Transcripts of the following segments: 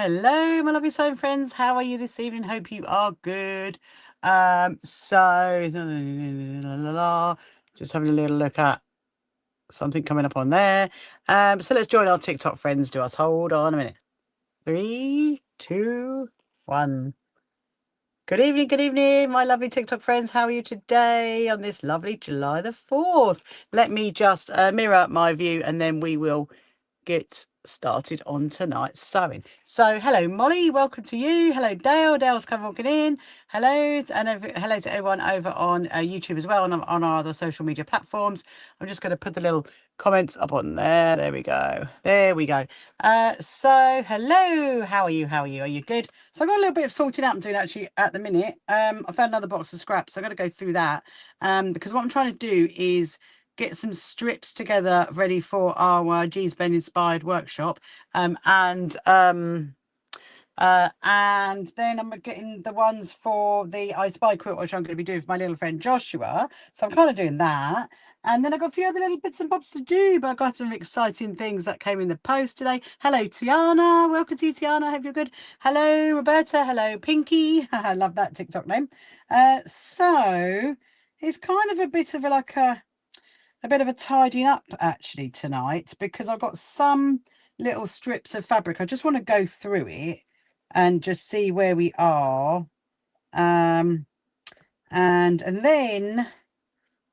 Hello, my lovely sewing friends. How are you this evening? Hope you are good. Just having a little look at something coming up on there. So let's join our TikTok friends. Do us. Hold on a minute. 3, 2, 1. Good evening, my lovely TikTok friends. How are you today on this lovely July the 4th? Let me just mirror my view and then we will get started on tonight's sewing. So hello Molly, welcome to you. Hello Dale, Dale's come walking in. Hello hello to everyone over on YouTube as well, on our other social media platforms. I'm just going to put the little comments up on there we go. So hello, how are you, are you good? So I've got a little bit of sorting out I'm doing actually at the minute. I found another box of scraps, so I'm going to go through that because what I'm trying to do is get some strips together ready for our G's Ben inspired workshop, and then I'm getting the ones for the I Spy quilt, which I'm going to be doing for my little friend Joshua. So I'm kind of doing that. And then I've got a few other little bits and bobs to do, but I've got some exciting things that came in the post today. Hello, Tiana. Welcome to you, Tiana. Hope you're good. Hello, Roberta. Hello, Pinky. I love that TikTok name. So it's kind of a bit of a bit of a tidying up actually tonight, because I've got some little strips of fabric. I just want to go through it and just see where we are. And then,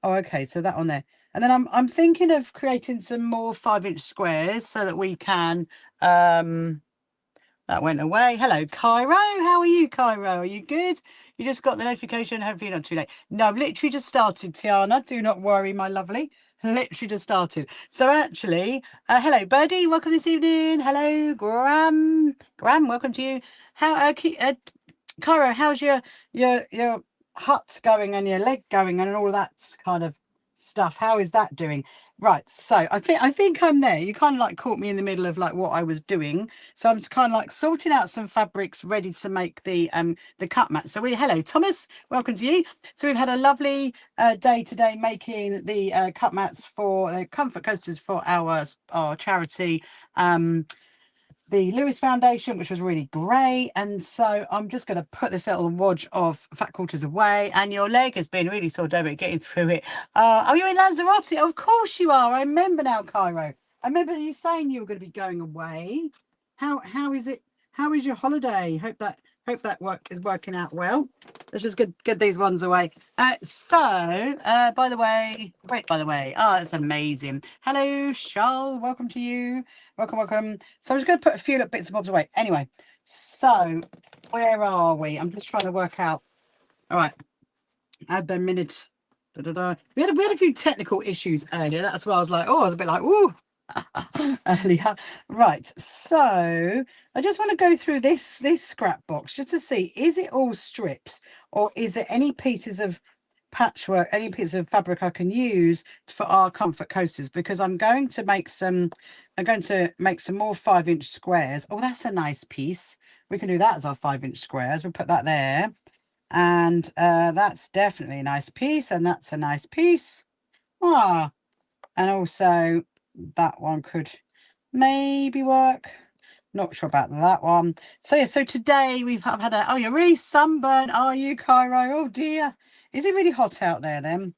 oh, okay, so that on there. And then I'm thinking of creating some more 5-inch squares so that we can, that went away. Hello, Cairo. How are you, Cairo? Are you good? You just got the notification. Hopefully not too late. No, I've literally just started, Tiana. Do not worry, my lovely. Literally just started. So actually, hello, Birdie. Welcome this evening. Hello, Graham. Graham, welcome to you. How, Cairo, how's your hut going and your leg going and all that kind of stuff? How is that doing? Right, so I think I'm there. You kind of like caught me in the middle of like what I was doing. So I'm kind of like sorting out some fabrics ready to make the cut mat. So hello Thomas, welcome to you. So we've had a lovely day today making the cut mats for the comfort coasters for our charity, the Lewis Foundation, which was really great. And so I'm just going to put this little wodge of fat quarters away. And your leg has been really sore, David, getting through it. Are you in Lanzarote? Of course you are. I remember now, Cairo. I remember you saying you were going to be going away. How is it? How is your holiday? Hope that work is working out well. Let's just get these ones away. By the way, oh, that's amazing. Hello, Charles. Welcome to you. Welcome. So I'm just going to put a few little bits and bobs away. Anyway, so where are we? I'm just trying to work out. All right, add the minute. We had a few technical issues earlier. That's why I was like, oh, I was a bit like, ooh. Earlier. Right, so I just want to go through this scrap box just to see, is it all strips or is there any pieces of patchwork, any piece of fabric I can use for our comfort coasters, because I'm going to make some more 5-inch squares. Oh, that's a nice piece. We can do that as our 5-inch squares. We'll put that there, and that's definitely a nice piece, and that's a nice piece. And also that one could maybe work. Not sure about that one. So yeah, so today we've had oh, you're really sunburned, are you, Cairo? Oh dear. Is it really hot out there then?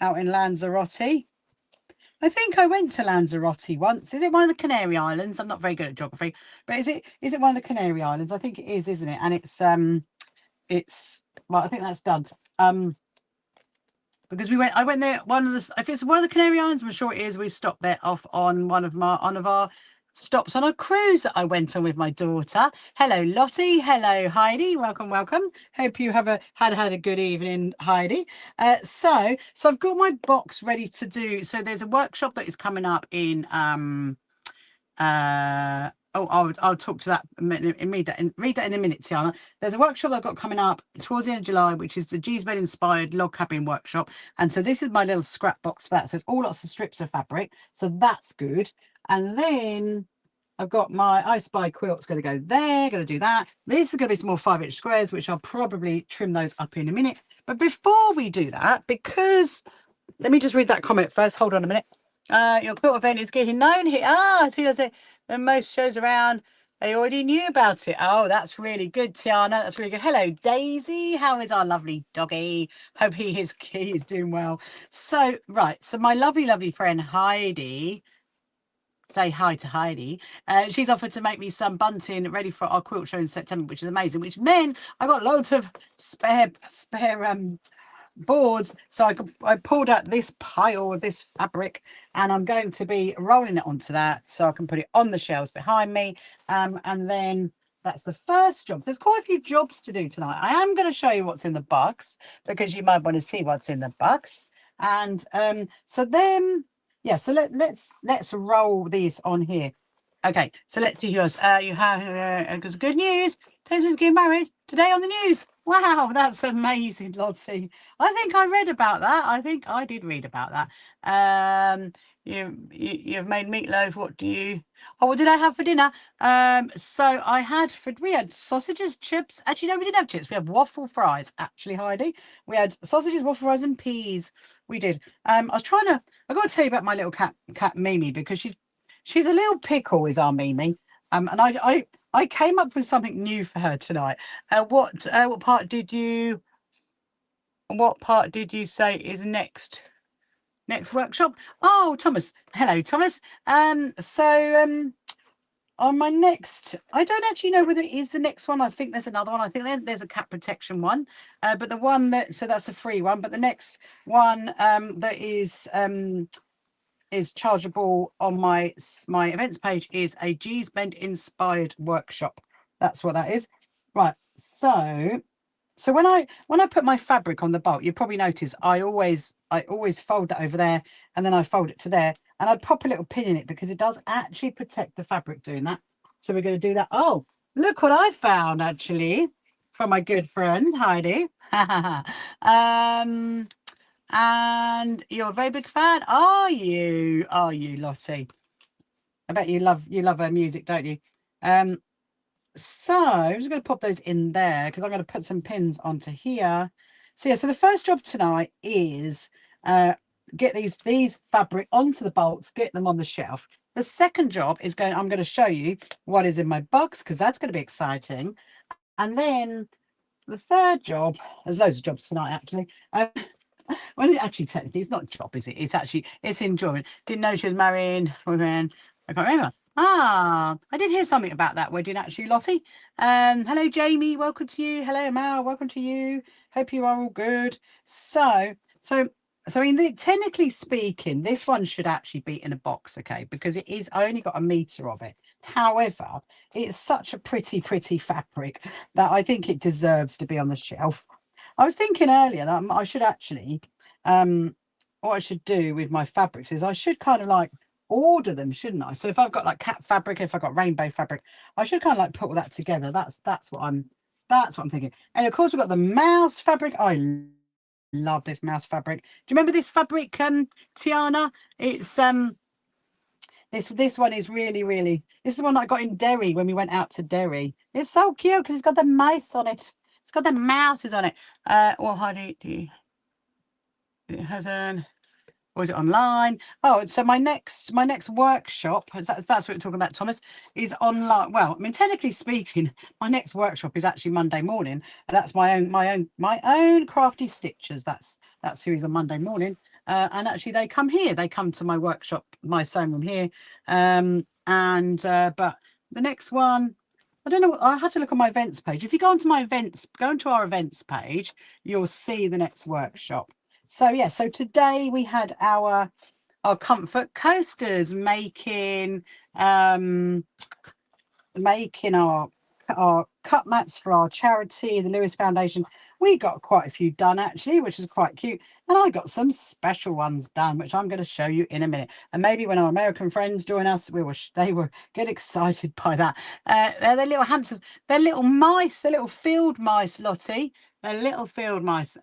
Out in Lanzarote? I think I went to Lanzarote once. Is it one of the Canary Islands? I'm not very good at geography, but is it one of the Canary Islands? I think it is, isn't it? And it's well, I think that's done. Because I went there, if it's one of the Canary Islands, I'm sure it is, we stopped there off on one of our stops on a cruise that I went on with my daughter. Hello Lottie, hello Heidi, welcome. Hope you have had a good evening, Heidi. So I've got my box ready to do. So there's a workshop that is coming up in I'll talk to that and read that in a minute, Tiana. There's a workshop I've got coming up towards the end of July, which is the G's Ben inspired log cabin workshop. And so this is my little scrap box for that. So it's all lots of strips of fabric. So that's good. And then I've got my I Spy quilts going to go there, going to do that. This is going to be some more 5-inch squares, which I'll probably trim those up in a minute. But before we do that, because let me just read that comment first. Hold on a minute. Your quilt event is getting known here. See, that's it. The most shows around. They already knew about it. Oh, that's really good, Tiana. That's really good. Hello, Daisy. How is our lovely doggy? Hope he is doing well. So, right. So my lovely, lovely friend Heidi, say hi to Heidi. She's offered to make me some bunting ready for our quilt show in September, which is amazing. Which meant I got loads of spare boards, so I pulled out this pile of this fabric, and I'm going to be rolling it onto that so I can put it on the shelves behind me, and then that's the first job. There's quite a few jobs to do tonight. I am going to show you what's in the box because you might want to see what's in the box. And so then yeah, so let's roll these on here. Okay, so let's see yours. You have good news. Taylor's getting married today on the news. Wow, that's amazing, Lottie. I think I read about that. I think I did read about that. You've made meatloaf. What do you? Oh, what did I have for dinner? So we had sausages, chips. Actually, no, we didn't have chips. We had waffle fries. Actually, Heidi, we had sausages, waffle fries, and peas. We did. I was trying to. I got to tell you about my little cat Mimi, because she's a little pickle, is our Mimi. And I came up with something new for her tonight. What part did you say is next workshop? Oh, Thomas. Hello, Thomas. On my next, I don't actually know whether it is the next one. I think there's another one. I think there's a cat protection one, but the one that's a free one. But the next one that is chargeable on my events page is a G's Bend inspired workshop. That's what that is. Right. So when I put my fabric on the bolt, you probably notice I always fold that over there, and then I fold it to there, and I pop a little pin in it because it does actually protect the fabric doing that. So we're going to do that. Oh, look what I found actually from my good friend Heidi. And you're a very big fan, are you? Are you, Lottie? I bet you love her music, don't you? So I'm just going to pop those in there because I'm going to put some pins onto here. So yeah, so the first job tonight is get these fabric onto the bolts, get them on the shelf. The second job is I'm going to show you what is in my box, because that's going to be exciting. And then the third job, there's loads of jobs tonight actually. Well, actually, technically, it's not a job, is it? It's enjoyment. Didn't know she was marrying. I can't remember. I did hear something about that wedding, actually, Lottie. Hello, Jamie. Welcome to you. Hello, Amal. Welcome to you. Hope you are all good. So I mean, technically speaking, this one should actually be in a box, okay? Because I only got a meter of it. However, it's such a pretty fabric that I think it deserves to be on the shelf. I was thinking earlier that I should actually, what I should do with my fabrics is I should kind of like order them, shouldn't I? So if I've got like cat fabric, if I've got rainbow fabric, I should kind of like put all that together. That's what I'm thinking. And of course we've got the mouse fabric. I love this mouse fabric. Do you remember this fabric, Tiana? It's this one is really, this is the one that I got in Derry when we went out to Derry. It's so cute because it's got the mice on it. It's got the mouses on it. Or how do you it has or is it online? Oh, so my next workshop, that's what we're talking about, Thomas, is online. Well, I mean, technically speaking, my next workshop is actually Monday morning. That's my own crafty stitches. That's series on Monday morning. And actually they come here. They come to my workshop, my sewing room here. But the next one, I don't know. I have to look on my events page. If you go onto our events page, you'll see the next workshop. So yeah, so today we had our comfort coasters making our cut mats for our charity, the Lewis Foundation. We got quite a few done actually, which is quite cute. And I got some special ones done, which I'm going to show you in a minute. And maybe when our American friends join us, they will get excited by that. They're little hamsters. They're little mice. They're little field mice, Lottie. They're little field mice.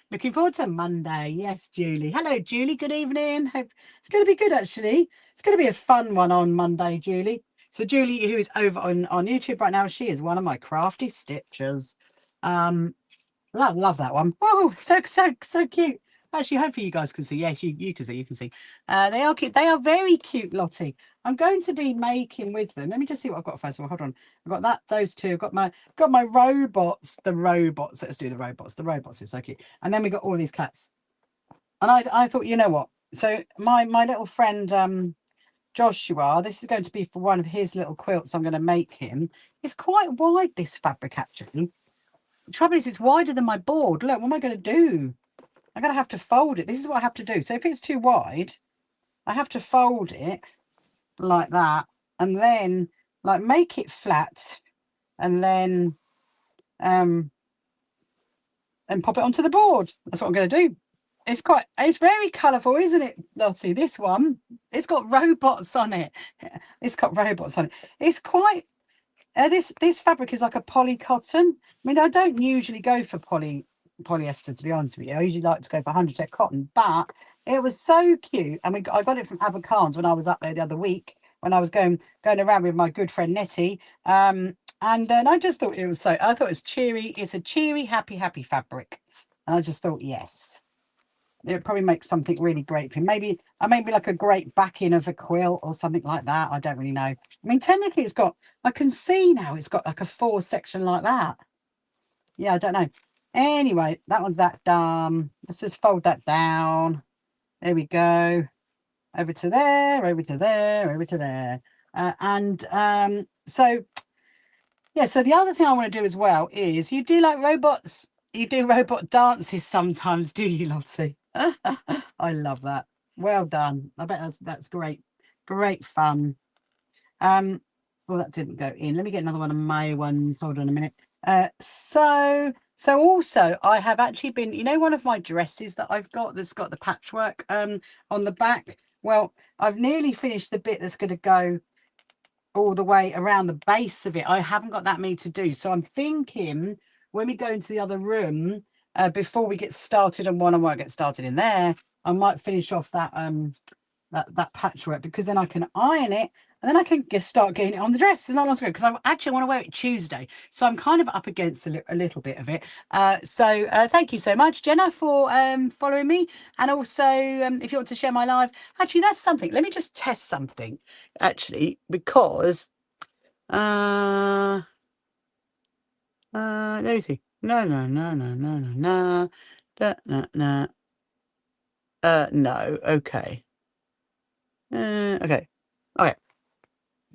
Looking forward to Monday. Yes, Julie. Hello, Julie. Good evening. Hope it's going to be good, actually. It's going to be a fun one on Monday, Julie. So Julie, who is over on YouTube right now, she is one of my crafty stitchers. Love that one. Oh, so cute. Actually, hopefully you guys can see. Yes, you can see. You can see. They are cute. They are very cute, Lottie. I'm going to be making with them. Let me just see what I've got first of all. Hold on. I've got those two. I've got my robots. The robots. Let's do the robots. The robots is so cute. And then we got all these cats. And I thought, you know what? So my little friend Joshua, this is going to be for one of his little quilts I'm going to make him. It's quite wide, this fabric, actually. The trouble is, it's wider than my board. Look, what am I going to do? I'm going to have to fold it. This is what I have to do. So if it's too wide, I have to fold it like that and then like make it flat and then pop it onto the board. That's what I'm going to do. It's very colourful, isn't it, Lottie? This one, it's got robots on it. It's got robots on it. It's quite, this fabric is like a poly cotton. I mean, I don't usually go for polyester, to be honest with you. I usually like to go for 100% cotton, but it was so cute. And I got it from Abercarns when I was up there the other week, when I was going around with my good friend Nettie. And then I just thought I thought it was cheery. It's a cheery, happy fabric. And I just thought, yes. It would probably make something really great for him. Maybe like a great backing of a quilt or something like that. I don't really know. I mean, technically I can see now it's got like a 4 section like that. Yeah, I don't know. Anyway, that one's that done. Let's just fold that down. There we go. Over to there, over to there, over to there. So yeah, so the other thing I want to do as well is you do like robots. You do robot dances sometimes, do you, Lottie? I love that. Well done. I bet that's great. Great fun. Well, that didn't go in. Let me get another one of my ones. Hold on a minute. So also I have actually been, you know, one of my dresses that I've got that's got the patchwork on the back. Well, I've nearly finished the bit that's going to go all the way around the base of it. I haven't got that many to do. So I'm thinking when we go into the other room, before we get started on one, I won't get started in there, I might finish off that that patchwork, because then I can iron it and then I can start getting it on the dress. It's not long to go, because I actually want to wear it Tuesday, so I'm kind of up against a little bit of it. So thank you so much, Jenna, for following me. And also, if you want to share my live, actually that's something. Let me just test something, actually, because let me see. No. No. Okay. Okay.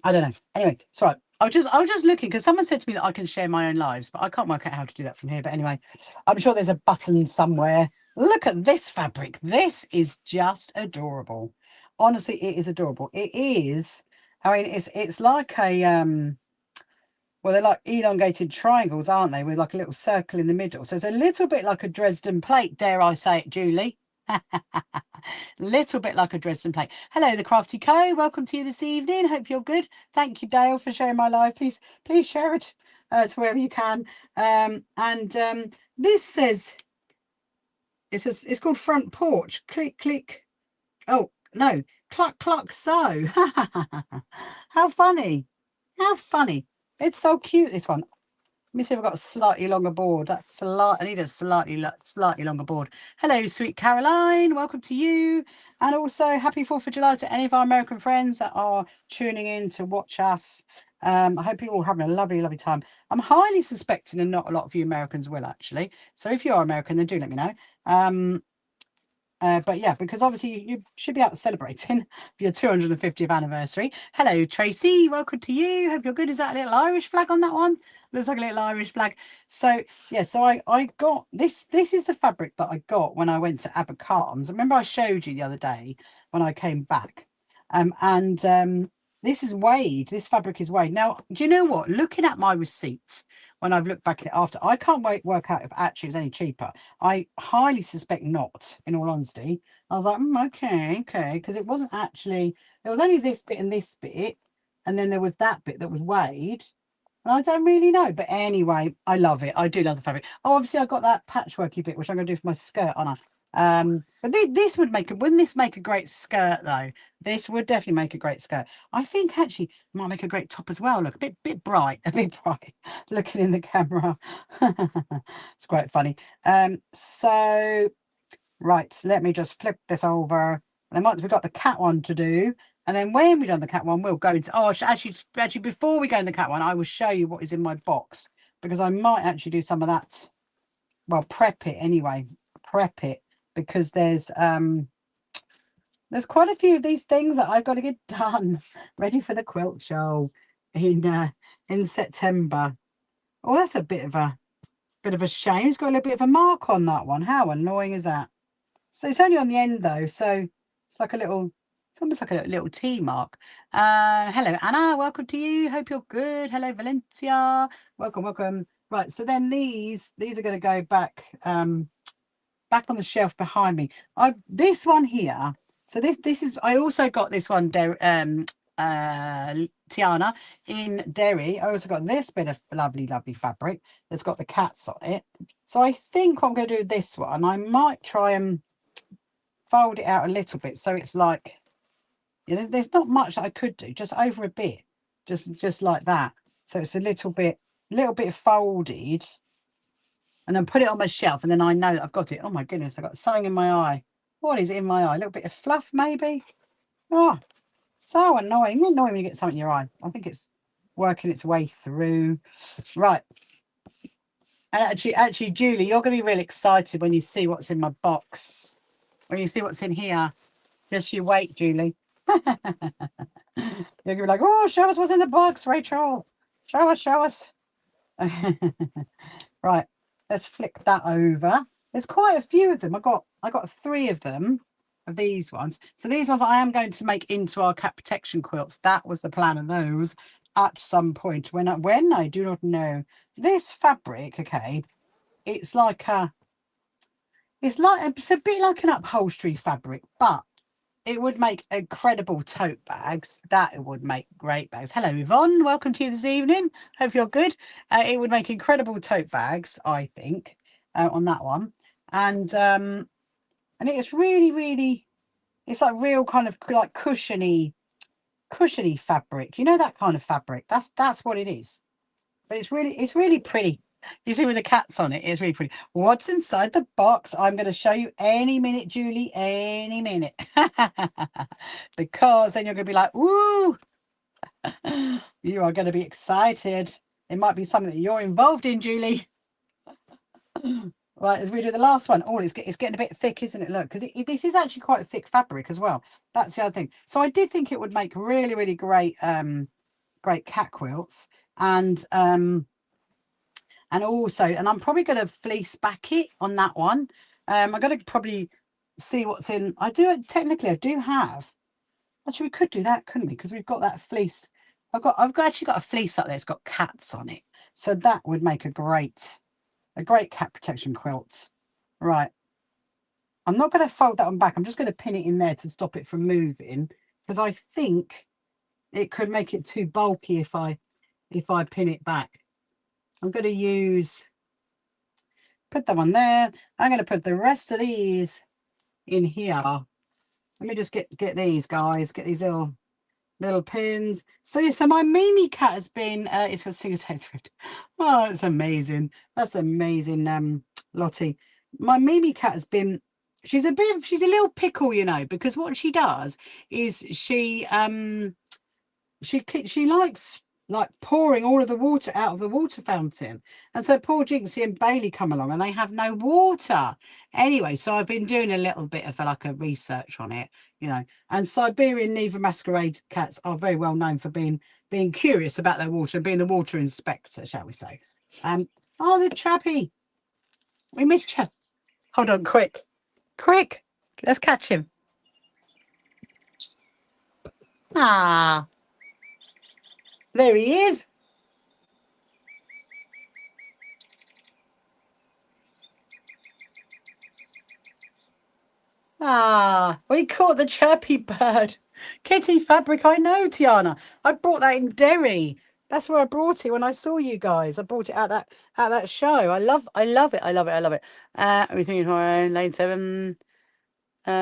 I don't know. Anyway, sorry. I was just looking, because someone said to me that I can share my own lives, but I can't work out how to do that from here. But anyway, I'm sure there's a button somewhere. Look at this fabric. This is just adorable. Honestly, it is adorable. It is. I mean, it's like a well, they're like elongated triangles, aren't they? With like a little circle in the middle. So it's a little bit like a Dresden plate, dare I say it, Julie? Little bit like a Dresden plate. Hello, the Crafty Co. Welcome to you this evening. Hope you're good. Thank you, Dale, for sharing my live. Please share it to wherever you can. This says it's called front porch. Click click. Oh no, cluck cluck sew. How funny! How funny! It's so cute, this one. Let me see if I've got a slightly longer board. I need a slightly longer board. Hello, sweet Caroline. Welcome to you. And also, happy 4th of July to any of our American friends that are tuning in to watch us. I hope you're all having a lovely, lovely time. I'm highly suspecting and not a lot of you Americans will, actually. So if you are American, then do let me know. But yeah, because obviously you should be out celebrating your 250th anniversary. Hello, Tracy. Welcome to you. Hope you're good. Is that a little Irish flag on that one? Looks like a little Irish flag. So yeah, so I got this. This is the fabric that I got when I went to Abercarns. Remember I showed you the other day when I came back. This is weighed. This fabric is weighed. Now, do you know what? Looking at my receipts, when I've looked back at it after, I can't work out if actually it was any cheaper. I highly suspect not, in all honesty. I was like, okay, because it wasn't actually, there was only this bit and this bit, and then there was that bit that was weighed. And I don't really know. But anyway, I love it. I do love the fabric. Oh, obviously I got that patchworky bit, which I'm going to do for my skirt, aren't I? But this would wouldn't this make a great skirt though? This would definitely make a great skirt. I think actually it might make a great top as well. Look, a bit bright looking in the camera. It's quite funny. So Right, so let me just flip this over. And then once we've got the cat one to do, and then when we've done the cat one, we'll go into, oh, actually, before we go in the cat one, I will show you what is in my box, because I might actually do some of that. Well, prep it anyway, prep it, because there's quite a few of these things that I've got to get done, ready for the quilt show in September. Oh, that's a bit of a shame. It's got a little bit of a mark on that one. How annoying is that? So it's only on the end though, so it's like a little, it's almost like a little T mark. Hello Anna, welcome to you. Hope you're good. Hello Valencia, welcome. Right, so then these are going to go back back on the shelf behind me. This one here. So this is, I also got this one, Tiana, in Derry. I also got this bit of lovely fabric that's got the cats on it. So I think what I'm going to do with this one, I might try and fold it out a little bit, so it's like, yeah, there's not much that I could do, just over a bit, just like that, so it's a little bit folded, and then put it on my shelf, and then I know that I've got it. Oh my goodness, I've got something in my eye. What is it in my eye? A little bit of fluff maybe. Oh, so annoying. When you get something in your eye. I think it's working its way through. Right. And actually Julie, you're going to be really excited when you see what's in my box, when you see what's in here. Just you wait, Julie. You're gonna be like, oh, show us what's in the box, Rachel. Show us. Right, let's flick that over. There's quite a few of them. I got 3 of them, of these ones. So these ones I am going to make into our cat protection quilts. That was the plan of those at some point. When I do not know. This fabric, okay, it's a bit like an upholstery fabric, but it would make incredible tote bags. That it would make great bags. Hello, Yvonne. Welcome to you this evening. Hope you're good. It would make incredible tote bags, I think, on that one. And it's really, it's like real kind of like cushiony fabric. You know, that kind of fabric. That's what it is. But it's really pretty. You see with the cats on it, it's really pretty. What's inside the box? I'm going to show you any minute, Julie, any minute. Because then you're going to be like, ooh, you are going to be excited. It might be something that you're involved in, Julie. Right, as we do the last one. Oh, it's getting a bit thick, isn't it? Look, because this is actually quite a thick fabric as well. That's the other thing. So I did think it would make really great great cat quilts. And also, and I'm probably going to fleece back it on that one. I'm going to probably see what's in. I do have. Actually, we could do that, couldn't we? Because we've got that fleece. I've actually got a fleece up there. It's got cats on it, so that would make a great cat protection quilt. Right. I'm not going to fold that one back. I'm just going to pin it in there to stop it from moving, because I think it could make it too bulky if I pin it back. I'm going to put that one there. I'm going to put the rest of these in here. Let me just get these guys, get these little pins. So yeah, so my Mimi cat has been it's for Singer Taylor Swift. Oh, it's amazing. That's amazing, Lottie. My Mimi cat has been, she's a little pickle, you know, because what she does is she likes like pouring all of the water out of the water fountain, and so poor Jinxie and Bailey come along and they have no water anyway. So I've been doing a little bit of like a research on it, you know, and Siberian Neva masquerade cats are very well known for being curious about their water and being the water inspector, shall we say. Oh, the chappy, we missed you. Hold on, quick, let's catch him. Ah, there he is. Ah, we caught the chirpy bird. Kitty fabric, I know, Tiana. I brought that in Derry. That's where I brought it when I saw you guys. I brought it at that show. I love it. Everything tomorrow, lane 7. Who?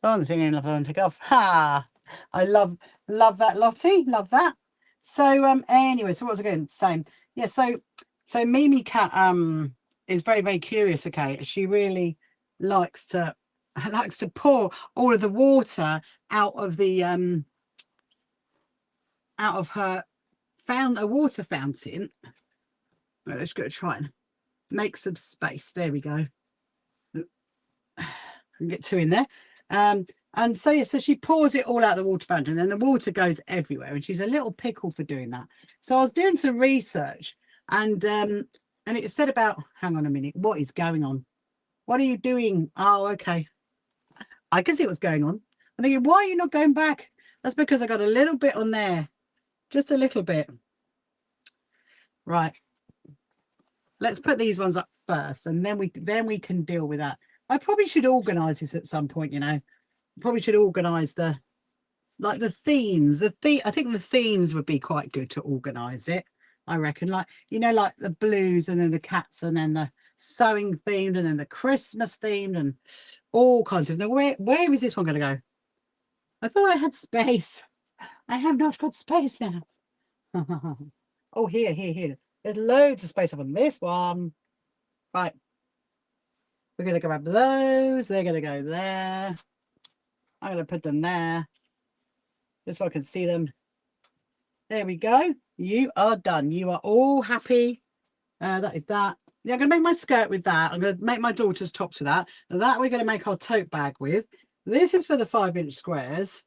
Oh, I'm singing love and take off. Ha! I love that, Lottie. Love that. So anyway, so what was I going to say? Yeah, so Mimi cat is very, very curious. Okay, she really likes to pour all of the water out of the out of her water fountain. Well, let's go try and make some space. There we go. Get two in there. And so yeah, so she pours it all out the water fountain, and then the water goes everywhere, and she's a little pickle for doing that. So I was doing some research, and it said about, hang on a minute, what is going on? What are you doing? Oh, okay, I can see what's going on. I'm thinking, why are you not going back? That's because I got a little bit on there, just a little bit. Right, let's put these ones up first, and then we can deal with that. I probably should organize this at some point, you know. Probably should organize the themes. I think the themes would be quite good to organize it, I reckon. Like, you know, like the blues, and then the cats, and then the sewing themed, and then the Christmas themed, and all kinds of. Now, where is this one going to go? I thought I had space. I have not got space now. Oh, here. There's loads of space up on this one. Right. We're going to grab those. They're going to go there. I'm going to put them there, just so I can see them. There we go. You are done. You are all happy. That is that. Yeah, I'm going to make my skirt with that. I'm going to make my daughter's tops with that. And that we're going to make our tote bag with. This is for the 5-inch squares.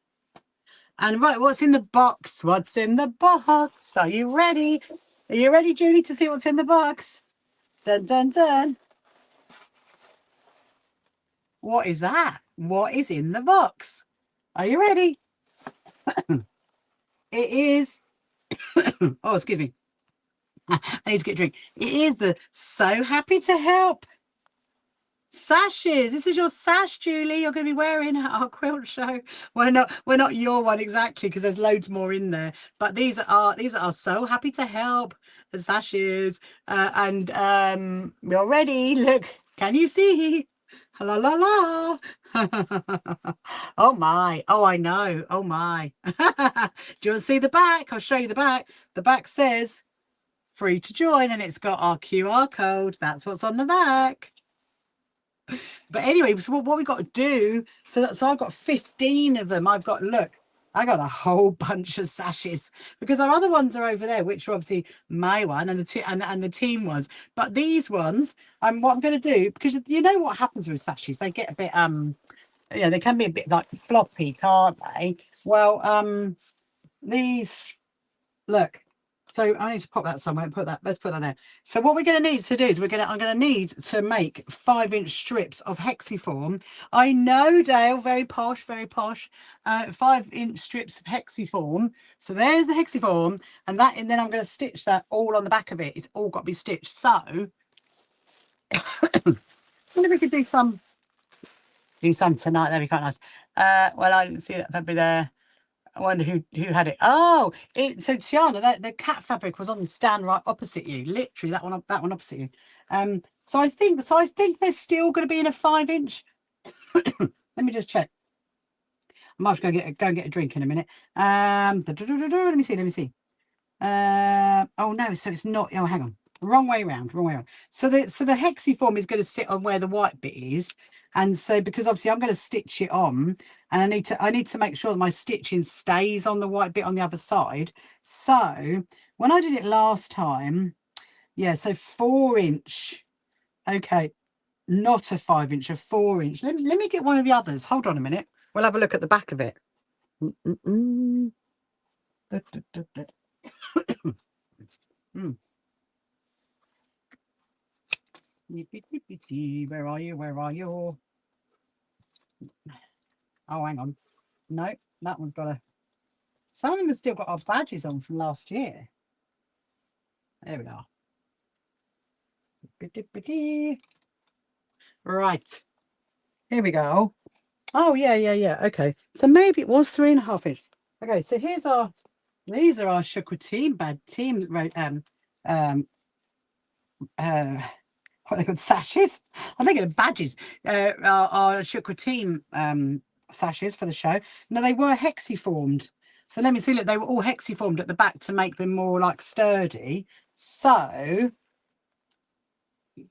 And right, what's in the box? What's in the box? Are you ready? Are you ready, Julie, to see what's in the box? Dun, dun, dun. What is that? What is in the box? Are you ready? It is... oh, excuse me. I need to get a drink. It is the So Happy to Help sashes. This is your sash, Julie, you're going to be wearing at our quilt show. We're not your one exactly, because there's loads more in there, but these are So Happy to Help sashes. And you're ready. Look, can you see? La la la. Oh my, oh I know, oh my. Do you want to see the back? I'll show you the back. The back says free to join, and it's got our QR code. That's what's on the back. But anyway, so what we got to do, so I've got 15 of them. I got a whole bunch of sashes, because our other ones are over there, which are obviously my one and the team ones. But these ones, what I'm going to do, because you know what happens with sashes, they get a bit yeah, they can be a bit like floppy, can't they? Well, these, look. So I need to pop that somewhere and let's put that there. So what we're going to need to do is I'm going to need to make 5-inch strips of hexiform. I know, Dale, very posh, 5-inch strips of hexiform. So there's the hexiform, and then I'm going to stitch that all on the back of it. It's all got to be stitched. So I wonder if we could do some tonight. That'd be quite nice. Well, I didn't see that fabric there. I wonder who had it. Oh, so Tiana, the cat fabric was on the stand right opposite you. Literally, that one opposite you. So I think they're still going to be in a 5-inch. Let me just check. I might go and get a drink in a minute. Let me see. Oh no, so it's not. Oh, hang on. Wrong way around. So the hexiform is going to sit on where the white bit is, and so because obviously I'm going to stitch it on, and I need to make sure that my stitching stays on the white bit on the other side. So when I did it last time, yeah, so 4-inch. Okay, not a 5-inch, a 4-inch. Let me get one of the others. Hold on a minute. We'll have a look at the back of it. Where are you? Oh, hang on. No, that one's got some of them have still got our badges on from last year. There we are. Right. Here we go. Oh, yeah. Okay. So maybe it was 3.5 inch. Okay, so these are our Quilting bad team what are they called, sashes? I'm thinking of badges. Our Quilting sashes for the show. No, they were hexiformed. So let me see. Look, they were all hexiformed at the back to make them more like sturdy. So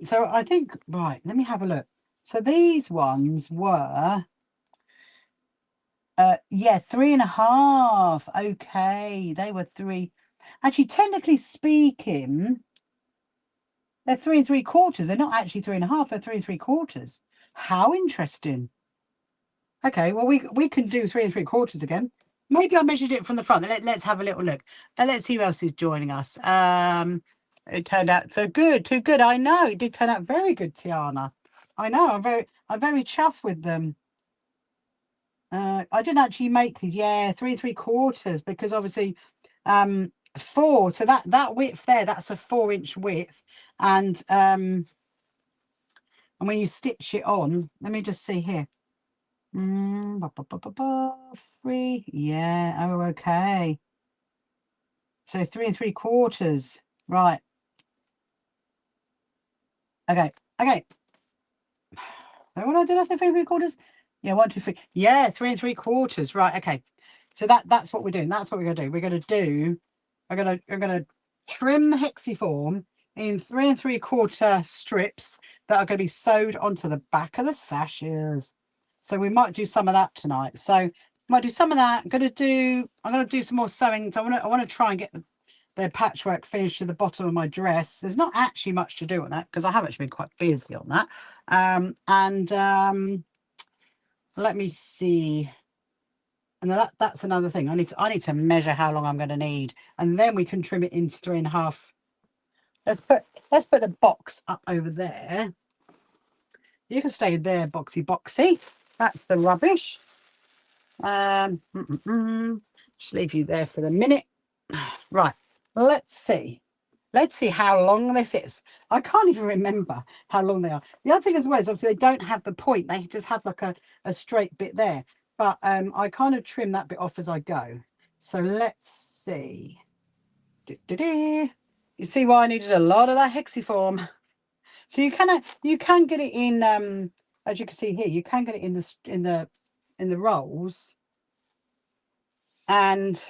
So I think, right, let me have a look. So these ones were, yeah, 3.5. Okay, they were 3. Actually, technically speaking, they're 3 3/4. They're not actually 3.5. They're 3 3/4. How interesting. Okay, well, we can do 3 3/4 again. Maybe I measured it from the front. Let's have a little look. And let's see who else is joining us. It turned out so good, too good. I know it did turn out very good, Tiana. I know. I'm very chuffed with them. I didn't actually make these. Yeah, 3 3/4 because obviously, 4. So that width there, that's a 4-inch width, and when you stitch it on, let me just see here. 3. Yeah. Oh, okay. So 3 3/4. Right. Okay. Okay. So what did I say? 3 3/4. Yeah. 1 2 3. Yeah. 3 3/4. Right. Okay. So that's what we're doing. That's what we're gonna do. We're gonna trim the hexiform in 3 3/4 strips that are going to be sewed onto the back of the sashes. So we might do some of that tonight. So might do some of that. I'm gonna do some more sewing. So I want to try and get the patchwork finished to the bottom of my dress. There's not actually much to do on that because I have actually been quite busy on that. Let me see. And that's another thing. I need to measure how long I'm going to need, and then we can trim it into 3.5. Let's put the box up over there. You can stay there, boxy. That's the rubbish. Just leave you there for the minute. Right. Let's see how long this is. I can't even remember how long they are. The other thing as well is obviously they don't have the point. They just have like a straight bit there. But I kind of trim that bit off as I go. So let's see. You see why I needed a lot of that hexiform. So you can get it in as you can see here, you can get it in the rolls. And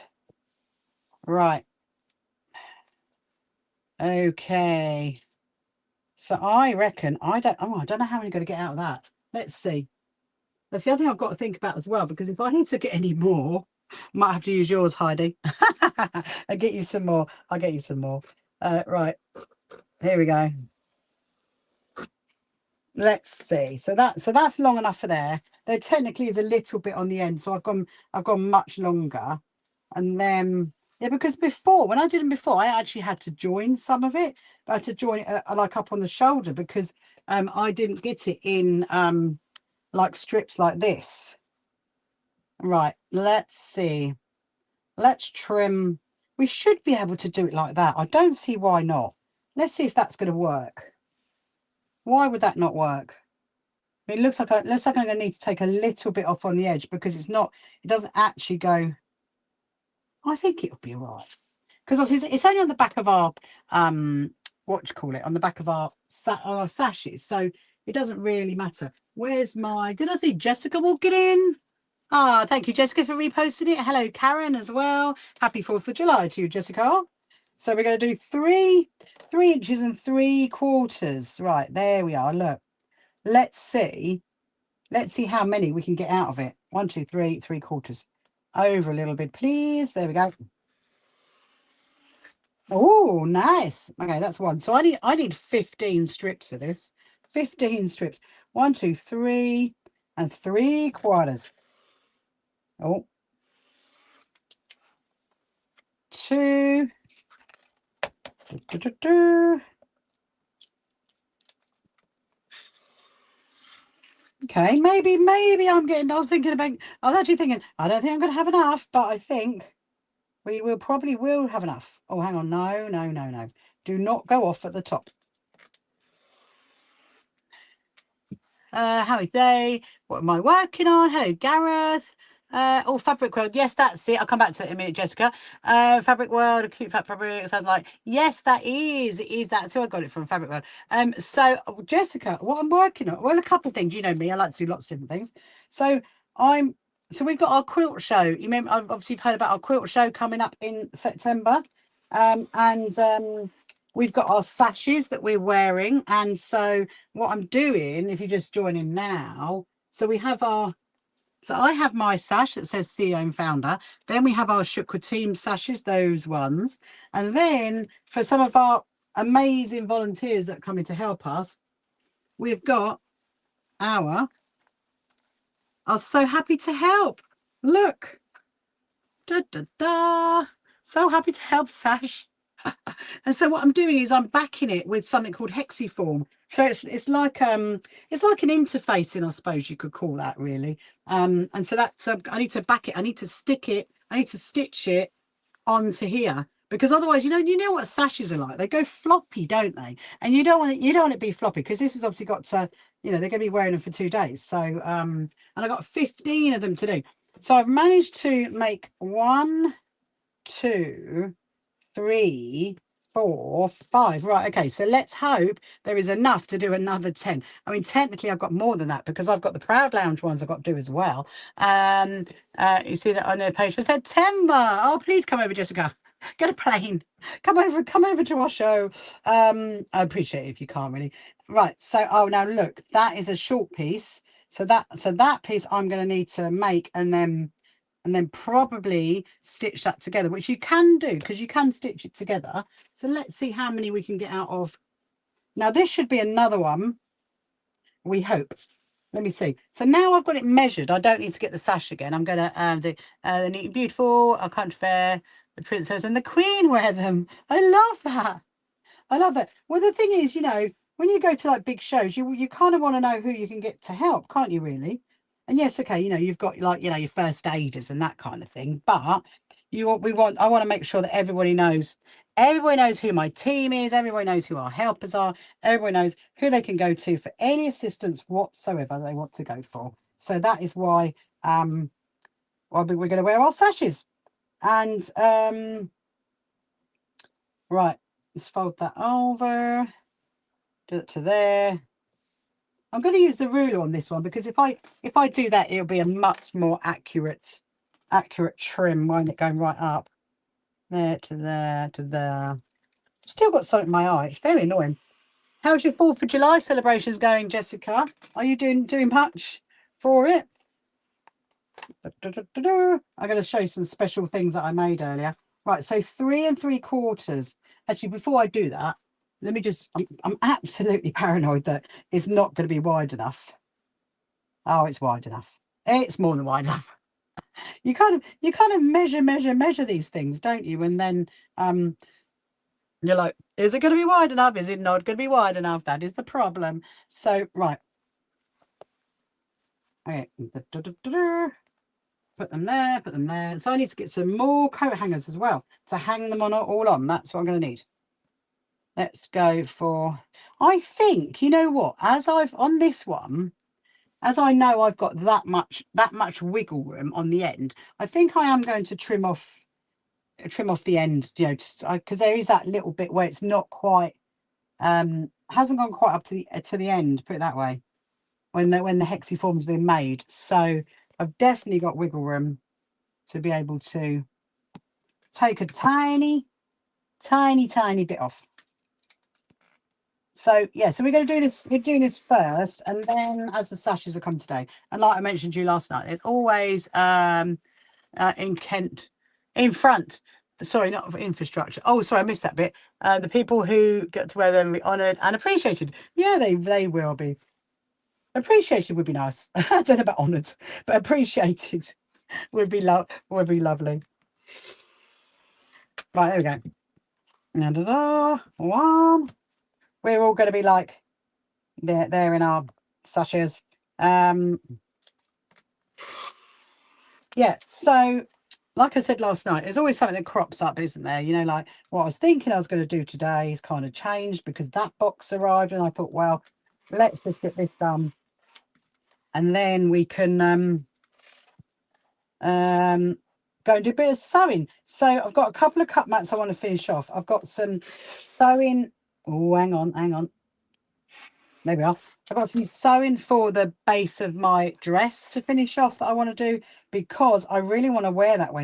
right. Okay. So I reckon I don't know how I'm going to get out of that. Let's see. That's the other thing I've got to think about as well, because if I need to get any more, I might have to use yours, Heidi. I'll get you some more. Right. Here we go. Let's see. So that's long enough for there. There technically is a little bit on the end, so I've gone much longer. And then yeah, because before, when I did them before, I actually had to join some of it. But I had to join it like up on the shoulder because I didn't get it in like strips like this. Right, let's see. Let's trim. We should be able to do it like that. I don't see why not. Let's see if that's going to work. Why would that not work? It looks like I'm going to need to take a little bit off on the edge because it doesn't actually go. I think it'll be all right. Because obviously it's only on the back of our what do you call it, on the back of our sashes, so it doesn't really matter. Where's my, did I see Jessica walking in? Ah, thank you, Jessica, for reposting it. Hello, Karen, as well. Happy 4th of July to you, Jessica. So we're going to do 3 inches and 3/4. Right, there we are. Look, let's see how many we can get out of it. 1 2 3 3/4. Over a little bit, please. There we go. Oh, nice. Okay, that's one. So I need 15 strips of this. 15 strips. 1 2 3 3/4. Oh, 2. Okay, maybe I'm getting. I was actually thinking I don't think I'm going to have enough, but I think we probably will have enough. Oh, hang on. No. Do not go off at the top. How is day? What am I working on? Hello, Gareth. Oh, Fabric World. Yes, that's it. I'll come back to it in a minute, Jessica. Fabric World, a cute fat fabric. Sounds like, yes, that is. It is. That's who I got it from, Fabric World. So Jessica, what I'm working on, well, a couple of things. You know me, I like to do lots of different things. So we've got our quilt show. You remember, obviously you've heard about our quilt show coming up in September. we've got our sashes that we're wearing. And so what I'm doing, if you just join in now, so we have our, so I have my sash that says CEO and founder. Then we have our Quilting sashes, those ones. And then for some of our amazing volunteers that come in to help us, we've got our so happy to help. Look. Da, da, da. So happy to help sash. And so what I'm doing is I'm backing it with something called hexiform. So it's like an interfacing, I suppose you could call that, really. And so that's I need to back it, I need to stick it, I need to stitch it onto here, because otherwise, you know what sashes are like. They go floppy, don't they? And you don't want it to be floppy, because this has obviously got to, they're going to be wearing them for 2 days. So and I got 15 of them to do. So I've managed to make 1, 2, 3, 4, 5. Right, okay, so let's hope there is enough to do another 10. I mean, technically I've got more than that, because I've got the Proud Lounge ones I've got to do as well. You see that on their page for September. Oh, please come over, Jessica. Get a plane. Come over to our show. I appreciate it if you can't really. Right, so now look, that is a short piece. So that piece I'm going to need to make and then probably stitch that together, which you can do because you can stitch it together. So let's see how many we can get out of. Now this should be another one, we hope. Let me see. So now I've got it measured. I don't need to get the sash again. I'm going to the Neat and Beautiful, our country fair, the princess and the queen wear them. I love that. I love that. Well, the thing is, when you go to like big shows, you kind of want to know who you can get to help, can't you, really? And yes, okay, you've got like, your first aiders and that kind of thing. But I want to make sure that everybody knows who my team is, everybody knows who our helpers are, everybody knows who they can go to for any assistance whatsoever they want to go for. So that is why we're going to wear our sashes. And right, let's fold that over. Do it to there. I'm going to use the ruler on this one, because if I do that, it'll be a much more accurate trim, won't it, going right up there to there to there. Still got something in my eye. It's very annoying. How's your 4th of July celebrations going, Jessica? Are you doing much for it? I'm going to show you some special things that I made earlier. Right, so 3 3/4. Actually, before I do that, let me just, I'm absolutely paranoid that it's not going to be wide enough. Oh, it's wide enough. It's more than wide enough. You kind of measure these things, don't you? And then you're like, is it going to be wide enough? Is it not going to be wide enough? That is the problem. So, right. Okay. Put them there. So I need to get some more coat hangers as well to hang them on all on. That's what I'm going to need. Let's go for, I think, you know what, on this one, as I know I've got that much wiggle room on the end, I think I am going to trim off the end, just because there is that little bit where it's not quite hasn't gone quite up to the end, put it that way, when the hexiform's been made. So I've definitely got wiggle room to be able to take a tiny bit off. So yeah, so we're going to do this. We're doing this first, and then as the sashes will come today. And like I mentioned to you last night, it's always in front. Sorry, not for infrastructure. Oh, sorry, I missed that bit. The people who get to wear them be honoured and appreciated. Yeah, they will be. Appreciated would be nice. I don't know about honoured, but appreciated would be lovely. Right, there we go. One. We're all going to be like there in our sashes. Yeah, so like I said last night, there's always something that crops up, isn't there? Like what I was thinking I was going to do today is kind of changed because that box arrived, and I thought, well, let's just get this done, and then we can go and do a bit of sewing. So I've got a couple of cut mats I want to finish off. I've got some sewing. Oh, hang on. There we are. I've got some sewing for the base of my dress to finish off that I want to do, because I really want to wear that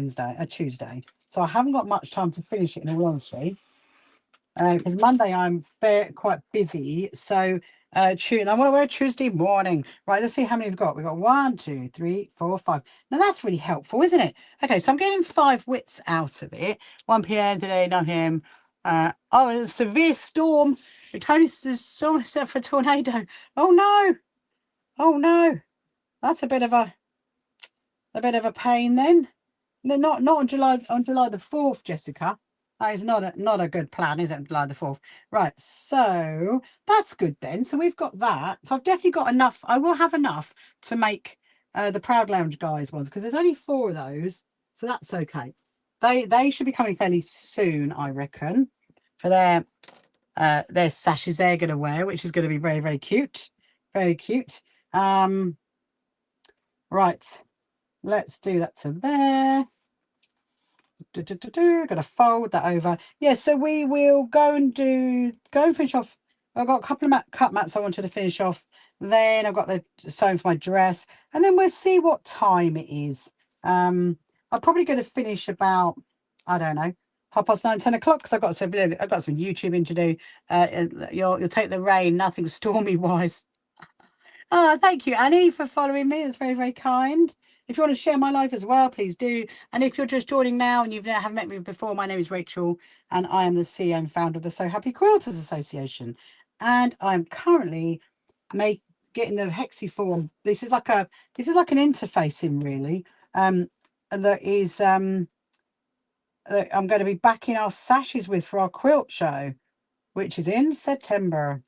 Tuesday. So I haven't got much time to finish it, in all honesty. because Monday I'm quite busy. So tune. I want to wear Tuesday morning. Right, let's see how many we've got. We've got 1, 2, 3, 4, 5. Now that's really helpful, isn't it? Okay, so I'm getting 5 widths out of it. 1 p.m. today, 9 p.m. Oh, a severe storm. It totally is so set for a tornado. Oh no. Oh no. That's a bit of a pain then. No, not on July the 4th, Jessica. That is not a good plan, is it? On July the 4th. Right, so that's good then. So we've got that. So I've definitely got enough. I will have enough to make the Proud Lounge guys ones, because there's only 4 of those. So that's okay. They should be coming fairly soon, I reckon, for their sashes they're going to wear, which is going to be very, very cute. Very cute. Right. Let's do that to there. Gonna fold that over. Yeah, so we will go and finish off. I've got a couple of cut mats I wanted to finish off. Then I've got the sewing for my dress, and then we'll see what time it is. I'm probably going to finish about, I don't know, 9:30, 10 o'clock, because I've got some YouTubing to do. You'll take the rain, nothing stormy wise. Oh, thank you, Annie, for following me. That's very, very kind. If you want to share my life as well, please do. And if you're just joining now and haven't met me before, my name is Rachel, and I am the CEO and founder of the So Happy Quilters Association. And I'm currently getting the hexiform. This is like an interfacing, really. That is that I'm going to be backing our sashes with for our quilt show, which is in September.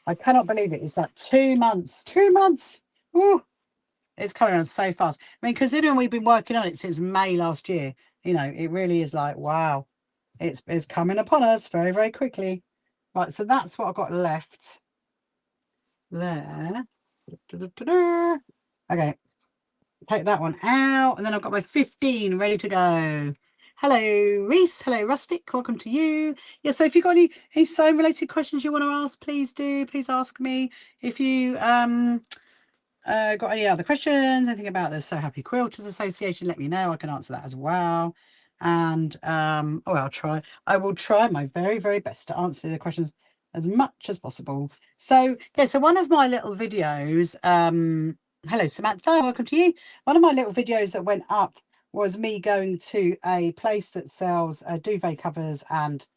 I cannot believe it. It's like 2 months. 2 months. Ooh. It's coming on so fast. I mean, considering we've been working on it since May last year, it really is like, wow, it's coming upon us very, very quickly. Right, so that's what I've got left there. Okay, take that one out, and then I've got my 15 ready to go. Hello, Reese. Hello, Rustic. Welcome to you. Yeah, so if you've got any sewing related questions you want to ask, please do. Please ask me. If you got any other questions, anything about the So Happy Quilters Association, let me know. I can answer that as well. And I will try my very, very best to answer the questions as much as possible. So yeah, so one of my little videos, hello Samantha, welcome to you. One of my little videos that went up was me going to a place that sells duvet covers and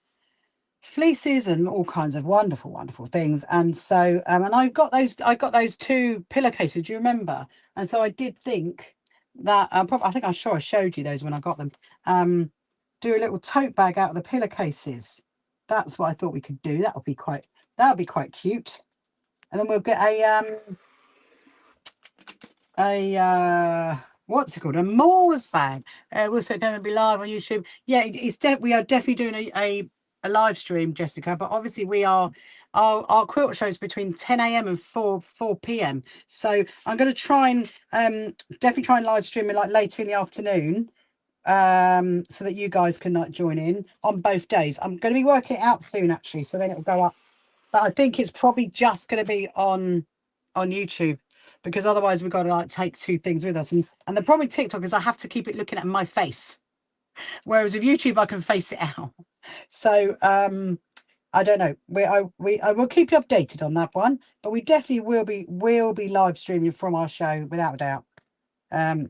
fleeces and all kinds of wonderful, wonderful things. And so and I got those 2 pillowcases, do you remember? And so I did think that I think I showed you those when I got them. Do a little tote bag out of the pillowcases. That's what I thought we could do. That would be quite cute. And then we'll get a what's it called, a Moors bag. We'll say going to be live on YouTube. Yeah, we are definitely doing a live stream, Jessica, but obviously we are our quilt shows between 10 a.m. and 4 p.m. so I'm going to try and definitely try and live stream it like later in the afternoon, so that you guys can like join in on both days. I'm going to be working it out soon actually, so then it'll go up, but I think it's probably just going to be on YouTube, because otherwise we've got to like take 2 things with us, and the problem with TikTok is I have to keep it looking at my face, whereas with YouTube I can face it out. So I don't know. I will keep you updated on that one, but we definitely will be live streaming from our show without a doubt. That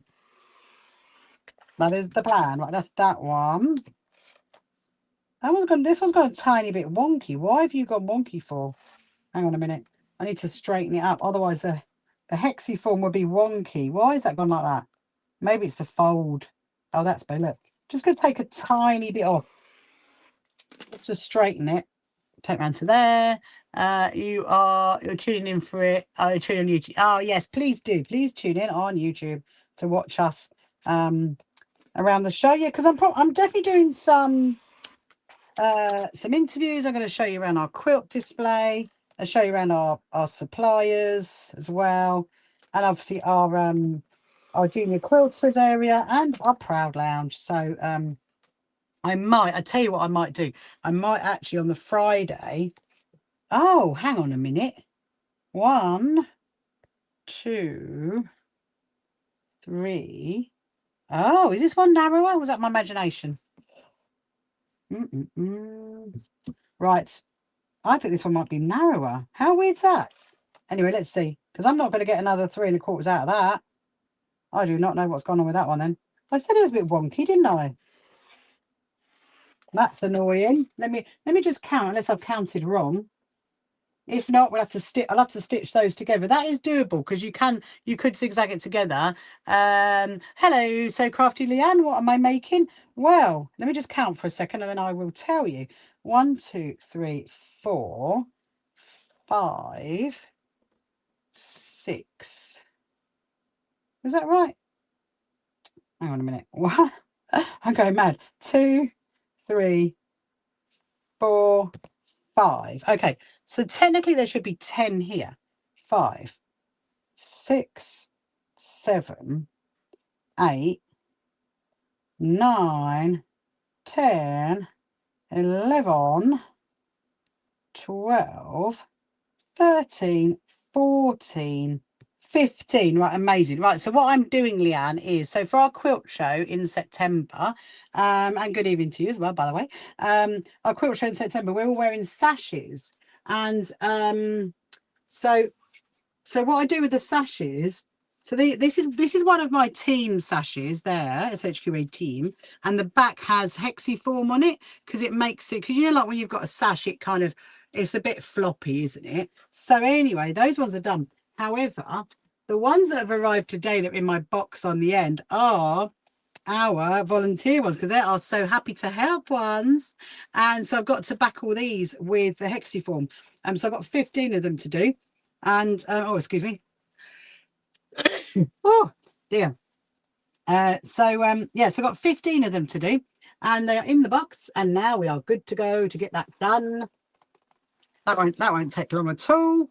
is the plan. Right, that's that one. This one's got a tiny bit wonky. Why have you gone wonky for? Hang on a minute. I need to straighten it up. Otherwise the hexiform would be wonky. Why is that gone like that? Maybe it's the fold. Oh, that's better. Look, just going to take a tiny bit off just to straighten it. Take round to there. You're tuning in for it. Oh, tune on YouTube. Oh yes, please do. Please tune in on YouTube to watch us around the show. Yeah, because I'm definitely doing some interviews. I'm going to show you around our quilt display. I'll show you around our suppliers as well, and obviously our junior quilters area and our Proud Lounge. So I tell you what I might do. I might actually on the Friday. Oh, hang on a minute. 1, 2, 3. Oh, is this one narrower? Was that my imagination? Right. I think this one might be narrower. How weird's that? Anyway, let's see. Because I'm not going to get another 3 1/4 out of that. I do not know what's gone on with that one then. I said it was a bit wonky, didn't I? That's annoying. Let me just count unless I've counted wrong. If not, we'll have to stitch. I'll have to stitch those together. That is doable because you could zigzag it together. Hello, so crafty Leanne. What am I making? Well, let me just count for a second and then I will tell you. 1, 2, 3, 4, 5, 6. Is that right? Hang on a minute. What? I'm going mad. 2, 3, 4, 5. Okay, so technically there should be 10 here. 5, 6, 7, 8, 9, 10, 11, 12, 13, 14, 15. Right, amazing. Right, so what I'm doing, Leanne, is so for our quilt show in September, and good evening to you as well, by the way. Our quilt show in September, we're all wearing sashes, and so what I do with the sashes, so this is one of my team sashes there, SHQA team, and the back has hexiform on it because it makes it, because you know, like when you've got a sash, it kind of, it's a bit floppy, isn't it? So anyway, those ones are done. However, the ones that have arrived today that are in my box on the end are our volunteer ones because they are so happy to help ones. And so I've got to back all these with the hexiform. So I've got 15 of them to do. And oh, excuse me. Oh dear. Yeah, so I've got 15 of them to do, and they are in the box, and now we are good to go to get that done. That won't take long at all.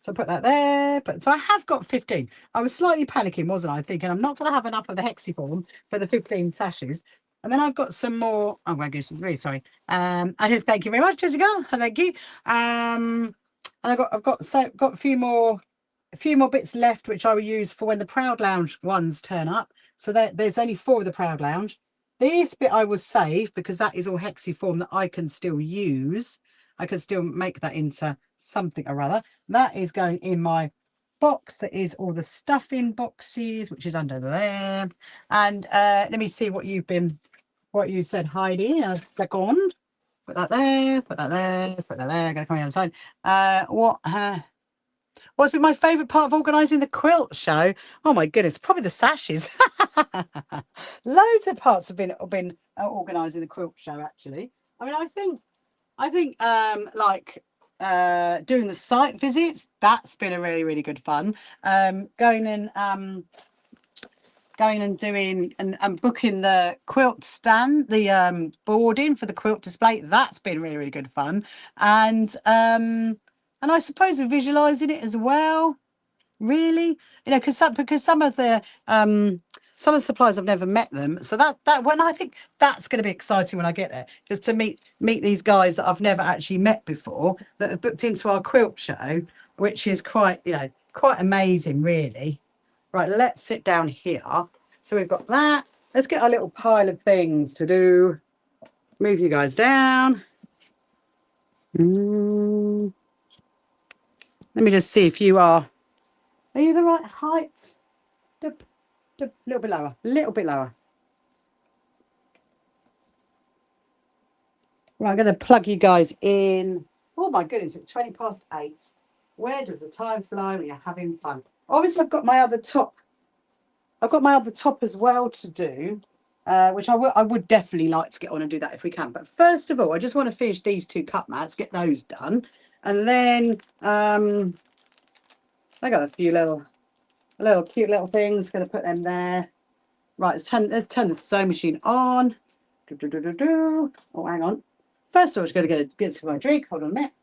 So put that there. But so I have got 15. I was slightly panicking, wasn't I? Thinking I'm not going to have enough of the hexiform for the 15 sashes. And then I've got some more. I'm going to do some. Really sorry. I thank you very much, Jessica. Thank you. And I've got a few more bits left, which I will use for when the Proud Lounge ones turn up. So there's only 4 of the Proud Lounge. This bit I will save because that is all hexiform that I can still use. I can still make that into something or other. That is going in my box. That is all the stuffing boxes, which is under there. And let me see what you said, Heidi. A second. Put that there. Put that there. Put that there. Going to come on the other side. What's been my favourite part of organising the quilt show? Oh my goodness, probably the sashes. Loads of parts have been organising the quilt show. Actually, I mean, I think doing the site visits, that's been a really, really good fun. Going and doing and booking the quilt stand, the boarding for the quilt display, that's been really, really good fun. And I suppose we're visualizing it as well, really, you know, because some of the suppliers I've never met them, so that when I think that's going to be exciting when I get there, just to meet these guys that I've never actually met before that have booked into our quilt show, which is quite amazing, really. Right, let's sit down here. So we've got that. Let's get our little pile of things to do. Move you guys down. Let me just see if you are you the right height? A little bit lower, a little bit lower. Right, I'm going to plug you guys in. Oh my goodness, it's 8:20. Where does the time fly when you're having fun? Obviously, I've got my other top. I've got my other top as well to do, which I would definitely like to get on and do that if we can. But first of all, I just want to finish these 2 cut mats, get those done, and then I got a few little cute little things. Going to put them there. Right, let's turn the sewing machine on. Oh, hang on. First of all, I'm just going to get some my drink. Hold on a minute.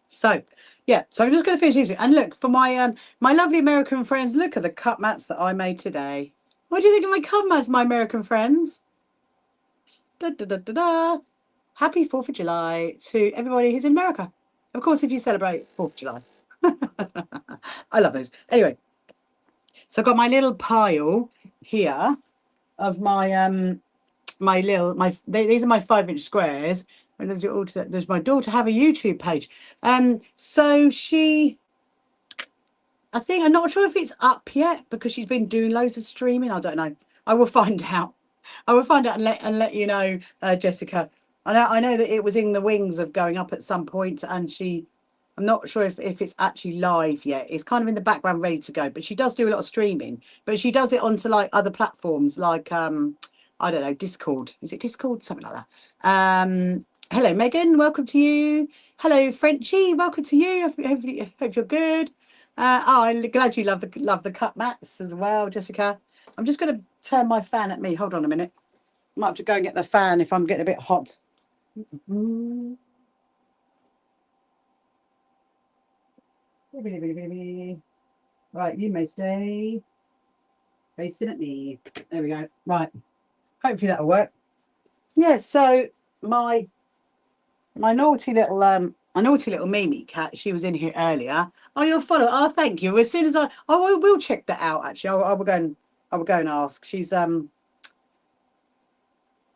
So, yeah, so I'm just going to finish these. And look, for my my lovely American friends, look at the cut mats that I made today. What do you think of my cut mats, my American friends? Da, da, da, da, da. Happy 4th of July to everybody who's in America. Of course, if you celebrate 4th of July. I love those. Anyway, so I've got my little pile here of my these are my 5-inch squares. And does my daughter have a YouTube page? So I think, I'm not sure if it's up yet because she's been doing loads of streaming. I don't know. I will find out. I will find out and let you know, Jessica. I know that it was in the wings of going up at some point, and I'm not sure if it's actually live yet. It's kind of in the background, ready to go. But she does do a lot of streaming. But she does it onto like other platforms, like I don't know, Discord. Is it Discord? Something like that. Hello, Megan. Welcome to you. Hello, Frenchie. Welcome to you. Hope you're good. I'm glad you love the cut mats as well, Jessica. I'm just going to turn my fan at me. Hold on a minute. I might have to go and get the fan if I'm getting a bit hot. Right, you may stay facing at me. There we go. Right. Hopefully that'll work. Yeah, so my naughty little Mimi cat, she was in here earlier. Oh, you'll follow. Oh, thank you. As soon as I will check that out actually. I will go and ask. She's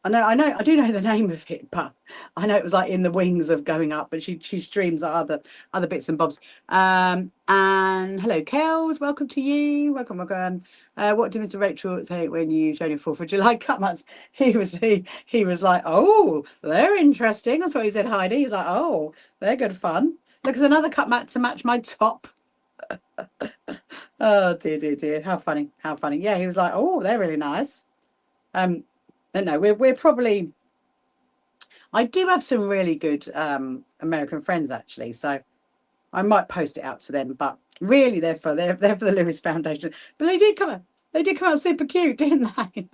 I do know the name of it, but I know it was like in the wings of going up, but she streams other bits and bobs. And hello, Kels, welcome to you. Welcome. What did Mr. Rachel say when you showed your 4th of July cut mats? He was like, oh, they're interesting. That's what he said, Heidi. He's like, oh, they're good fun. Look, there's another cut mat to match my top. Oh dear. How funny. Yeah, he was like, oh, they're really nice. No, we're probably. I do have some really good American friends actually, so I might post it out to them. But really, they're for the Lewis Foundation. But they did come out super cute, didn't they?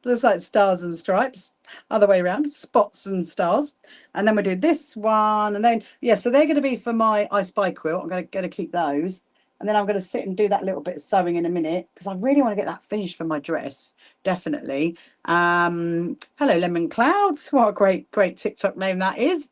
Looks like stars and stripes, other way around, spots and stars. And then we do this one, and then so they're going to be for my I Spy quilt. I'm going to keep those. And then I'm going to sit and do that little bit of sewing in a minute because I really want to get that finished for my dress. Definitely. Hello, Lemon Clouds. What a great TikTok name that is.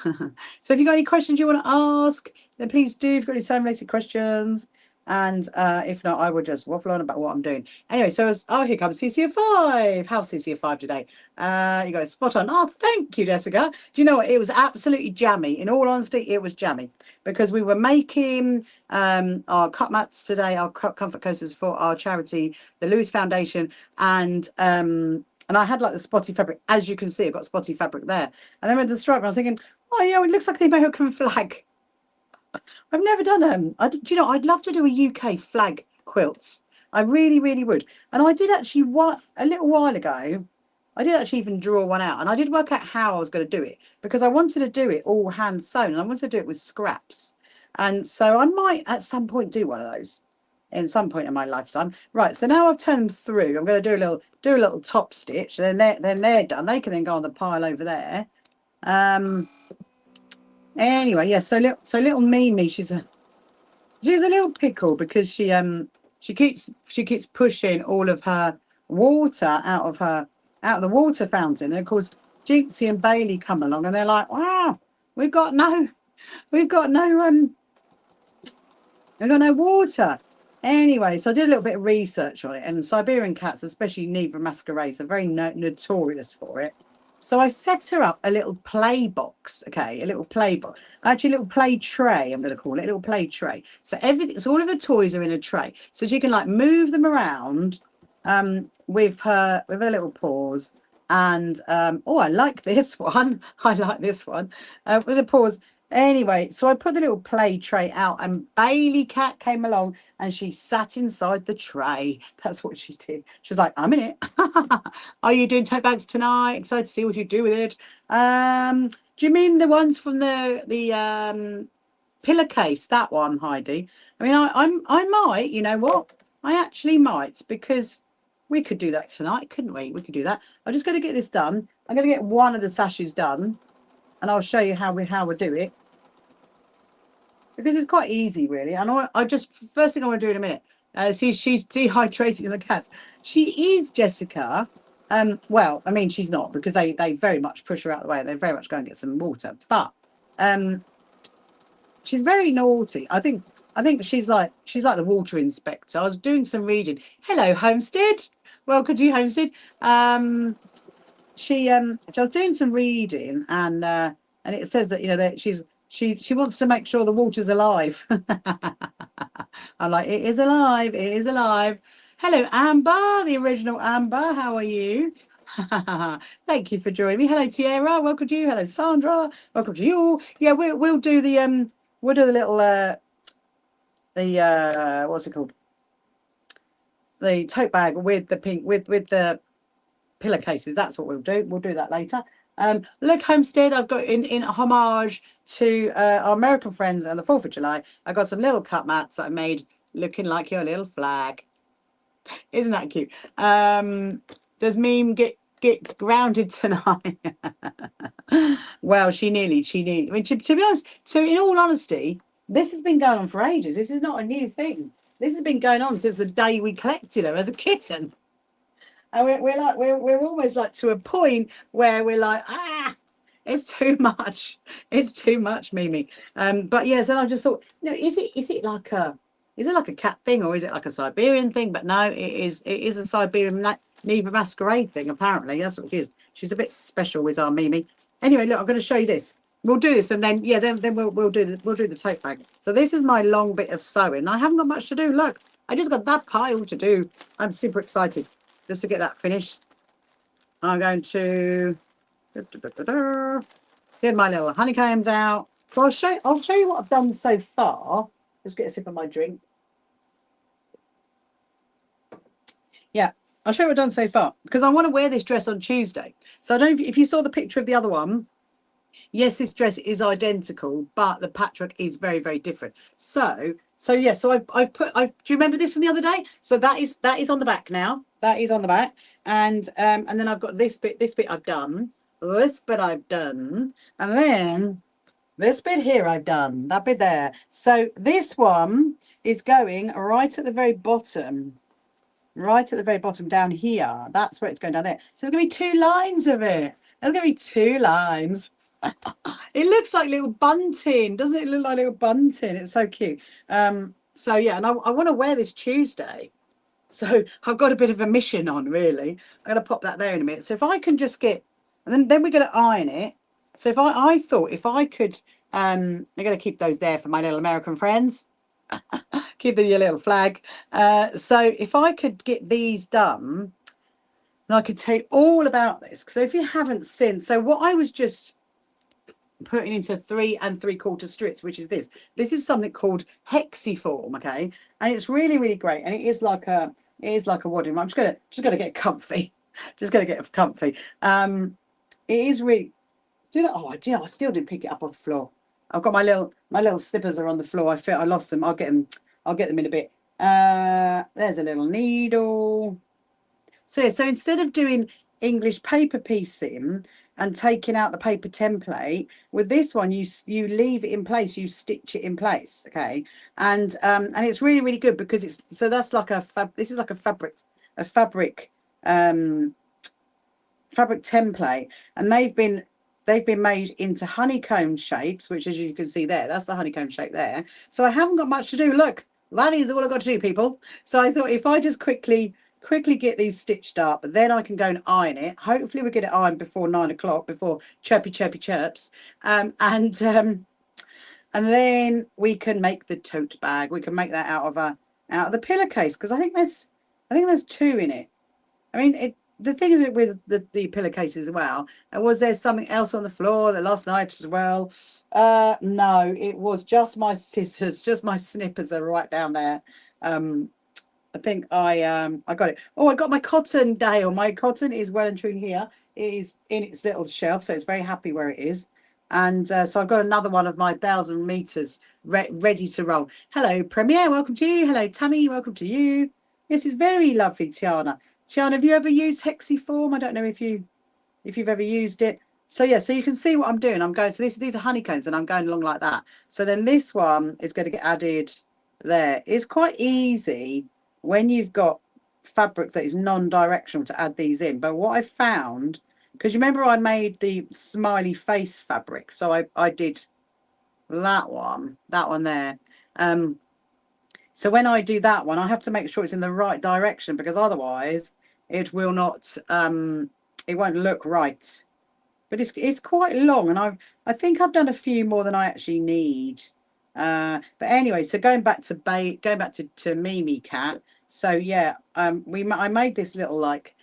So if you've got any questions you want to ask, then please do. If you've got any sewing related questions. And if not, I will just waffle on about what I'm doing. Anyway, so here comes CCF5. How's CCF5 today? You got it spot on. Oh, thank you, Jessica. Do you know what? It was absolutely jammy. In all honesty, it was jammy because we were making our cut mats today, our comfort coasters for our charity, the Lewis Foundation, and I had like the spotty fabric. As you can see, I've got spotty fabric there. And then with the stripe, I was thinking, oh, yeah, it looks like the American flag. I've never done do you know, I'd love to do a UK flag quilts. I really would. And I did actually a little while ago. I did actually even draw one out, and I did work out how I was going to do it because I wanted to do it all hand sewn, and I wanted to do it with scraps. And so I might at some point do one of those in some point in my lifetime. Right. So now I've turned them through. I'm going to do a little top stitch. Then they're done. They can then go on the pile over there. Anyway, yeah. So little Mimi, she's a little pickle because she keeps pushing all of her water out of the water fountain. And of course, Jinxie and Bailey come along and they're like, wow, we've got no water. Anyway, so I did a little bit of research on it, and Siberian cats, especially Neva masquerades, are very notorious for it. So I set her up a little play box, okay, a little play box, actually a little play tray, I'm going to call it, a little play tray. So all of her toys are in a tray, so she can like move them around with her little paws. And oh, I like this one. With a paws. Anyway, so I put the little play tray out, and Bailey cat came along and she sat inside the tray. That's what she did. She's like, I'm in it. Are you doing tote bags tonight? Excited to see what you do with it. Do you mean the ones from the pillowcase? That one, Heidi? I mean, I might. You know what? I actually might, because we could do that tonight, couldn't we? We could do that. I'm just going to get this done. I'm going to get one of the sashes done, and I'll show you how we do it, because it's quite easy, really. And first thing I want to do in a minute. She's dehydrated in the cats. She is, Jessica. Well, I mean, she's not, because they very much push her out of the way. They very much go and get some water. But she's very naughty. I think she's like the water inspector. I was doing some reading. Hello, Homestead. welcome to you, Homestead. She was doing some reading, and it says that, you know, that she wants to make sure the water's alive. I'm like, it is alive, it is alive. Hello, Amber, the original Amber. How are you? Thank you for joining me. Hello, Tierra. Welcome to you. Hello, Sandra. Welcome to you. Yeah, we'll do the little what's it called? The tote bag with the pink with the pillowcases. That's what we'll do. We'll do that later. Look, Homestead, I've got in homage to our American friends on the 4th of July, I got some little cut mats that I made looking like your little flag. Isn't that cute? Does Meme get grounded tonight? Well, she nearly. I mean, to be honest, so in all honesty, this has been going on for ages. This is not a new thing. This has been going on since the day we collected her as a kitten. And we're almost like to a point where we're like, it's too much. It's too much, Mimi. But yes, and I just thought, you know, is it like a cat thing, or is it like a Siberian thing? But no, it is a Siberian Neva masquerade thing, apparently. That's what it is. She's a bit special with our Mimi. Anyway, look, I'm going to show you this. We'll do this, and then then we'll do the tote bag. So this is my long bit of sewing. I haven't got much to do. Look, I just got that pile to do. I'm super excited just to get that finished. I'm going to get my little honeycombs out. So I'll show you what I've done so far. Just get a sip of my drink. Yeah, I'll show you what I've done so far, because I want to wear this dress on Tuesday. So I don't know if you saw the picture of the other one. Yes, this dress is identical, but the patchwork is very, very different. So yeah, so I've do you remember this from the other day? So that is on the back now. That is on the back. And then I've got this bit I've done. This bit I've done. And then this bit here I've done. That bit there. So this one is going right at the very bottom. Right at the very bottom down here. That's where it's going down there. So there's going to be 2 lines of it. There's going to be 2 lines. It looks like little bunting, doesn't it? Look like little bunting. It's so cute. So yeah, and I want to wear this Tuesday, so I've got a bit of a mission on, really. I'm going to pop that there in a minute. So if I can just get, and then we're going to iron it. So if I thought if I could, I'm going to keep those there for my little American friends. Keep the little flag. So if I could get these done, and I could tell you all about this. So if you haven't seen, so what I was just putting into 3 3/4 strips, which is this is something called hexiform, okay, and it's really, really great, and it is like a wadding. I'm just gonna get comfy. Just gonna get comfy. It is really, I still didn't pick it up off the floor. I've got my little slippers are on the floor. I lost them. I'll get them in a bit. There's a little needle. So instead of doing English paper piecing and taking out the paper template, with this one you leave it in place, you stitch it in place, okay, and it's really, really good, because it's, so that's like this is like a fabric template, and they've been made into honeycomb shapes, which, as you can see there, that's the honeycomb shape there. So I haven't got much to do. Look, that is all I've got to do, people. So I thought if I just quickly get these stitched up, then I can go and iron it. Hopefully we'll get it ironed before 9 o'clock, before chirpy chirps, and then we can make the tote bag. We can make that out of the pillowcase, because I think there's 2 in it. I mean, the thing is with the pillowcases as well, and was there something else on the floor that last night as well? No, it was just my scissors, just my snippers are right down there. I think I got it. Oh, I got my cotton, Dale. My cotton is well and truly here. It is in its little shelf, so it's very happy where it is. And so I've got another one of my 1,000 meters ready to roll. Hello, Premier. Welcome to you. Hello, Tammy. Welcome to you. This is very lovely, Tiana. Tiana, have you ever used hexiform? I don't know if you've ever used it. So yeah, so you can see what I'm doing. I'm going to these are honeycombs, and I'm going along like that. So then this one is going to get added there. It's quite easy when you've got fabric that is non-directional to add these in. But what I found, because you remember I made the smiley face fabric, so I did that one there. So when I do that one, I have to make sure it's in the right direction, because otherwise it will not, it won't look right. But it's quite long, and I think I've done a few more than I actually need. But anyway, so going back to Mimi Cat. So yeah, I made this little like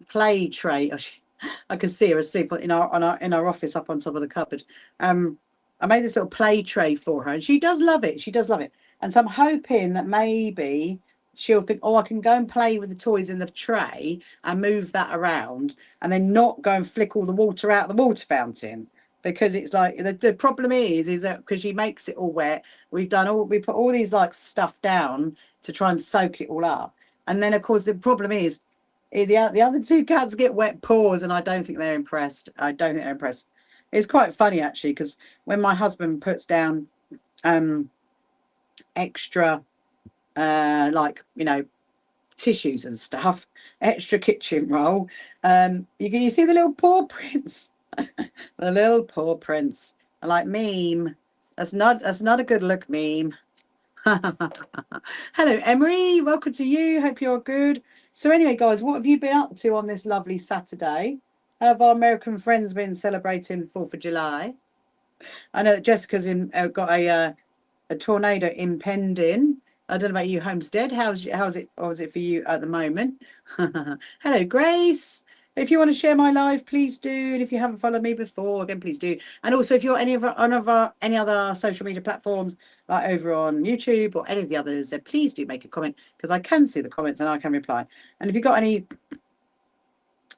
play tray. Oh, I can see her asleep in our office up on top of the cupboard. I made this little play tray for her, and she does love it. She does love it, and so I'm hoping that maybe she'll think, oh, I can go and play with the toys in the tray and move that around, and then not go and flick all the water out the water fountain. Because it's like the problem is that because she makes it all wet, we put all these like stuff down to try and soak it all up, and then of course the problem is the other two cats get wet paws, and I don't think they're impressed. I don't think they're impressed. It's quite funny actually, because when my husband puts down extra like, you know, tissues and stuff, extra kitchen roll, you see the little paw prints. The little paw prints are like, meme. That's not a good look, meme. Hello Emery, welcome to you, hope you're good. So anyway guys, what have you been up to on this lovely Saturday? How have our American friends been celebrating 4th of July? I know that Jessica's got a tornado impending. I don't know about you, Homestead. How's it for you at the moment? Hello Grace. If you want to share my live, please do. And if you haven't followed me before, again, please do. And also, if you're any other social media platforms, like over on YouTube or any of the others, then please do make a comment, because I can see the comments and I can reply. And if you've got any,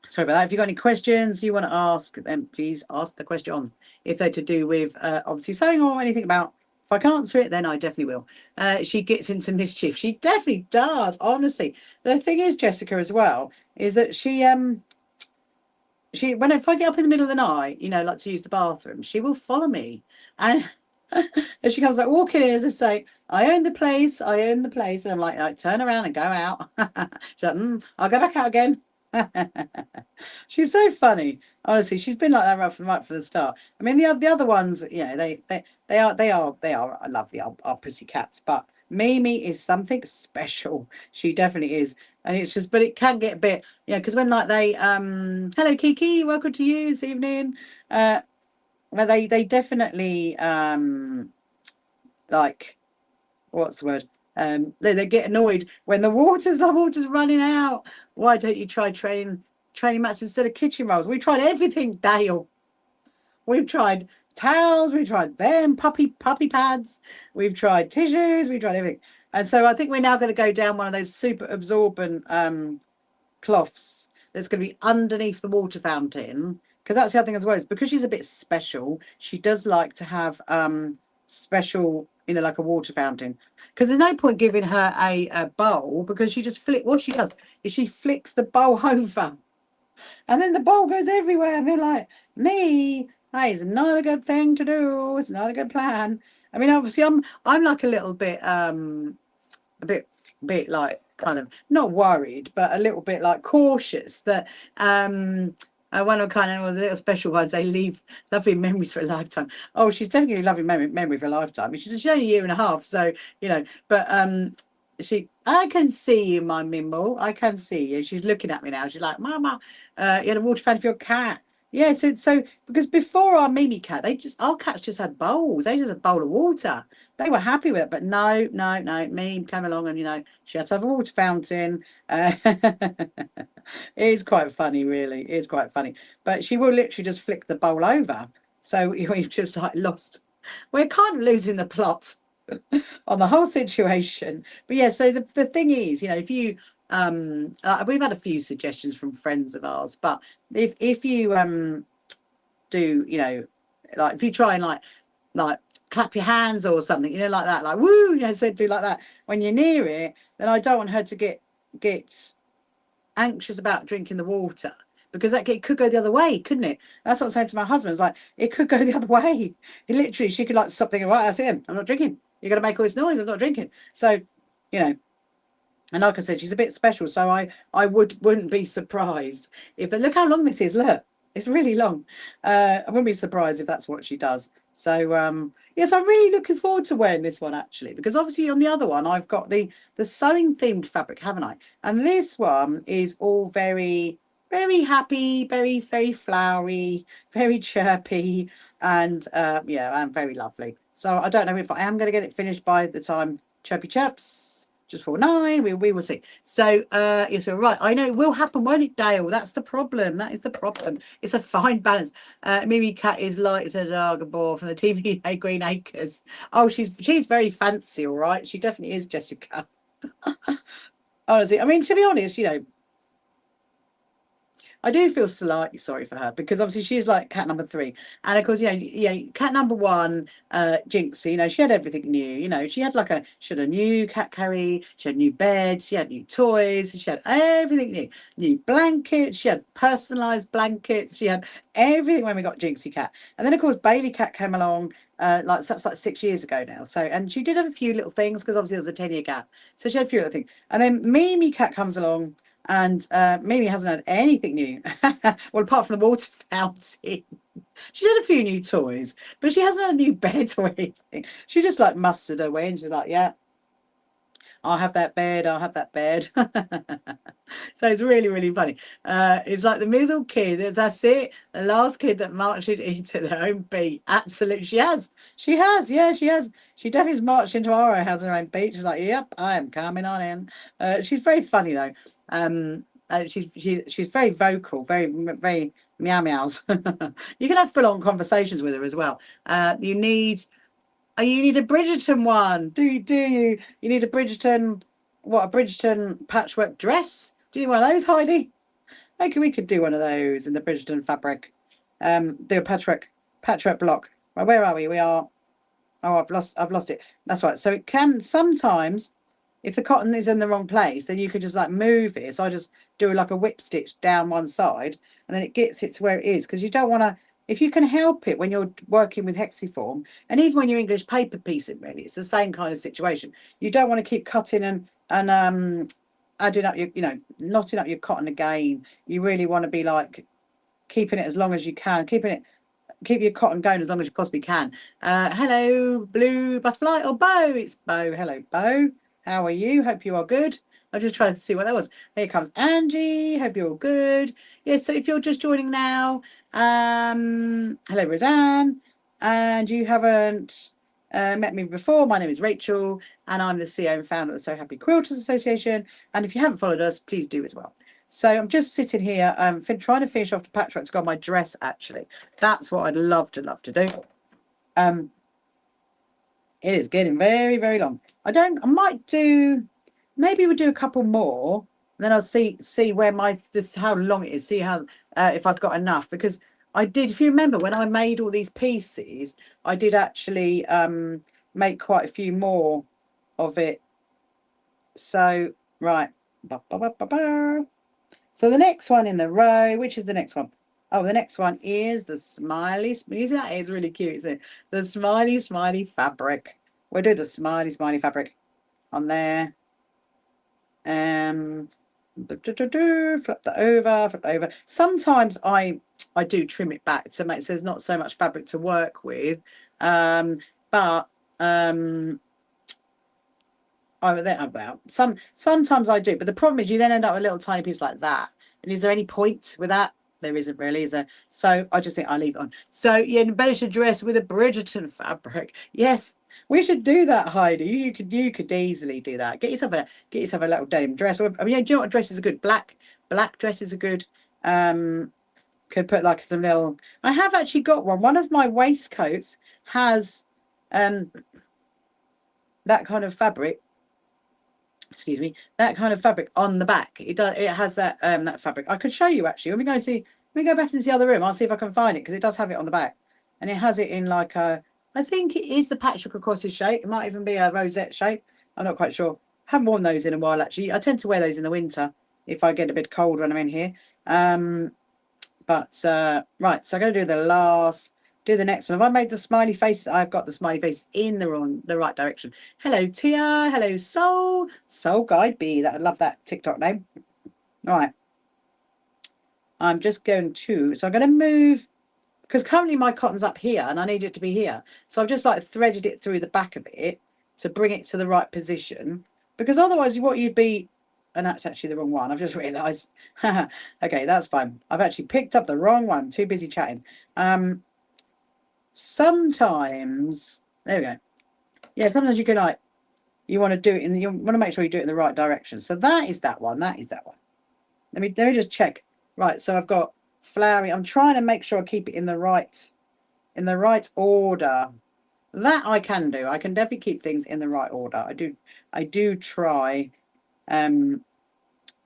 sorry about that, if you've got any questions you want to ask, then please ask the question. If they're to do with obviously sewing or anything about, if I can answer it, then I definitely will. She gets into mischief. She definitely does, honestly. The thing is, Jessica, as well, is that if I get up in the middle of the night, you know, like to use the bathroom, she will follow me, and she comes like walking in as if saying, I own the place, and I'm like turn around and go out. She's like, I'll go back out again. She's so funny, honestly. She's been like that right from the start. I mean, the other ones, you know, they are lovely, our pussy cats, but Mimi is something special. She definitely is. And it's just, but it can get a bit, you know, because when like they hello Kiki, welcome to you this evening. Well, they definitely like, what's the word, they get annoyed when the water's running out. Why don't you try training mats instead of kitchen rolls? We tried everything, Dale. We've tried towels, we've tried them, puppy pads, we've tried tissues, we've tried everything. And so I think we're now going to go down one of those super absorbent cloths that's going to be underneath the water fountain, because that's the other thing as well, is because she's a bit special, she does like to have special, you know, like a water fountain, because there's no point giving her a bowl, because she just what she does is she flicks the bowl over, and then the bowl goes everywhere, and they're like, me, that is not a good thing to do. It's not a good plan. I mean, obviously I'm like a little bit like kind of not worried, but a little bit like cautious that one of kind of the little special ones, they leave lovely memories for a lifetime. Oh, she's definitely a lovely memory for a lifetime. She's only a year and a half, so you know, but I can see you, my Mimble. I can see you. She's looking at me now. She's like, Mama, you had a water fountain for your cat. Yeah, so because before our Mimi cat, our cats just had bowls. They just had a bowl of water. They were happy with it, but no. Mimi came along, and you know, she had to have a water fountain. It is quite funny, really. It is quite funny. But she will literally just flick the bowl over. So we've just like lost. We're kind of losing the plot on the whole situation. But yeah, so the thing is, you know, if you we've had a few suggestions from friends of ours, but if you do, you know, like if you try and like clap your hands or something, you know, like that, like woo, you know, so do like that when you're near it, then I don't want her to get anxious about drinking the water, because it could go the other way, couldn't it? That's what I'm saying to my husband. It's like, it could go the other way. She could like stop thinking, right, that's it, I'm not drinking. You're going to make all this noise, I'm not drinking. So, you know, and like I said, she's a bit special, so I wouldn't be surprised if look how long this is. Look, It's really long. I wouldn't be surprised if that's what she does. So yes, I'm really looking forward to wearing this one actually, because obviously on the other one I've got the sewing themed fabric, haven't I? And this one is all very, very happy, very, very flowery, very chirpy, and yeah, and very lovely. So I don't know if I am going to get it finished by the time Chirpy Chirps just for 9. We will see. So yes, you're right. I know it will happen, won't it, Dale? That's the problem. That is the problem. It's a fine balance. Mimi Cat is light to dark ball from the TV Green Acres. Oh, she's very fancy, all right. She definitely is, Jessica. Honestly, I mean, to be honest, you know, I do feel slightly sorry for her because obviously she is like cat number 3, and of course, cat number 1, Jinxie. You know, she had everything new. You know, she had a new cat carry, she had new beds, she had new toys, she had everything new blankets, she had personalised blankets, she had everything when we got Jinxie Cat, and then of course Bailey Cat came along. That's like 6 years ago now. So, and she did have a few little things because obviously there was a 10-year gap. So she had a few little things, and then Mimi Cat comes along. And Mimi hasn't had anything new. Well, apart from the water fountain. She had a few new toys, but she hasn't had a new bed or anything. She just like mustered her way and she's like, yeah, I'll have that bed. I'll have that bed. So it's really, really funny. It's like the middle kid. That's it. The last kid that marched into their own beat. Absolutely. She has. She has. Yeah, she has. She definitely has marched into our house her own beat. She's like, yep, I am coming on in. She's very funny though. She's very vocal, very, very meow meows. You can have full on conversations with her as well. You need a Bridgerton one. Do you? You need a Bridgerton, what, a Bridgerton patchwork dress? Do you need one of those, Heidi? Okay, we could do one of those in the Bridgerton fabric. Do a patchwork block. Well, where are we? We are. Oh, I've lost it. That's right. So it can sometimes, if the cotton is in the wrong place, then you could just like move it. So I just do like a whip stitch down one side, and then it gets it to where it is, because you don't want to. If you can help it when you're working with hexiform, and even when you're English paper piecing, really, it's the same kind of situation. You don't want to keep cutting and adding up your, knotting up your cotton again. You really want to be like keeping it as long as you can, keep your cotton going as long as you possibly can. Hello, Blue Butterfly, or Bo. It's Bo. Hello, Bo. How are you? Hope you are good. I'm just trying to see what that was. Here comes Angie. Hope you're all good. Yes, so if you're just joining now, hello, Roseanne. And you haven't met me before, my name is Rachel, and I'm the CEO and founder of the So Happy Quilters Association. And if you haven't followed us, please do as well. So I'm just sitting here, trying to finish off the patchwork to go on my dress, actually. That's what I'd love to do. It is getting very, very long. Maybe we'll do a couple more, and then I'll see where how long it is, see how if I've got enough, because I did, if you remember, when I made all these pieces, I did actually make quite a few more of it. So, right. So the next one in the row, which is the next one? Oh, the next one is the smiley. That is really cute, isn't it? The smiley fabric. We'll do the smiley fabric on there. Flip that over. Sometimes I do trim it back to make so there's not so much fabric to work with. Sometimes I do, but the problem is you then end up with a little tiny piece like that. And is there any point with that? There isn't really, is there? So I just think I'll leave it on. So you embellish a dress with a Bridgerton fabric. Yes, we should do that, Heidi. You could easily do that. Get yourself a little denim dress. Or, I mean, do you know what dresses are good? Black dresses are good. Could put like some little. I have actually got one. One of my waistcoats has that kind of fabric. Excuse me, that kind of fabric on the back. It has that that fabric. I could show you actually. Let me go back into the other room. I'll see if I can find it, because it does have it on the back, and it has it in like a. I think it is the patchwork acrosses shape. It might even be a rosette shape. I'm not quite sure. I haven't worn those in a while actually. I tend to wear those in the winter if I get a bit cold when I'm in here. Right, so I'm going to do the next one. Have I made the smiley faces? I've got the smiley face in the right direction. Hello, Tia. Hello, Soul Guide B. I love that TikTok name. All right. I'm just going to, so I'm going to move, because currently my cotton's up here and I need it to be here. So I've just like threaded it through the back of it to bring it to the right position, because otherwise what you'd be, and that's actually the wrong one. I've just realised. Okay, that's fine. I've actually picked up the wrong one. I'm too busy chatting. Sometimes, there we go. Yeah, sometimes you can like, you want to do it in the, you want to make sure you do it in the right direction. So that is that one. That is that one. Let me just check. Right, so I've got flowering. I'm trying to make sure I keep it in the right order. That I can do. I can definitely keep things in the right order. I do try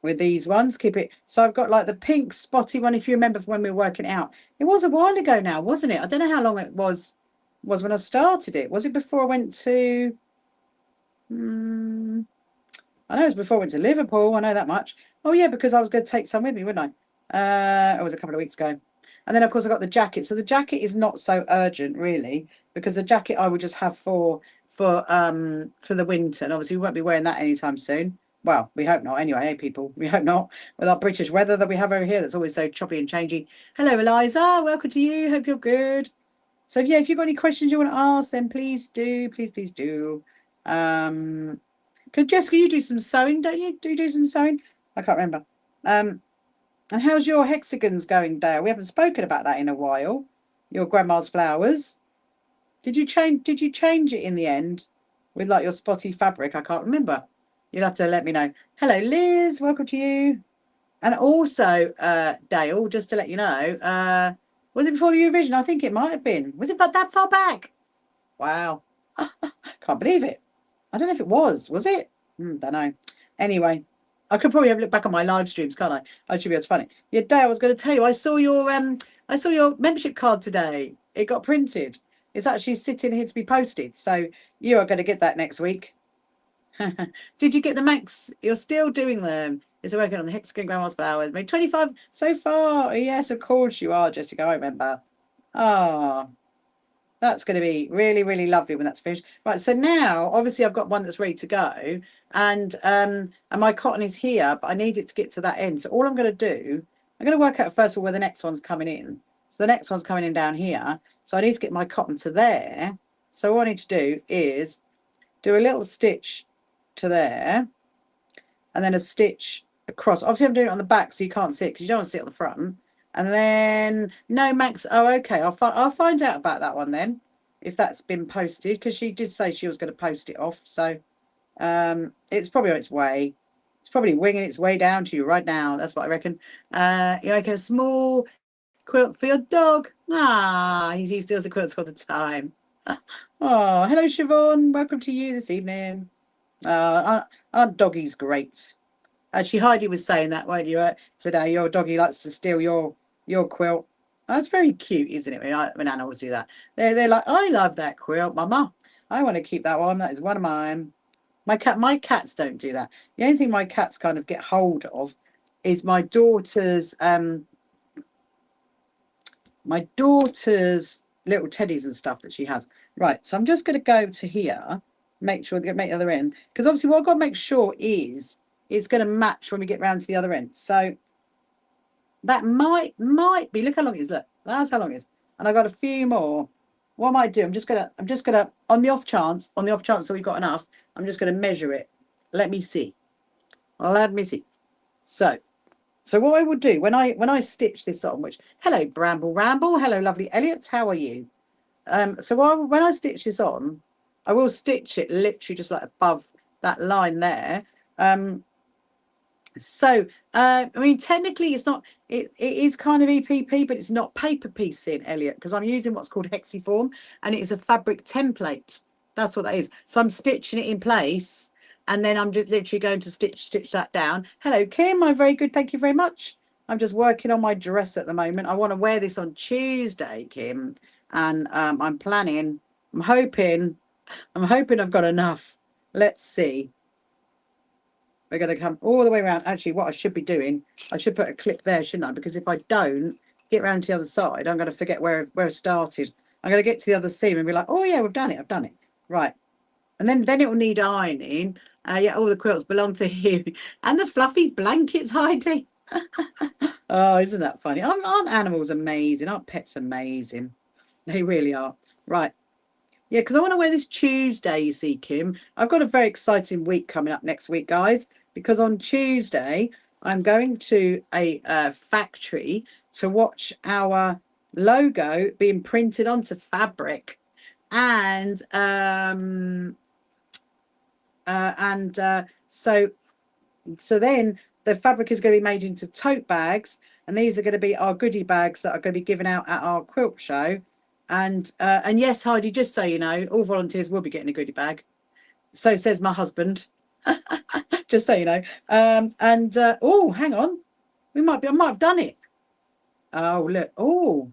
with these ones. Keep it. So I've got like the pink spotty one, if you remember from when we were working out. It was a while ago now, wasn't it? I don't know how long it was when I started it. Was it before I went to I know it was before I went to Liverpool. I know that much. Oh, yeah, because I was going to take some with me, wouldn't I? It was a couple of weeks ago. And then, of course, I got the jacket. So the jacket is not so urgent, really, because the jacket I would just have for the winter. And obviously, we won't be wearing that anytime soon. Well, we hope not. Anyway, hey, people, we hope not. With our British weather that we have over here, that's always so choppy and changing. Hello, Eliza. Welcome to you. Hope you're good. So, yeah, if you've got any questions you want to ask, then please do. Please do. Because Jessica, you do some sewing, don't you? Do you do some sewing? I can't remember. And how's your hexagons going, Dale? We haven't spoken about that in a while. Your grandma's flowers. Did you change it in the end with like your spotty fabric? I can't remember. You'll have to let me know. Hello, Liz. Welcome to you. And also, Dale, just to let you know, was it before the Eurovision? I think it might have been. Was it but that far back? Wow. Can't believe it. I don't know if it was it? Don't know. Anyway, I could probably have a look back on my live streams, can't I? I should be able to find it. Yeah, Dale, I was going to tell you, I saw your membership card today. It got printed. It's actually sitting here to be posted. So you are going to get that next week. Did you get the Max? You're still doing them. It's working on the hexagon grandma's flowers. Made 25 so far. Yes, of course you are, Jessica. I remember. Oh. That's going to be really, really lovely when that's finished. Right, so now, obviously, I've got one that's ready to go, and my cotton is here, but I need it to get to that end. So all I'm going to do, I'm going to work out first of all where the next one's coming in. So the next one's coming in down here. So I need to get my cotton to there. So what I need to do is do a little stitch to there, and then a stitch across. Obviously, I'm doing it on the back, so you can't see it because you don't want to see it on the front. And then, no, Max, oh, okay, I'll find out about that one then, if that's been posted, because she did say she was going to post it off. So it's probably on its way. It's probably winging its way down to you right now. That's what I reckon. You're making a small quilt for your dog. Ah, he steals the quilts all the time. Oh, hello, Siobhan. Welcome to you this evening. Aunt Doggie's great. Actually, Heidi was saying that, weren't you, today? Your doggy likes to steal your quilt. That's very cute, isn't it? When animals do that, they're like, I love that quilt, Mama. I want to keep that one. That is one of mine. My cats don't do that. The only thing my cats kind of get hold of is my daughter's little teddies and stuff that she has. Right, so I'm just going to go to here, make sure to make the other end, because obviously what I've got to make sure is it's going to match when we get round to the other end. So that might be, look how long it is. Look, that's how long it is. And I've got a few more. What I might do, I'm just gonna on the off chance that we've got enough, I'm just gonna measure it. Let me see. So what I would do when I stitch this on, which, hello Bramble Ramble, hello lovely Elliot, how are you? So when I stitch this on, I will stitch it literally just like above that line there. So I mean, technically it's not, it is kind of EPP, but it's not paper piecing, Elliot, because I'm using what's called hexiform, and it is a fabric template. That's what that is. So I'm stitching it in place, and then I'm just literally going to stitch that down. Hello Kim, I'm very good, thank you very much. I'm just working on my dress at the moment. I want to wear this on Tuesday, Kim, and I'm hoping I've got enough. Let's see. We're going to come all the way around. Actually, what I should be doing, I should put a clip there, shouldn't I? Because if I don't get around to the other side, I'm going to forget where I started. I'm going to get to the other seam and be like, oh yeah, I've done it. Right. And then it will need ironing. Yeah, all the quilts belong to you. And the fluffy blankets, Heidi. Oh, isn't that funny? Aren't animals amazing? Aren't pets amazing? They really are. Right. Yeah, because I want to wear this Tuesday, you see, Kim. I've got a very exciting week coming up next week, guys, because on Tuesday, I'm going to a factory to watch our logo being printed onto fabric. And so then the fabric is going to be made into tote bags, and these are going to be our goodie bags that are going to be given out at our quilt show. And yes, Heidi, just so you know, all volunteers will be getting a goodie bag. So says my husband. Just so you know. Oh, hang on, I might have done it. Oh, look. Oh,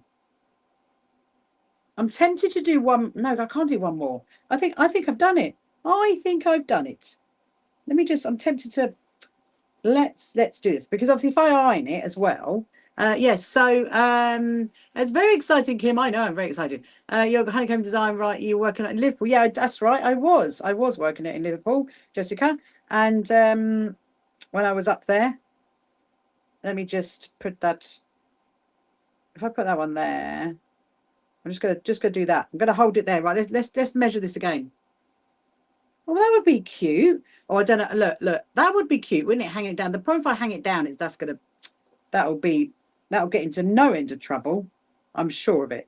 I'm tempted to do one. No, I can't do one more. I think I've done it. I think I've done it. Let me just. I'm tempted to. Let's do this, because obviously if I iron it as well. Yes, so it's very exciting, Kim. I know, I'm very excited. Your honeycomb design, right? You're working at Liverpool. Yeah, that's right. I was working it in Liverpool, Jessica. And when I was up there, let me just put that. If I put that one there, I'm just gonna do that. I'm gonna hold it there. Right. Let's measure this again. Well, that would be cute. Oh, I don't know. Look, that would be cute, wouldn't it? Hanging it down. The problem if I hang it down is that'll get into no end of trouble. I'm sure of it.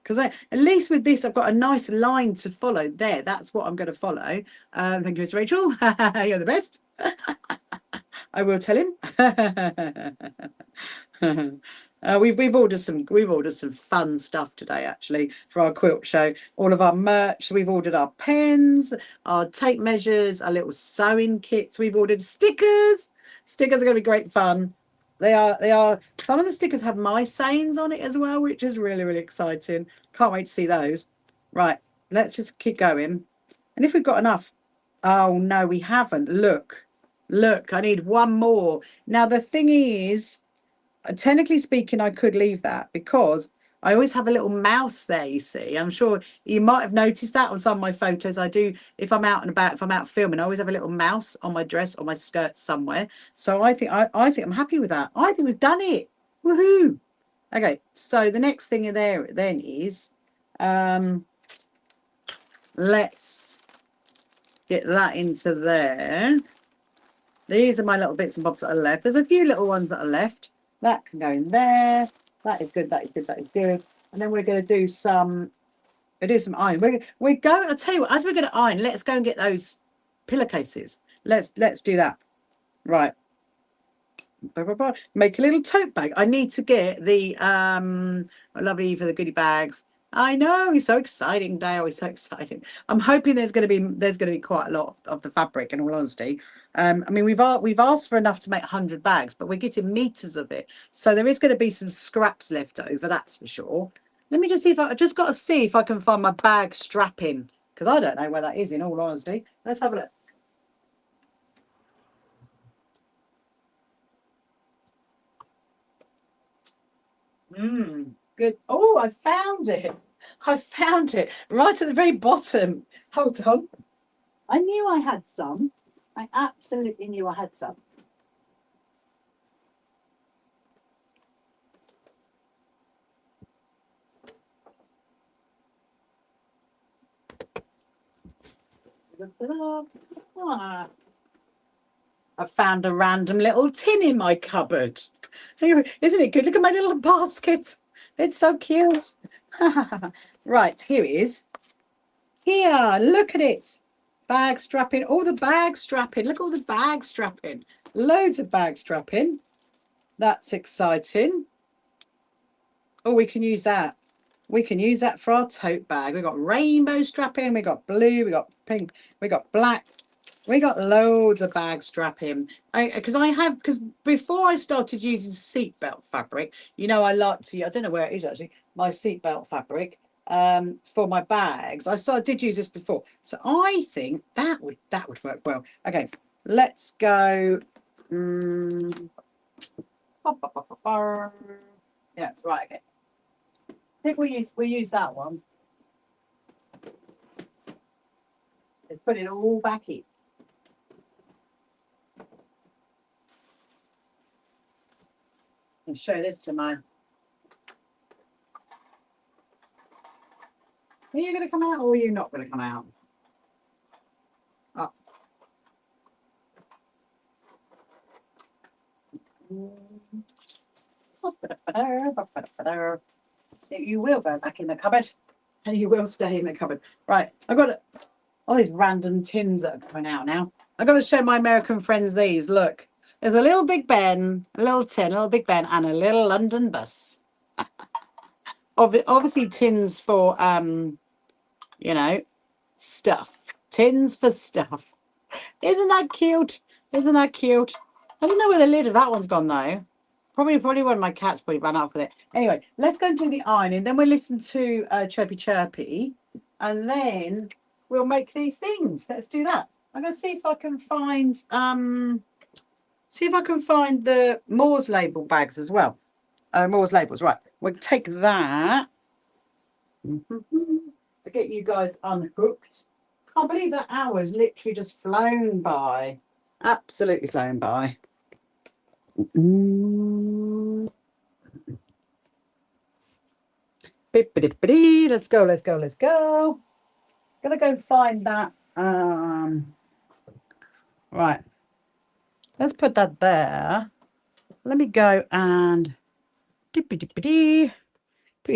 Because at least with this, I've got a nice line to follow there. That's what I'm going to follow. Thank you, Miss Rachel. You're the best. I will tell him. We've ordered some fun stuff today, actually, for our quilt show. All of our merch. We've ordered our pens, our tape measures, our little sewing kits. We've ordered stickers. Stickers are going to be great fun. They are. Some of the stickers have my sayings on it as well, which is really, really exciting. Can't wait to see those. Right, let's just keep going. And if we've got enough. Oh no, we haven't. Look, I need one more. Now the thing is, technically speaking, I could leave that because I always have a little mouse there, you see. I'm sure you might have noticed that on some of my photos. I do, if I'm out and about, if I'm out filming, I always have a little mouse on my dress or my skirt somewhere. So I think I'm happy with that. I think we've done it. Woohoo. Okay, so the next thing in there then is let's get that into there. These are my little bits and bobs that are left. There's a few little ones that are left. That can go in there. That is good. That is good. That is good. And then we're going to do some. Iron. We're going. I'll tell you what. As we're going to iron, let's go and get those pillowcases. Let's do that. Right. Make a little tote bag. I need to get the lovely for the goodie bags. I know, it's so exciting, Dale. It's so exciting. I'm hoping there's going to be quite a lot of the fabric. In all honesty, I mean we've asked for enough to make 100 bags, but we're getting meters of it, so there is going to be some scraps left over. That's for sure. Let me just see if I just got to see if I can find my bag strapping, because I don't know where that is. In all honesty, let's have a look. Good. Oh, I found it. I found it right at the very bottom. Hold on. I knew I had some. I absolutely knew I had some. I found a random little tin in my cupboard. Isn't it good? Look at my little basket. It's so cute. Right, here it is. Here, look at it. Bag strapping. All the bag strapping. Look at all the bag strapping. Loads of bag strapping. That's exciting. Oh, we can use that. We can use that for our tote bag. We've got rainbow strapping. We got blue. We got pink. We got black. We got loads of bag strapping. Because before I started using seatbelt fabric, you know, I like to, I don't know where it is actually, my seatbelt fabric for my bags. I did use this before. So I think that would work well. Okay, let's go. Yeah, right, okay. I think we use that one. Let's put it all back in. I'll show this to mine. Are you going to come out or are you not going to come out? Oh. You will go back in the cupboard and you will stay in the cupboard. Right, I've got all these random tins that are coming out now. I've got to show my American friends these. Look, there's a little Big Ben, a little tin, a little Big Ben, and a little London bus. Obviously tins for, you know, stuff. Tins for stuff. Isn't that cute? Isn't that cute? I don't know where the lid of that one's gone though. Probably one of my cats probably ran up with it. Anyway, let's go and do the ironing. Then we'll listen to Chirpy Chirpy, and then we'll make these things. Let's do that. I'm going to see if I can find the Moore's label bags as well. Moore's labels, right? We'll take that. To get you guys unhooked. Can't believe that hour's literally just flown by. Absolutely flown by. Let's go, let's go, let's go. Gonna go find that. Right. Let's put that there. Let me go and put you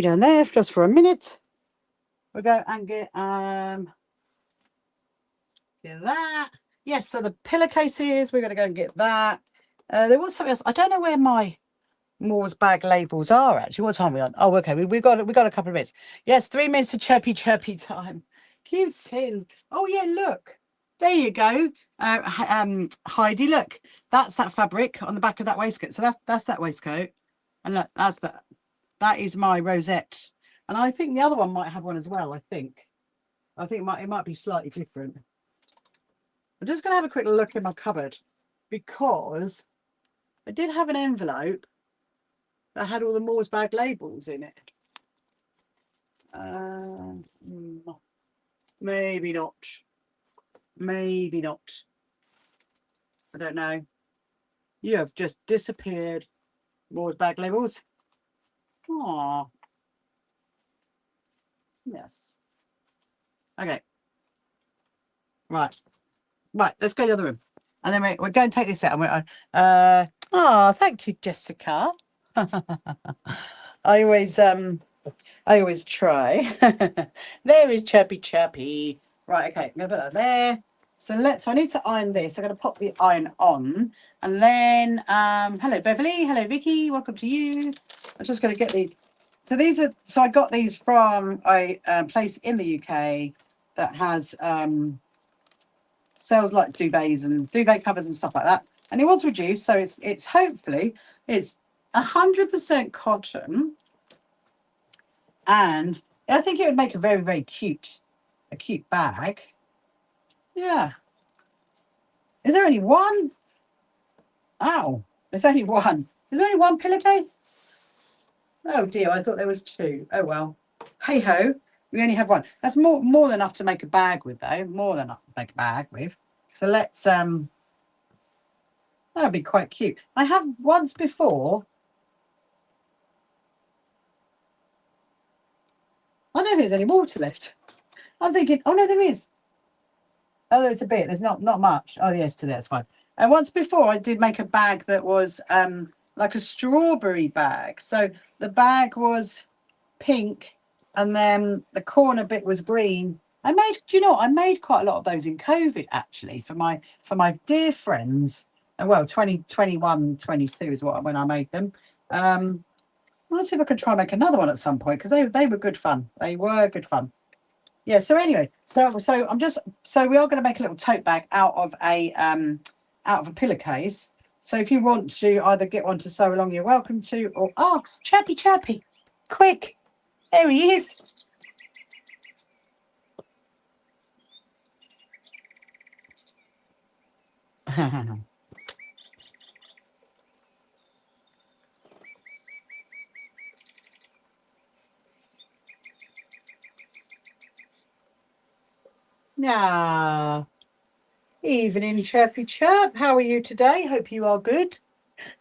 down there just for a minute. We'll go and get that. Yes, so the pillowcases, we're gonna go and get that. There was something else. I don't know where my Moore's bag labels are actually. What time are we on? Oh, okay. We've got a couple of minutes. Yes, 3 minutes of chirpy chirpy time. Cute tins. Oh yeah, look. There you go. Heidi, look. That's that fabric on the back of that waistcoat. So that's that waistcoat. And look, that is my rosette. And I think the other one might have one as well, I think. It might be slightly different. I'm just gonna have a quick look in my cupboard because I did have an envelope that had all the Moore's bag labels in it. Maybe not. Maybe not. I don't know. You have just disappeared. Moore's bag labels. Aww. Yes. Okay. Right. Right. Let's go to the other room. And then we're going to take this out. And we're thank you, Jessica. I always try. There is Chirpy Chirpy. Right, okay, I'm gonna put that there. So I need to iron this. I'm gonna pop the iron on, and then hello Beverly, hello Vicky, welcome to you. I'm just gonna get the. So I got these from a place in the UK that has sells like duvets and duvet covers and stuff like that, and it was reduced, so it's hopefully it's 100% cotton, and I think it would make a very, very cute bag. Yeah. Is there only one? Oh, there's only one. Is there only one pillowcase? Oh dear, I thought there was two. Oh well. Hey ho, we only have one. That's more than enough to make a bag with though. More than enough to make a bag with. So let's that'd be quite cute. I have once before. I don't know if there's any water left. I'm thinking, oh no, there is. Oh, there's a bit. There's not much. Oh yes, to there, that's fine. And once before, I did make a bag that was like a strawberry bag. So the bag was pink, and then the corner bit was green. Do you know what? I made quite a lot of those in COVID actually for my dear friends. Well, 2021, 22 is when I made them. Let's see if I can try and make another one at some point because they were good fun. They were good fun. Yeah. So anyway, so we are going to make a little tote bag out of a pillowcase. So if you want to either get one to sew along, you're welcome to. Or Chirpy Chirpy, quick! There he is. Nah. Evening, Chirpy Chirp. How are you today? Hope you are good.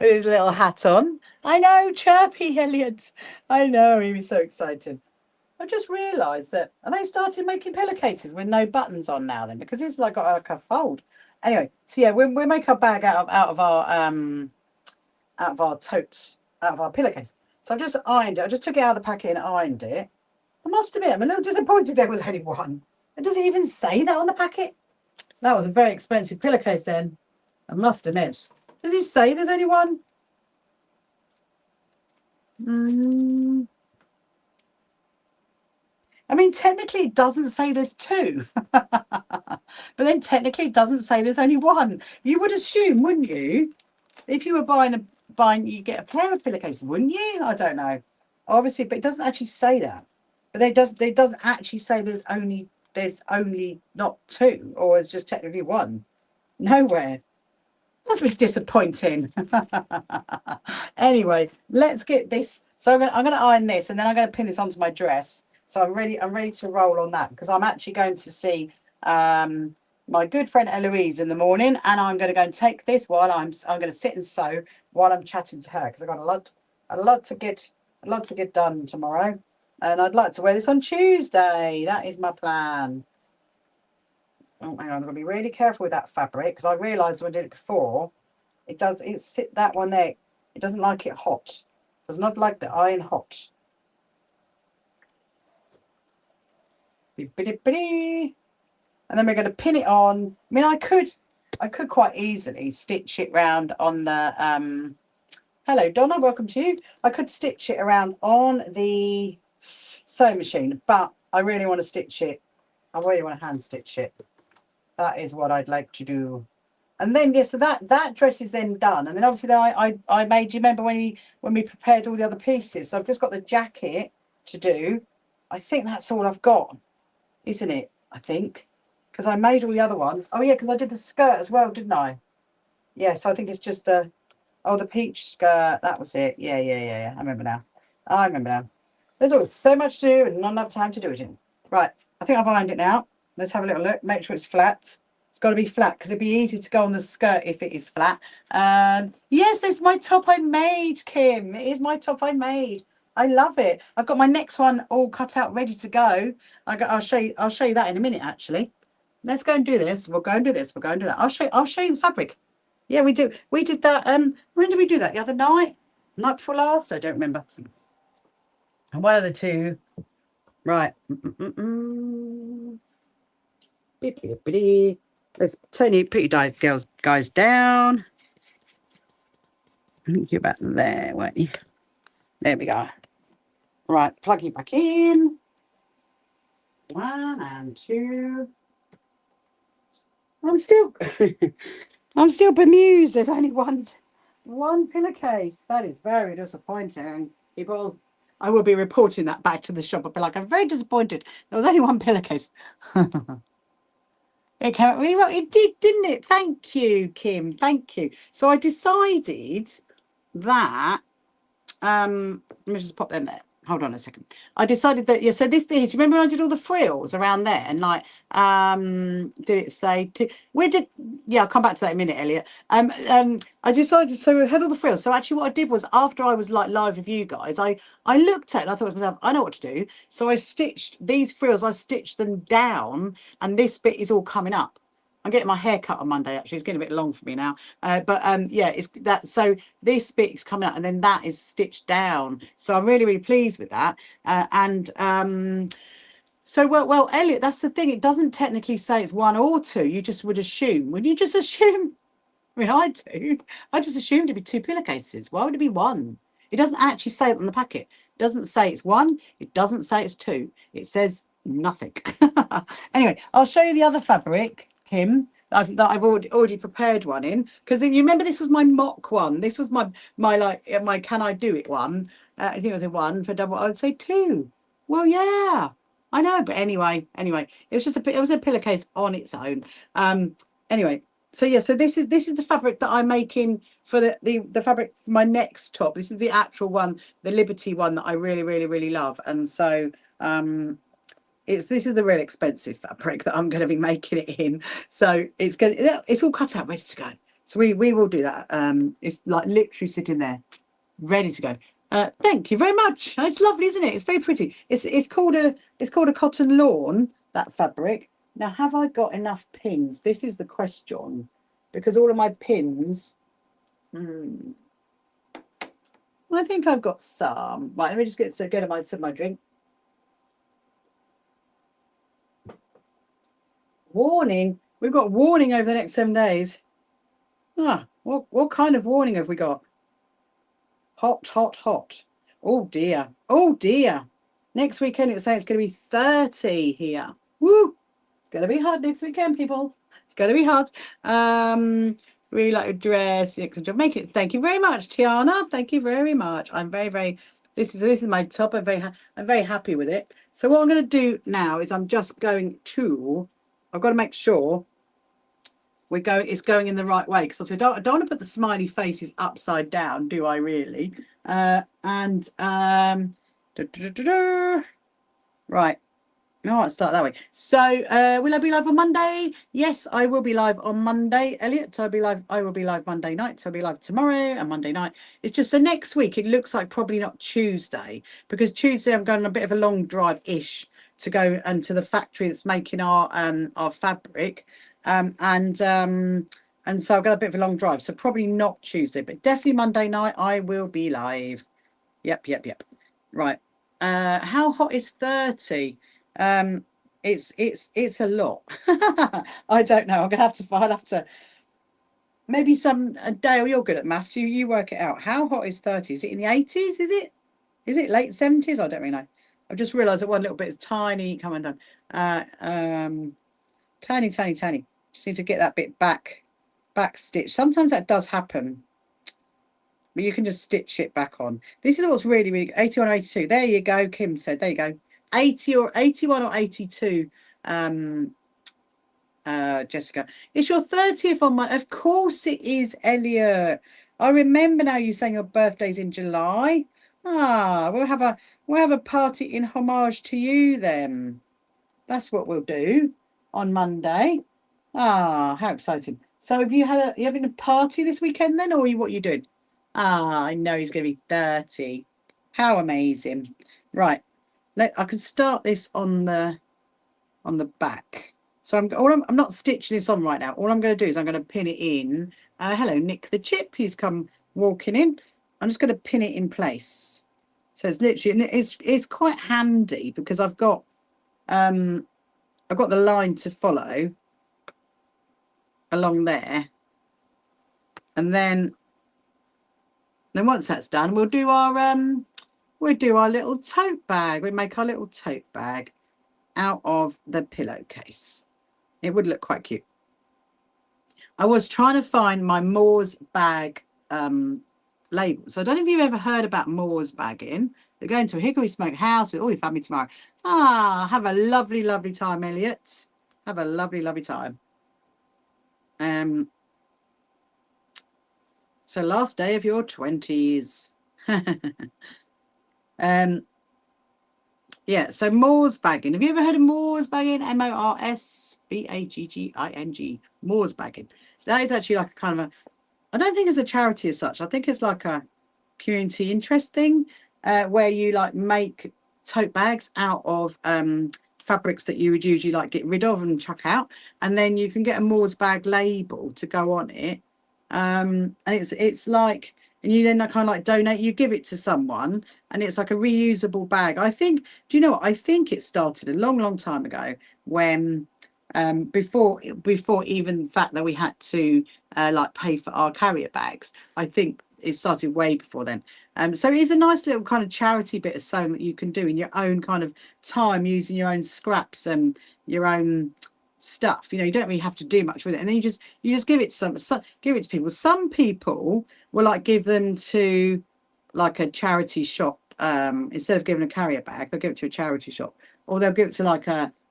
with his little hat on. I know, chirpy Elliot. I know, he was so excited. I just realised that, and they started making pillowcases with no buttons on now then, because it's like got like a fold. Anyway, so yeah, we'll make our bag out of our totes, out of our pillowcase. So I've just ironed it. I just took it out of the packet and ironed it. I must admit, I'm a little disappointed there was only one. And does it even say that on the packet? That was a very expensive pillowcase then, I must admit. Does it say there's only one? I mean, technically it doesn't say there's two. But then technically it doesn't say there's only one. You would assume, wouldn't you? If you were buying, you get a pair of pillowcases, wouldn't you? I don't know. Obviously, but it doesn't actually say that. But it doesn't actually say there's only not two, or it's just technically one. Nowhere. That's a bit disappointing. Anyway, let's get this. So I'm gonna iron this, and then I'm gonna pin this onto my dress. So I'm ready to roll on that, because I'm actually going to see my good friend Eloise in the morning, and I'm going to go and take this while I'm going to sit and sew while I'm chatting to her, because I've got a lot to get done tomorrow, and I'd like to wear this on Tuesday. That is my plan. Oh, hang on, I'm going to be really careful with that fabric, because I realised when I did it before, that one there, it doesn't like it hot. It does not like the iron hot. And then we're going to pin it on. I mean, I could quite easily stitch it round on the hello Donna, welcome to you. I could stitch it around on the sewing machine, but I really want to stitch it. I really want to hand stitch it. That is what I'd like to do. And then so that dress is then done. And then obviously then I made, do you remember when we prepared all the other pieces? So I've just got the jacket to do. I think that's all I've got, isn't it? I think, because I made all the other ones. Oh yeah, because I did the skirt as well, didn't I? Yeah, so I think it's just the peach skirt. That was it. Yeah. I remember now. There's always so much to do and not enough time to do it in. Right, I think I've ironed it now. Let's have a little look. Make sure it's flat. It's got to be flat, because it'd be easy to go on the skirt if it is flat. Yes, this is my top I made, Kim. It is my top I made. I love it. I've got my next one all cut out, ready to go. I'll show you that in a minute, actually. Let's go and do this. We'll go and do this. We'll go and do that. I'll show you the fabric. Yeah, we did that. When did we do that? The other night? Night before last? I don't remember. One of the two. Right. Let's put your guys down. I think you're about there, weren't you? There we go. Right, plug you back in. 1 and 2. I'm still bemused. There's only one pillowcase. That is very disappointing, people. I will be reporting that back to the shop. I'll be like, I'm very disappointed. There was only one pillowcase. It came out really well. It did, didn't it? Thank you, Kim. Thank you. So I decided that let me just pop them there. Hold on a second. I decided that, yeah, so this bit here, do you remember when I did all the frills around there? And like, did it say, I'll come back to that in a minute, Elliot. I decided, so we had all the frills. So actually what I did was, after I was like live with you guys, I looked at it and I thought to myself, I know what to do. So I stitched these frills, I stitched them down, and this bit is all coming up. I'm getting my hair cut on Monday, actually. It's getting a bit long for me now. Yeah, it's that. So this bit's coming out, and then that is stitched down. So I'm really, really pleased with that. So, well, Elliot, that's the thing. It doesn't technically say it's 1 or 2. You just would assume. Would you just assume? I mean, I do. I just assumed it'd be 2 pillowcases. Why would it be 1? It doesn't actually say it on the packet. It doesn't say it's 1. It doesn't say it's 2. It says nothing. Anyway, I'll show you the other fabric, Kim, that I've already prepared one in, because you remember this was my mock one. This was my can I do it one. I think it was a 1 for double. I would say 2. Well, yeah, I know, but anyway, it was a pillowcase on its own. Anyway, so yeah, so this is the fabric that I'm making for the fabric for my next top. This is the actual one, the Liberty one that I really, really, really love. And so this is the real expensive fabric that I'm going to be making it in. So it's all cut out, ready to go. So we will do that. It's like literally sitting there, ready to go. Thank you very much. It's lovely, isn't it? It's very pretty. It's called a cotton lawn, that fabric. Now, have I got enough pins? This is the question, because all of my pins. I think I've got some. Right, let me just get my drink. Warning. We've got warning over the next 7 days. What kind of warning have we got? Hot, hot, hot. Oh dear. Oh dear. Next weekend it's saying it's going to be 30 here. Woo! It's going to be hot next weekend, people. It's going to be hot. Really like your dress. Make it. Thank you very much, Tiana. Thank you very much. I'm very. This is my top. I'm very happy with it. So what I'm going to do now is I'm just going to. I've got to make sure it's going in the right way, because obviously I don't want to put the smiley faces upside down, do I really? Right. No, I'll start that way. So will I be live on Monday? Yes, I will be live on Monday, Elliot. So I will be live Monday night. So I'll be live tomorrow and Monday night. It's just so next week it looks like probably not Tuesday, because Tuesday I'm going on a bit of a long drive-ish to go and to the factory that's making our fabric. And so I've got a bit of a long drive. So probably not Tuesday, but definitely Monday night I will be live. Yep. Right. How hot is 30? It's a lot. I don't know. I'll have to maybe Dale, you're good at maths. You work it out. How hot is 30? Is it in the 80s? Is it late 70s? I don't really know. I've just realized that one little bit is tiny coming down. Tiny. Just need to get that bit back stitched. Sometimes that does happen, but you can just stitch it back on. This is what's really, really 81 or 82. There you go. Kim said, there you go. 80 or 81 or 82. Jessica, it's your 30th on Monday. Of course it is, Elliot. I remember now you saying your birthday's in July. We'll have a party in homage to you then. That's what we'll do on Monday. How exciting. So have you having a party this weekend then, or what are you doing? I know he's going to be 30. How amazing. Right. I can start this on the back. So I'm not stitching this on right now. All I'm going to do is I'm going to pin it in. Hello, Nick the Chip, who's come walking in. I'm just going to pin it in place. So it's literally, it's quite handy because I've got the line to follow along there, and then once that's done, we'll do our little tote bag. We make our little tote bag out of the pillowcase. It would look quite cute. I was trying to find my Moore's bag label. So I don't know if you've ever heard about Moore's bagging. They're going to a hickory smoke house with all your family tomorrow. Have a lovely, lovely time, Elliot. Have a lovely, lovely time. So last day of your 20s. Yeah, so Moore's bagging. Have you ever heard of Moore's bagging? MORSBAGGING. Moore's bagging. That is actually like a kind of I don't think it's a charity as such. I think it's like a community interest thing, where you like make tote bags out of fabrics that you would usually like get rid of and chuck out, and then you can get a Moore's bag label to go on it, and it's like, and you then kind of like donate, you give it to someone, and it's like a reusable bag. I think, do you know what? I think it started a long time ago when before even the fact that we had to like pay for our carrier bags. I think it started way before then. So it is a nice little kind of charity bit of sewing that you can do in your own kind of time, using your own scraps and your own stuff. You know, you don't really have to do much with it, and then you just give it to people. Some people will like give them to like a charity shop, instead of giving a carrier bag, they'll give it to a charity shop, or they'll give it to like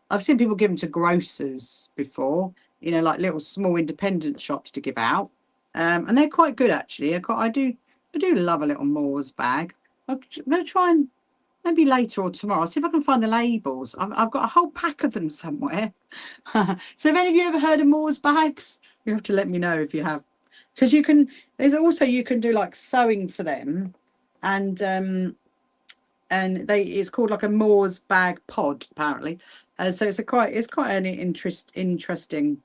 I've seen people give them to grocers before, you know, like little small independent shops to give out, and they're quite good actually. I do love a little Moore's bag. I'm going to try and maybe later or tomorrow, see if I can find the labels. I've got a whole pack of them somewhere. So have any of you ever heard of Moore's bags? You have to let me know if you have. because you can, there's also, you can do like sewing for them, and it's called like a Moore's bag pod apparently. So it's quite an interesting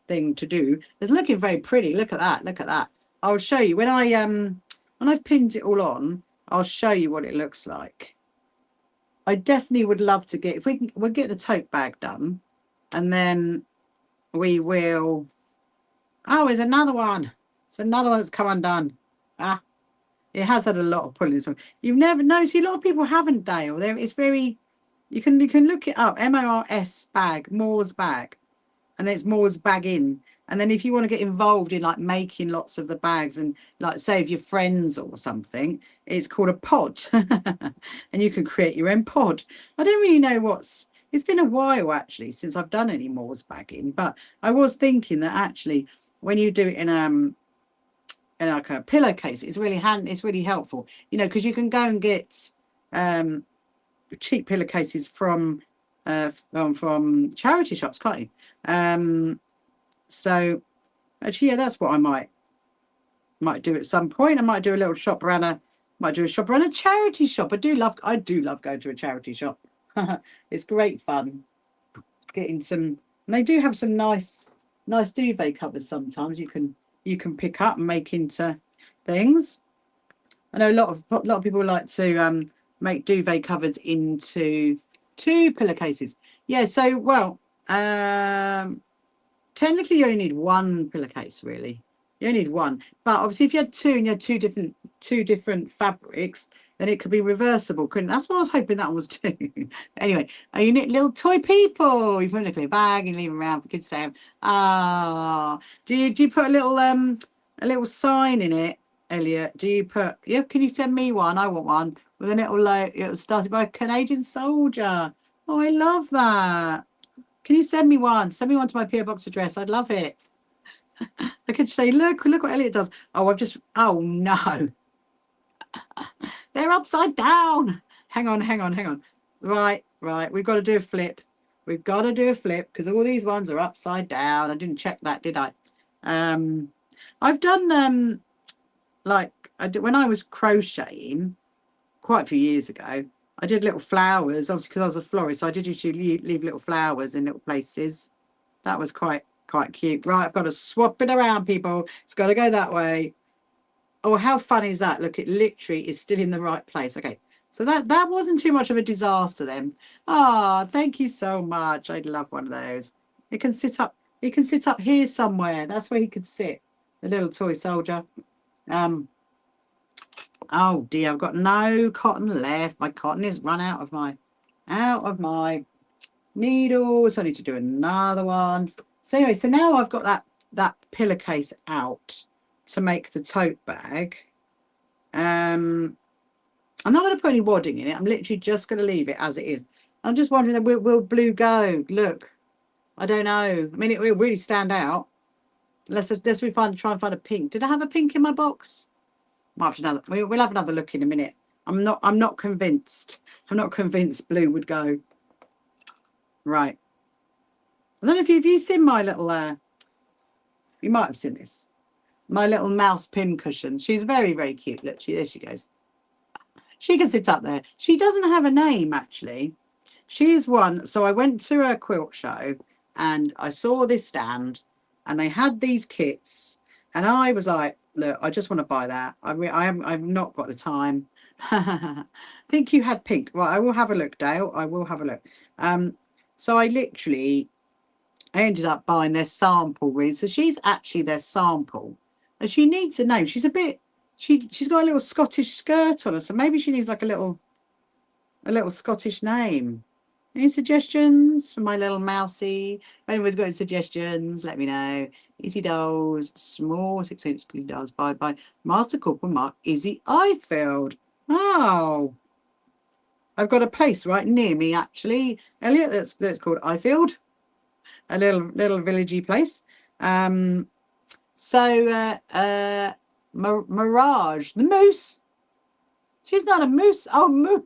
thing to do. It's looking very pretty. Look at that, look at that. I'll show you when I've pinned it all on. I'll show you what it looks like. I definitely would love to get, if we'll get the tote bag done, and then we will. Oh, there's another one. It's another one that's come undone. Ah, it has had a lot of pulling. So you've never noticed, a lot of people haven't, Dale. It's very, you can look it up. MORS bag, Moore's bag, and then it's Moore's bag in. And then if you want to get involved in like making lots of the bags and like save your friends or something, it's called a pod. And you can create your own pod. I don't really know it's been a while actually since I've done any Moore's bagging, but I was thinking that actually when you do it in like a pillowcase, it's really it's really helpful, you know, because you can go and get cheap pillowcases from charity shops, can't you? So actually, yeah, that's what I might do at some point. I might do a little shop around a charity shop. I do love going to a charity shop. It's great fun getting some, and they do have some nice duvet covers sometimes you can pick up and make into things. I know a lot of people like to make duvet covers into 2 pillowcases. Yeah, so well, technically you only need 1 pillowcase, really. You only need 1, but obviously if you had 2 and you had two different fabrics, then it could be reversible, couldn't it? That's what I was hoping that one was too. Anyway, you need little toy people. You put in a clear bag and leave them around for kids to have. Ah, do you put a little sign in it, Elliot? Do you put, yeah? Can you send me one? I want one with a little it was started by a Canadian soldier. Oh, I love that. Can you send me one? Send me one to my PO box address. I'd love it. I could say, look what Elliot does. Oh, oh no. They're upside down. Hang on. Right. We've got to do a flip. We've got to do a flip because all these ones are upside down. I didn't check that, did I? I've done like when I was crocheting quite a few years ago. I did little flowers, obviously because I was a florist. So I did usually leave little flowers in little places. That was quite cute. Right, I've got to swap it around, people. It's got to go that way. Oh, how fun is that? Look, it literally is still in the right place. Okay, so that wasn't too much of a disaster then. Ah, thank you so much. I'd love one of those. It can sit up. It can sit up here somewhere. That's where he could sit. The little toy soldier. Oh dear, I've got no cotton left. My cotton is run out of my needles. I need to do another one. So anyway, so now I've got that pillowcase out to make the tote bag. I'm not going to put any wadding in it. I'm literally just going to leave it as it is. I'm just wondering, will blue go? Look, I don't know. I mean, it will really stand out. Let's we try and find a pink. Did I have a pink in my box? Might have another. We'll have another look in a minute. I'm not convinced. I'm not convinced blue would go. Right. I don't know if you've seen my little. You might have seen this. My little mouse pin cushion. She's very, very cute. Look, there she goes. She can sit up there. She doesn't have a name, actually. She is one. So I went to a quilt show and I saw this stand and they had these kits. And I was like, look, I just want to buy that. I've not got the time. I think you had pink. Well, I will have a look, Dale. I will have a look. So I ended up buying their sample, really. So she's actually their sample. And she needs a name. She's a bit, she's got a little Scottish skirt on her. So maybe she needs like a little Scottish name. Any suggestions for my little mousey? If anyone's got any suggestions, let me know. Izzy Dolls, small 6-inch dolls by Master Corporal Mark Izzy Ifield. Oh, I've got a place right near me, actually, Elliot, that's called Ifield. A little villagey place. Mirage, the moose. She's not a moose. Oh, moose.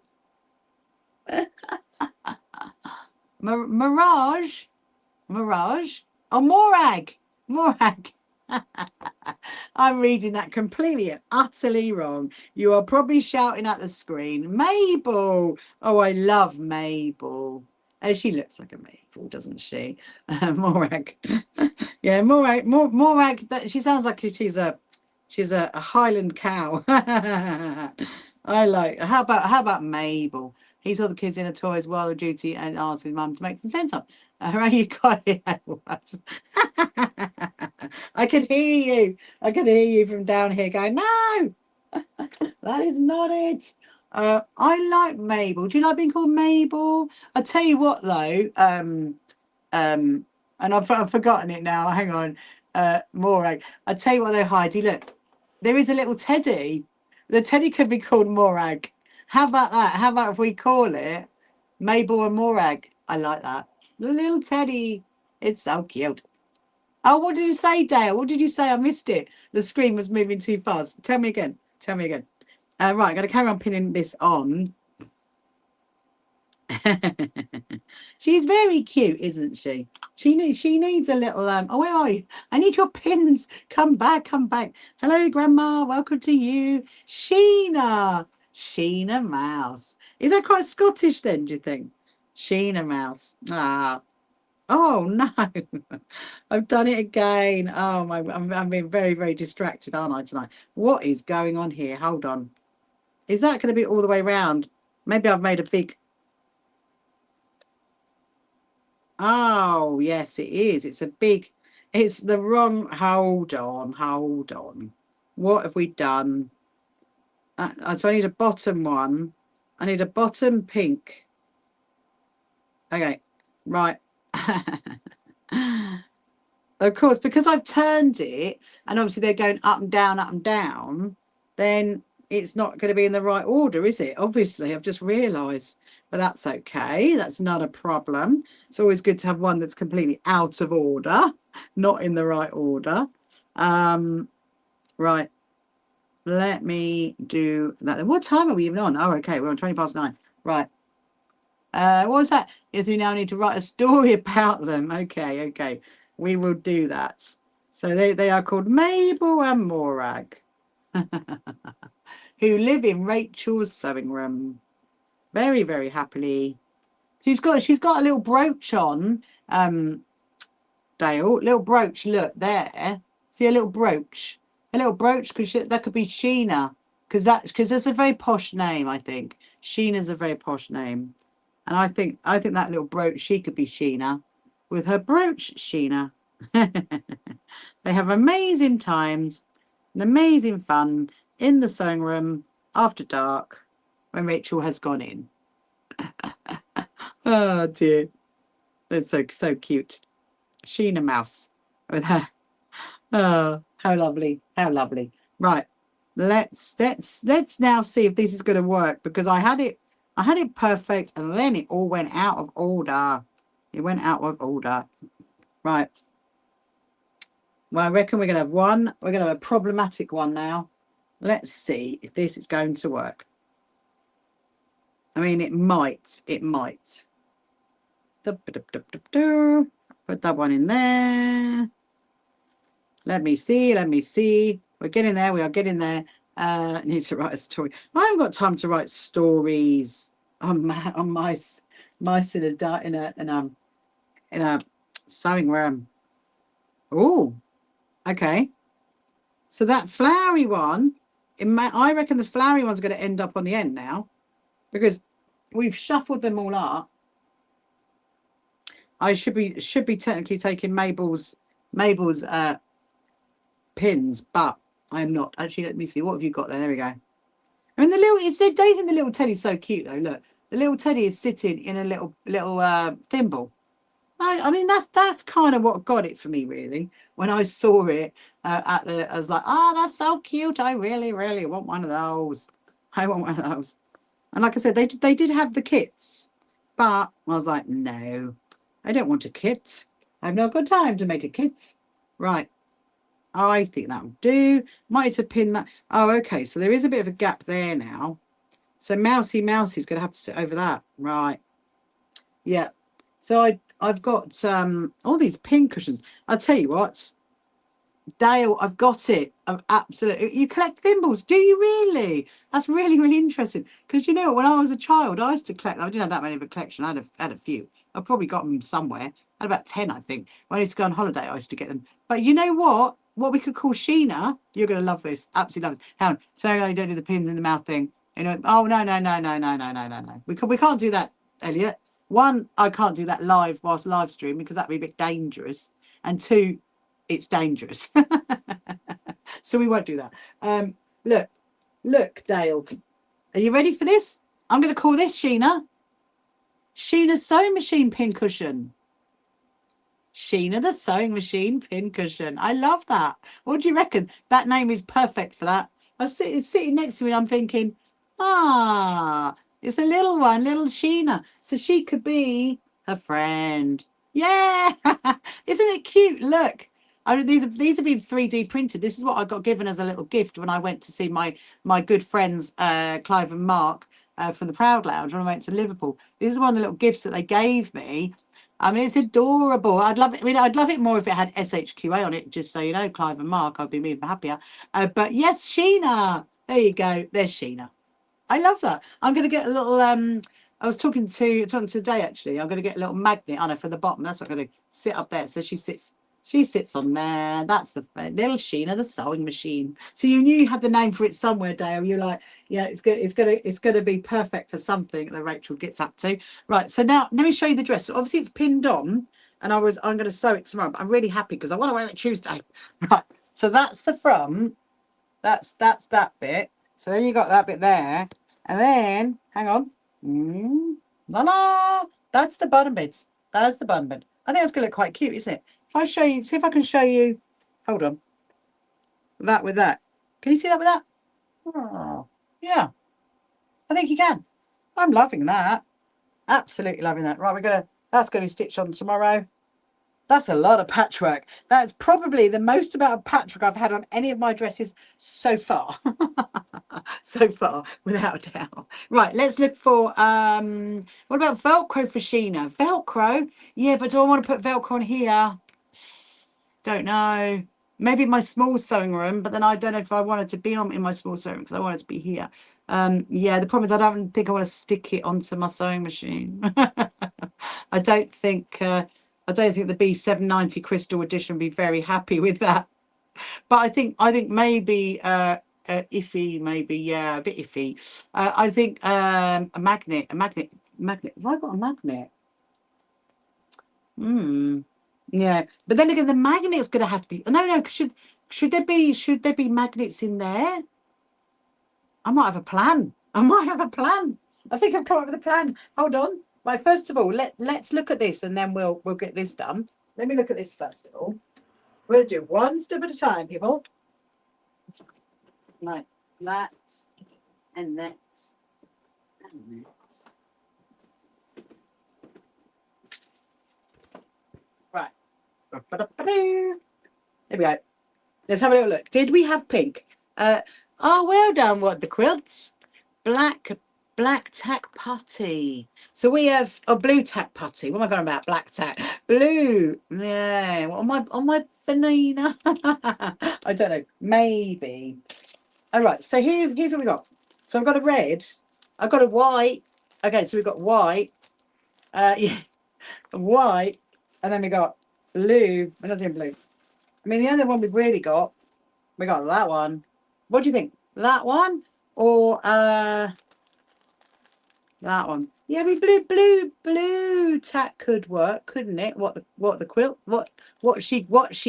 Mirage. Oh, Morag. I'm reading that completely and utterly wrong. You are probably shouting at the screen. Mabel. Oh, I love Mabel. Oh, she looks like a Mabel, doesn't she? Morag. Yeah, Morag. She sounds like she's a Highland cow. I like. How about Mabel? He saw the kids in a toys while the duty and asked his mum to make some sense of. You got it. I could hear you. I could hear you from down here going, no, that is not it. I like Mabel. Do you like being called Mabel? I tell you what, though, and I've forgotten it now. Hang on, Morag. I tell you what, though, Heidi. Look, there is a little teddy. The teddy could be called Morag. How about that? How about if we call it Mabel and Morag? I like that. The little teddy. It's so cute. Oh, what did you say, Dale? What did you say? I missed it. The screen was moving too fast. Tell me again. Tell me again. Right, I'm going to carry on pinning this on. She's very cute, isn't she? She needs a little oh, where are you? I need your pins. Come back, come back. Hello, Grandma. Welcome to you. Sheena Mouse. Is that quite Scottish then, do you think? Sheena Mouse. Ah. Oh no. I've done it again. Oh my, I'm being very, very distracted, aren't I, tonight? What is going on here? Hold on. Is that going to be all the way around? Maybe I've made a big... Oh, yes, it is. It's a big... It's the wrong... Hold on, hold on. What have we done? So I need a bottom one. I need a bottom pink. Okay, right. Of course, because I've turned it, and obviously they're going up and down, then it's not going to be in the right order, is it? Obviously, I've just realised. But that's okay. That's not a problem. It's always good to have one that's completely out of order, not in the right order. Right. Let me do that. What time are we even on? Oh, okay. We're on 9:20. Right. What was that? Is we now need to write a story about them. Okay, okay. We will do that. So they are called Mabel and Morag, who live in Rachel's sewing room. Very, very happily. She's got a little brooch on, Dale. Little brooch, look there. See a little brooch. A little brooch, because that could be Sheena. Because that's a very posh name, I think. Sheena's a very posh name. And I think that little brooch, she could be Sheena. With her brooch, Sheena. They have amazing times and amazing fun in the sewing room after dark when Rachel has gone in. Oh dear. That's so cute. Sheena Mouse with her. Oh, how lovely. How lovely. Right. Let's now see if this is going to work, because I had it perfect and then it all went out of order. It went out of order. Right. Well, I reckon we're going to have one. We're going to have a problematic one now. Let's see if this is going to work. I mean, it might. It might. Put that one in there. Let me see. Let me see. We're getting there. We are getting there. I need to write a story. I haven't got time to write stories on mice in a sewing room. Oh, okay. So that flowery one, I reckon the flowery one's going to end up on the end now, because we've shuffled them all up. I should be technically taking Mabel's pins, but I'm not. Actually, let me see. What have you got there? There we go. I mean, they're dating the little teddy's so cute though. Look, the little teddy is sitting in a little thimble. I mean, that's kind of what got it for me, really. When I saw it I was like, oh, that's so cute. I really, really want one of those. I want one of those. And like I said, they did have the kits, but I was like, no, I don't want a kit. I've not got time to make a kit. Right. I think that will do. Might have pinned that. Oh, okay. So there is a bit of a gap there now. So Mousie's going to have to sit over that. Right. Yeah. So I've got all these pin cushions. I'll tell you what. Dale, I've got it. I've absolutely. You collect thimbles, do you really? That's really, really interesting. Because you know, when I was a child, I used to collect. I didn't have that many of a collection. I had a few. I probably got them somewhere. I had about 10, I think. When I used to go on holiday, I used to get them. But you know what? What we could call Sheena. You're going to love this. Absolutely love this. Hang on. So no, you don't do the pins in the mouth thing. You know. Oh no, no, no, no, no, no, no, no, no. We can't do that, Elliot. One, I can't do that live whilst live streaming because that'd be a bit dangerous. And two, it's dangerous. So we won't do that. Look, Dale. Are you ready for this? I'm going to call this Sheena. Sheena's sewing machine pincushion. Sheena the sewing machine pincushion. I love that. What do you reckon? That name is perfect for that. I was sitting next to me and I'm thinking, it's a little one, little Sheena. So she could be her friend. Yeah. Isn't it cute? Look. I mean, these have been 3D printed. This is what I got given as a little gift when I went to see my good friends Clive and Mark from the Proud Lounge when I went to Liverpool. This is one of the little gifts that they gave me. I mean, it's adorable. I'd love it. I mean, I'd love it more if it had SHQA on it, just so you know, Clive and Mark. I'd be even happier. But yes, Sheena. There you go. There's Sheena. I love that. I'm going to get a little. I was talking today actually. I'm going to get a little magnet on her for the bottom. That's what I'm going to sit up there. So she sits. She sits on there. That's the little Sheena, the sewing machine. So you knew you had the name for it somewhere, Dale. You're like, yeah, it's good. It's gonna be perfect for something that Rachel gets up to. Right. So now let me show you the dress. So obviously it's pinned on, and I'm going to sew it tomorrow. But I'm really happy because I want to wear it Tuesday. Right. So that's the front. That's that bit. So then you got that bit there, and then hang on. La la. That's the bottom bits. That's the bottom bit. I think that's gonna look quite cute, isn't it? If I show you, see if I can show you. Hold on. That with that. Can you see that with that? Oh, yeah. I think you can. I'm loving that. Absolutely loving that. Right, that's gonna be stitched on tomorrow. That's a lot of patchwork. That's probably the most amount of patchwork I've had on any of my dresses so far. So far, without a doubt. Right, let's look for what about Velcro for Sheena? Velcro? Yeah, but do I want to put Velcro on here? Don't know. Maybe my small sewing room, but then I don't know if I wanted to be in my small sewing room because I wanted to be here. Yeah, the problem is I don't think I want to stick it onto my sewing machine. I don't think the B790 Crystal Edition would be very happy with that. But I think maybe iffy, maybe, yeah, a bit iffy. I think a magnet. Have I got a magnet? Yeah, but then again, the magnet's going to have to be. No. Should there be magnets in there? I might have a plan. I think I've come up with a plan. Hold on. Right, first of all, let's look at this, and then we'll get this done. Let me look at this first of all. We'll do one step at a time, people. Like that, and that, and that. Right. There we go. Let's have a little look. Did we have pink? Oh, well done. What, the quilts? Black tack putty. So we have blue tack putty. What am I going about? Black tack. Blue. Yeah. What on my banana? I don't know. Maybe. All right. So here's what we got. So I've got a red. I've got a white. Okay. So we've got white. Yeah. White. And then we got blue. We're not doing blue. I mean, the other one we've really got. We got that one. What do you think? That one or that one? Yeah, I mean, blue tack could work, couldn't it? What the quilt? What she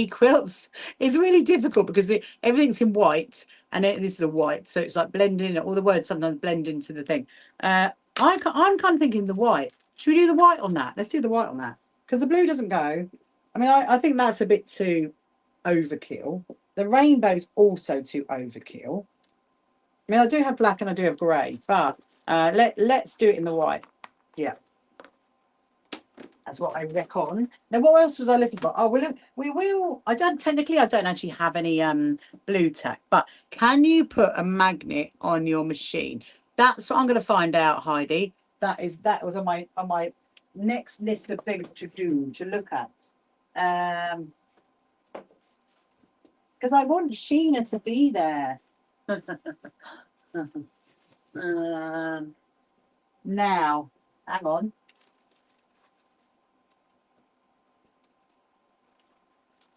quilts is really difficult because everything's in white and this is a white, so it's like blending. All the words sometimes blend into the thing. I'm kind of thinking the white. Should we do the white on that? Let's do the white on that because the blue doesn't go. I mean, I think that's a bit too overkill. The rainbow's also too overkill. I mean, I do have black and I do have grey, but let's do it in the white. Yeah, that's what I reckon. Now, what else was I looking for? Oh, we will. I don't actually have any blue tack, but can you put a magnet on your machine? That's what I'm going to find out, Heidi. That was on my next list of things to look at. because I want Sheena to be there. Now, hang on.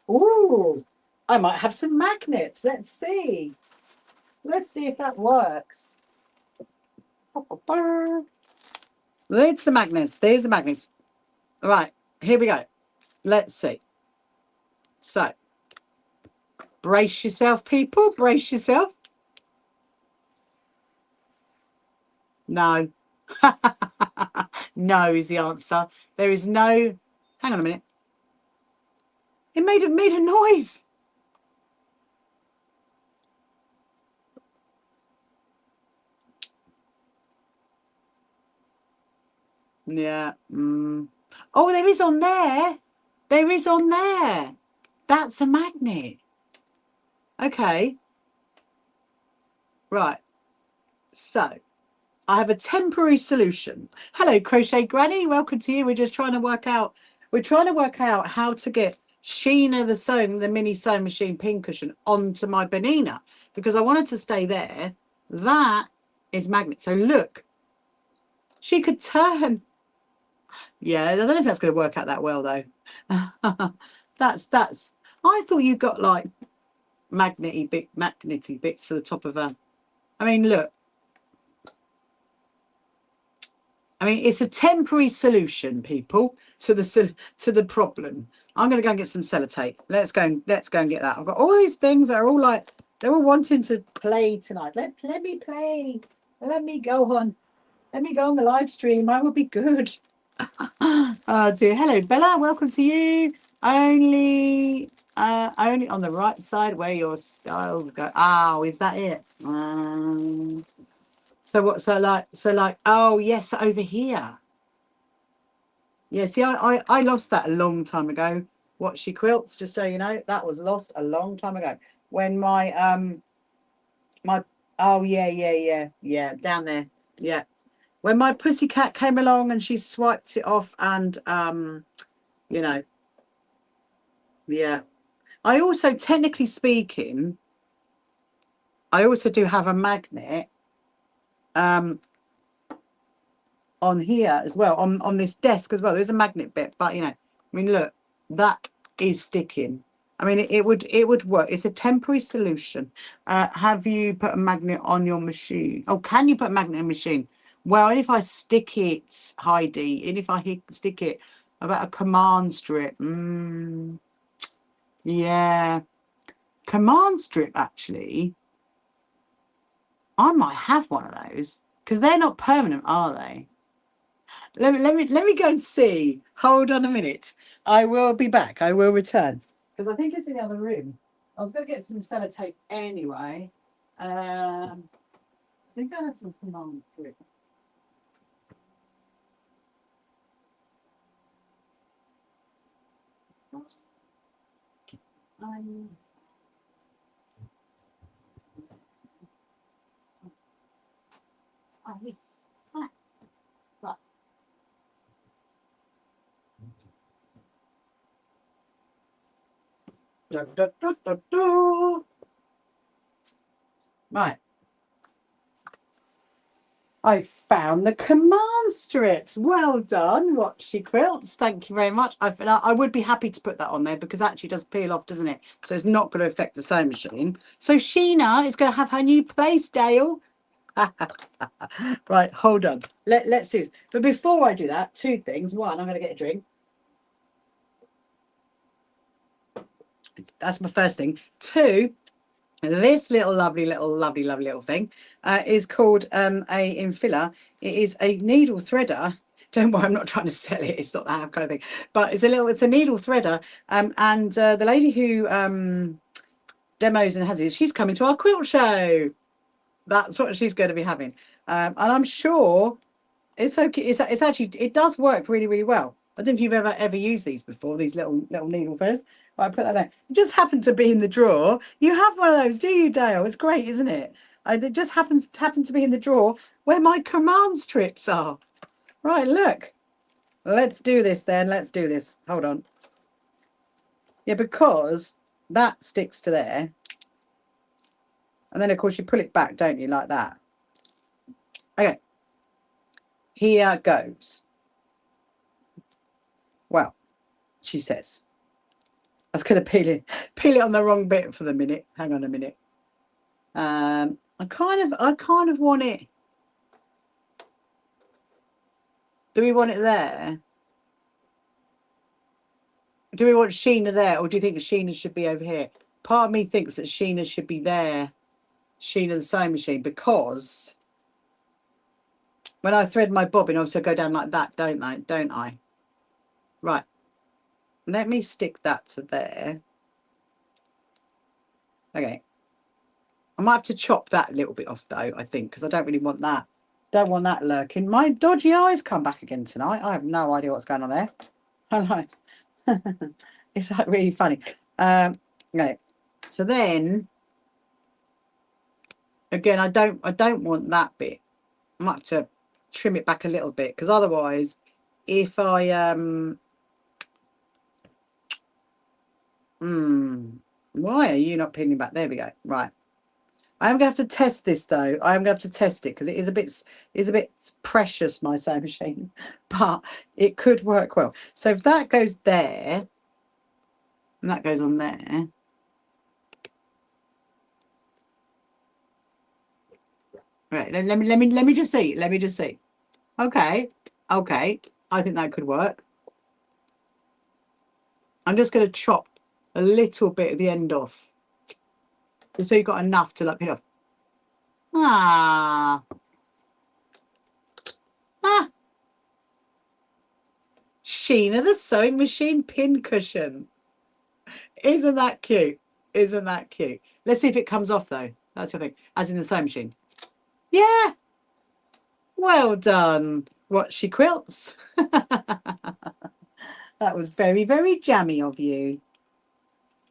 Ooh, I might have some magnets. Let's see. Let's see if that works. There's the magnets. There's the magnets. All right, here we go. Let's see. So, brace yourself, people. Brace yourself. No. No is the answer. There is no. Hang on a minute. It made a noise. Yeah. Oh, there is on there. There is on there. That's a magnet. Okay. Right. So, I have a temporary solution. Hello, Crochet Granny. Welcome to you. We're just trying to work out. We're trying to work out how to get Sheena the mini sewing machine pincushion onto my Benina because I wanted to stay there. That is magnet. So look, she could turn. Yeah, I don't know if that's going to work out that well though. that's. I thought you got like magnety bits for the top of her. I mean, look. I mean, it's a temporary solution, people, to the problem. I'm going to go and get some sellotape. Let's go and get that. I've got all these things that are all like they're all wanting to play tonight. Let me play. Let me go on. Let me go on the live stream. I will be good. Oh dear. Hello, Bella. Welcome to you. Only on the right side where your styles go. Oh, is that it? So what? So like. Oh yes, over here. Yeah. See, I lost that a long time ago. What she quilts, just so you know, that was lost a long time ago. When my my oh yeah down there yeah. When my pussycat came along and she swiped it off and you know yeah. I also technically speaking, I also do have a magnet on here as well, on this desk as well. There's a magnet bit, but you know, I mean, look, that is sticking. I mean, it would work. It's a temporary solution. Have you put a magnet on your machine? Oh, can you put a magnet in a machine? Well, and if I stick it, Heidi, and if I stick it about a command strip, yeah, command strip actually. I might have one of those because they're not permanent, are they? Let me go and see. Hold on a minute. I will be back. I will return because I think it's in the other room. I was going to get some sellotape anyway. I think I had some command for it. Yes. Right. I found the command strips. Well done, Watchy Quilts. Thank you very much. I would be happy to put that on there because it actually does peel off, doesn't it? So it's not going to affect the sewing machine. So Sheena is going to have her new place, Dale. Right, hold on. Let's do this. But before I do that, two things. One, I'm going to get a drink. That's my first thing. Two, this lovely little thing is called a infiller. It is a needle threader. Don't worry, I'm not trying to sell it. It's not that kind of thing. But it's a needle threader. And the lady who demos and has it, she's coming to our quilt show. That's what she's going to be having. And I'm sure it's okay. It's actually, it does work really well. I don't know if you've ever used these before, these little needle threaders. I put that there. It just happened to be in the drawer. You have one of those, do you, Dale? It's great, isn't it? It just happened to be in the drawer where my command strips are. Right, look. Let's do this then. Let's do this. Hold on. Yeah, because that sticks to there. And then, of course, you pull it back, don't you, like that. Okay. Here goes. Well, she says. I was going to peel it on the wrong bit for the minute. Hang on a minute. I kind of want it. Do we want it there? Do we want Sheena there, or do you think Sheena should be over here? Part of me thinks that Sheena should be there. Sheena the sewing machine, because when I thread my bobbin, obviously I go down like that, don't I? Right. Let me stick that to there. Okay. I might have to chop that a little bit off though, I think, because I don't really want that. Don't want that lurking. My dodgy eyes come back again tonight. I have no idea what's going on there. I like it's like really funny. Okay. So then again, I don't want that bit. I might have to trim it back a little bit, because otherwise, if I why are you not pinning back? There we go. Right. I am going to have to test this though. I am going to have to test it, because it is a bit precious, my sewing machine, but it could work well. So if that goes there, and that goes on there. Right. Let me just see. Let me just see. Okay. Okay. I think that could work. I'm just going to chop a little bit at the end off, so you've got enough to like pin off. Sheena the sewing machine pin cushion. Isn't that cute? Isn't that cute? Let's see if it comes off though. That's the thing. As in the sewing machine. Yeah. Well done. What, she quilts? That was very, very jammy of you.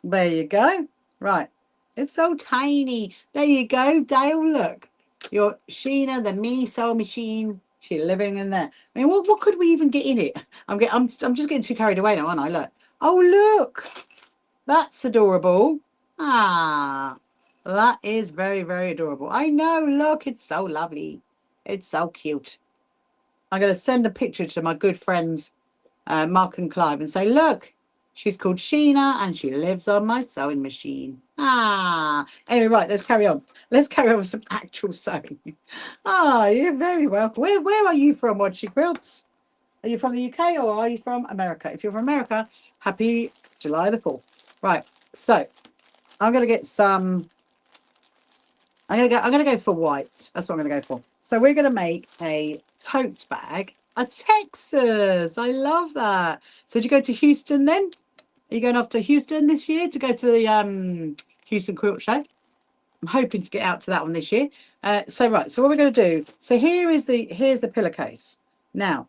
There you go. Right. It's so tiny. There you go, Dale. Look. Your Sheena, the mini sewing machine. She's living in there. I mean, what could we even get in it? I'm just getting too carried away now, aren't I? Look. Oh, look. That's adorable. Ah, that is very, very adorable. I know. Look, it's so lovely. It's so cute. I'm going to send a picture to my good friends, Mark and Clive, and say, look, she's called Sheena and she lives on my sewing machine. Ah, anyway, right, let's carry on. Let's carry on with some actual sewing. Ah, you're very welcome. Where are you from, Watchy Quilts? Are you from the UK or are you from America? If you're from America, happy July the 4th. Right, so I'm going to get some. I'm gonna go for white. That's what I'm gonna go for. So we're gonna make a tote bag. A Texas. I love that. So did you go to Houston then? Are you going off to Houston this year to go to the Houston Quilt Show? I'm hoping to get out to that one this year. So right. So what we're gonna do. So here's the pillowcase. Now,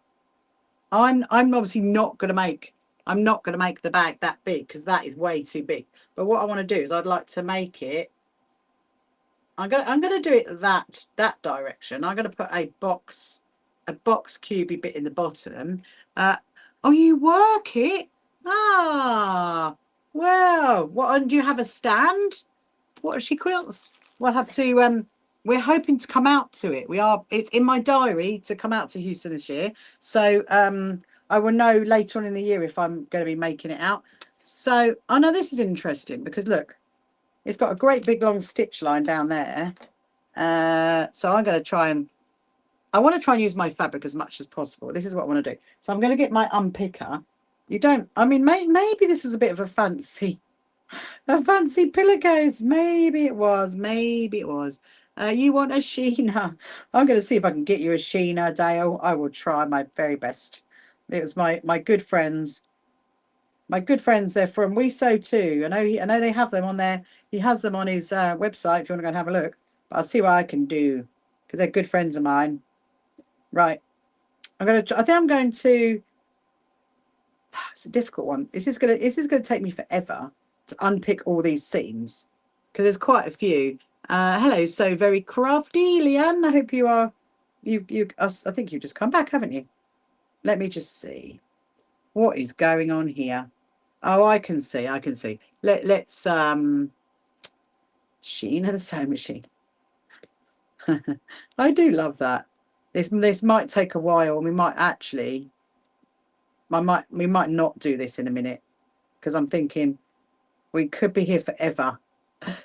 I'm obviously not gonna make. I'm not gonna make the bag that big, because that is way too big. But what I want to do is I'd like to make it. I'm gonna do it that direction. I'm gonna put a box cubey bit in the bottom. Oh, you work it? Ah, well. What? And do you have a stand? What are she quilts? We'll have to. We're hoping to come out to it. It's in my diary to come out to Houston this year. So I will know later on in the year if I'm going to be making it out. So I know this is interesting, because look. It's got a great big long stitch line down there. So I'm going to try and, I want to try and use my fabric as much as possible. This is what I want to do. So I'm going to get my unpicker. I mean, maybe this was a bit of a fancy pillowcase. Maybe it was. You want a Sheena? I'm going to see if I can get you a Sheena, Dale. I will try my very best. It was my good friends. My good friends, they're from We Sew Too. I know they have them on there. He has them on his website if you want to go and have a look. But I'll see what I can do, because they're good friends of mine. Right. I think I'm going to. It's a difficult one. This is gonna take me forever to unpick all these seams, because there's quite a few. Hello, so very crafty, Leanne. I hope you are. I think you've just come back, haven't you? Let me just see. What is going on here? Oh, I can see. I can see. Let's Sheena the sewing machine. I do love that. This might take a while. We might actually. We might not do this in a minute because I'm thinking we could be here forever.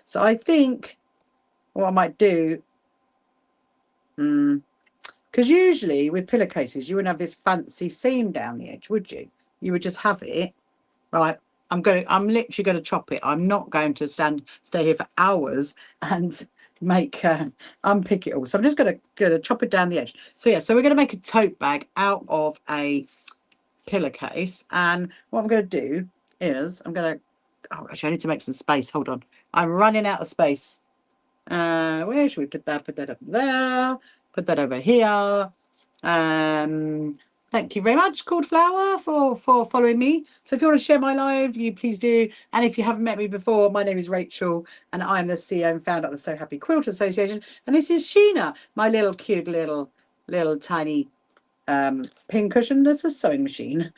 So I think what I might do. Because usually with pillowcases, you wouldn't have this fancy seam down the edge, would you? You would just have it. Right. I'm literally going to chop it. I'm not going to stay here for hours and make unpick it all. So I'm just going to chop it down the edge. So yeah, so we're going to make a tote bag out of a pillowcase. And what I'm going to do is I'm going to, oh, actually I need to make some space. Hold on. I'm running out of space. Where should we put that? Put that up there. Put that over here. Thank you very much, Flower, for following me. So if you want to share my live, you please do. And if you haven't met me before, my name is Rachel, and I'm the CEO and founder of the So Happy Quilt Association. And this is Sheena, my little cute little tiny pin cushion. That's a sewing machine.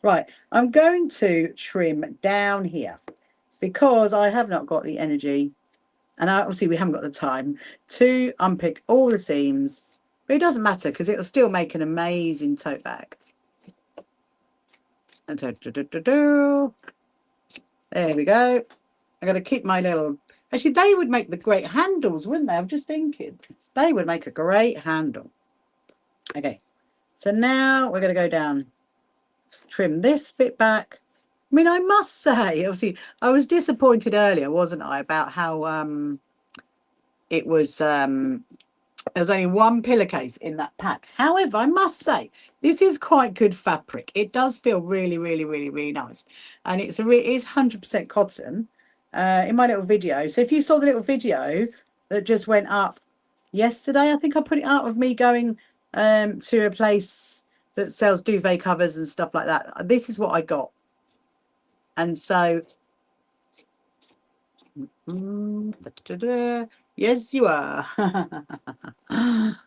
Right, I'm going to trim down here because I have not got the energy. And obviously we haven't got the time to unpick all the seams, but it doesn't matter because it'll still make an amazing tote bag. There we go. I'm going to keep my little... Actually, they would make the great handles, wouldn't they? I'm just thinking. They would make a great handle. Okay. So now we're going to go down, trim this bit back. I mean, I must say, obviously, I was disappointed earlier, wasn't I, about how it was... There's only one pillowcase in that pack. However, I must say, this is quite good fabric. It does feel really, really, really, really nice. And it is 100% cotton in my little video. So if you saw the little video that just went up yesterday, I think I put it out of me going to a place that sells duvet covers and stuff like that. This is what I got. And so... Yes, you are.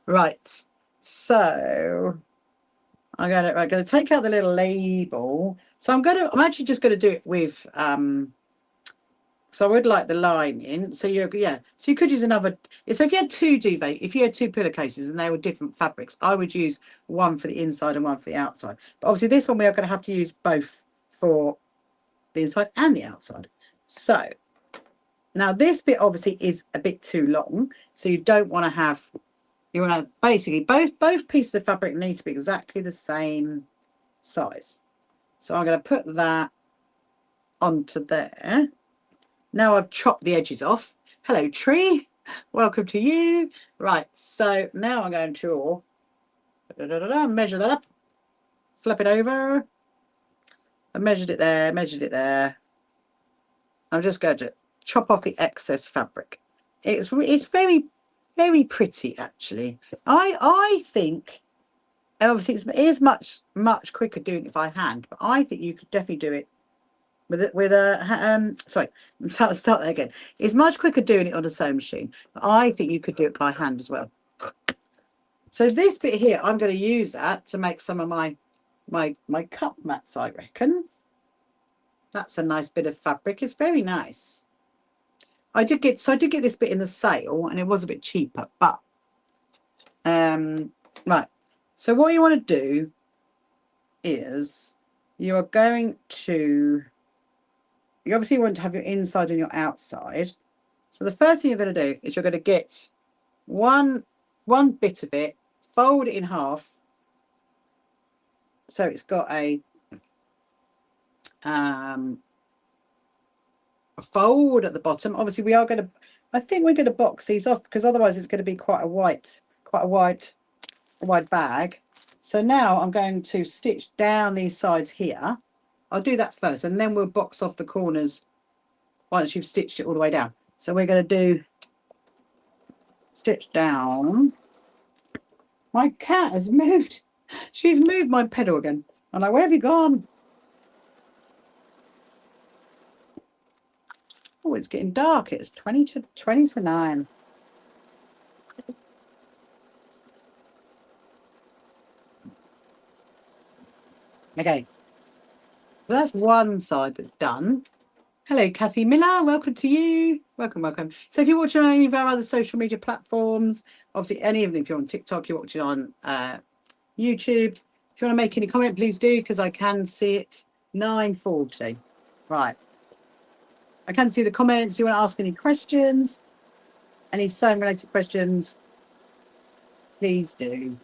Right. So I'm gonna take out the little label. So I'm actually just gonna do it with so I would like the lining. So so you could use another. So if you had if you had two pillowcases and they were different fabrics, I would use one for the inside and one for the outside. But obviously this one we are going to have to use both for the inside and the outside. So now this bit obviously is a bit too long, so you don't want to have, you want to basically both pieces of fabric need to be exactly the same size. So I'm going to put that onto there. Now I've chopped the edges off. Hello tree, welcome to you. Right, so now I'm going to measure that up, flip it over. I measured it there, measured it there. I'm just going to chop off the excess fabric. It's very, very pretty actually. I think obviously it is much quicker doing it by hand, but I think you could definitely do it with a sorry, start that again. It's much quicker doing it on a sewing machine, but I think you could do it by hand as well. So this bit here, I'm going to use that to make some of my cup mats, I reckon. That's a nice bit of fabric. It's very nice. I did get this bit in the sale and it was a bit cheaper, but right. So what you want to do is you are going to, you obviously want to have your inside and your outside. So the first thing you're going to do is you're going to get one bit of it, fold it in half, so it's got a fold at the bottom. Obviously we are going to, I think we're going to box these off because otherwise it's going to be quite a wide bag. So now I'm going to stitch down these sides here. I'll do that first and then we'll box off the corners once you've stitched it all the way down. So we're going to do stitch down. My cat has moved. She's moved my pedal again. I'm like, where have you gone? Oh, it's getting dark. It's 20 to 9. Okay. So that's one side that's done. Hello, Kathy Miller. Welcome to you. Welcome, welcome. So if you're watching on any of our other social media platforms, obviously any of them, if you're on TikTok, you're watching on YouTube. If you want to make any comment, please do, because I can see it. 9:40. Right. I can see the comments. You want to ask any questions, any sewing related questions, please do.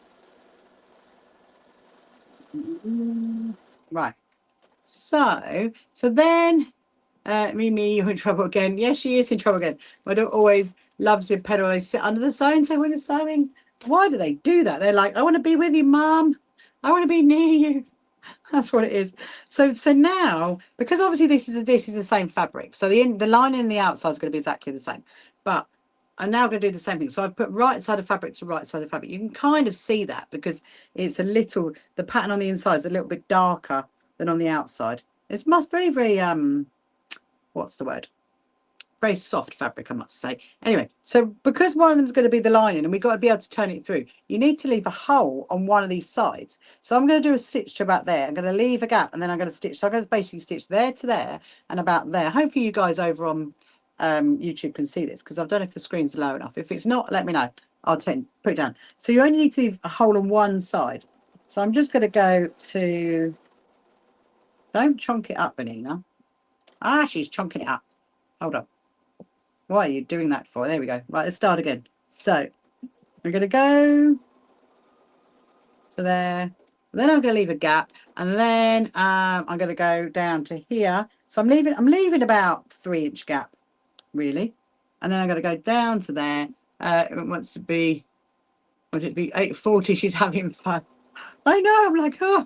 Right. So then Mimi, you're in trouble again. Yes, she is in trouble again. My daughter always loves your pedal. They sit under the sewing table when you're sewing. Why do they do that? They're like, I want to be with you, Mum. I want to be near you. That's what it is. So now, because obviously this is the same fabric, so the lining in the outside is going to be exactly the same. But I'm now going to do the same thing. So I've put right side of fabric to right side of fabric. You can kind of see that because it's a little, the pattern on the inside is a little bit darker than on the outside. It's very what's the word? Very soft fabric, I must say. Anyway, so because one of them is going to be the lining and we've got to be able to turn it through, you need to leave a hole on one of these sides. So I'm going to do a stitch to about there. I'm going to leave a gap and then I'm going to stitch. So I'm going to basically stitch there to there and about there. Hopefully you guys over on YouTube can see this because I don't know if the screen's low enough. If it's not, let me know. I'll put it down. So you only need to leave a hole on one side. So I'm just going to go to, don't chunk it up, Benina. Ah, she's chunking it up. Hold on. Why are you doing that for? There we go. Right, let's start again. So we're going to go to there. Then I'm going to leave a gap, and then I'm going to go down to here. So I'm leaving about 3-inch gap, really. And then I'm going to go down to there. It wants to be, would it be 8:40? She's having fun. I know. I'm like, oh.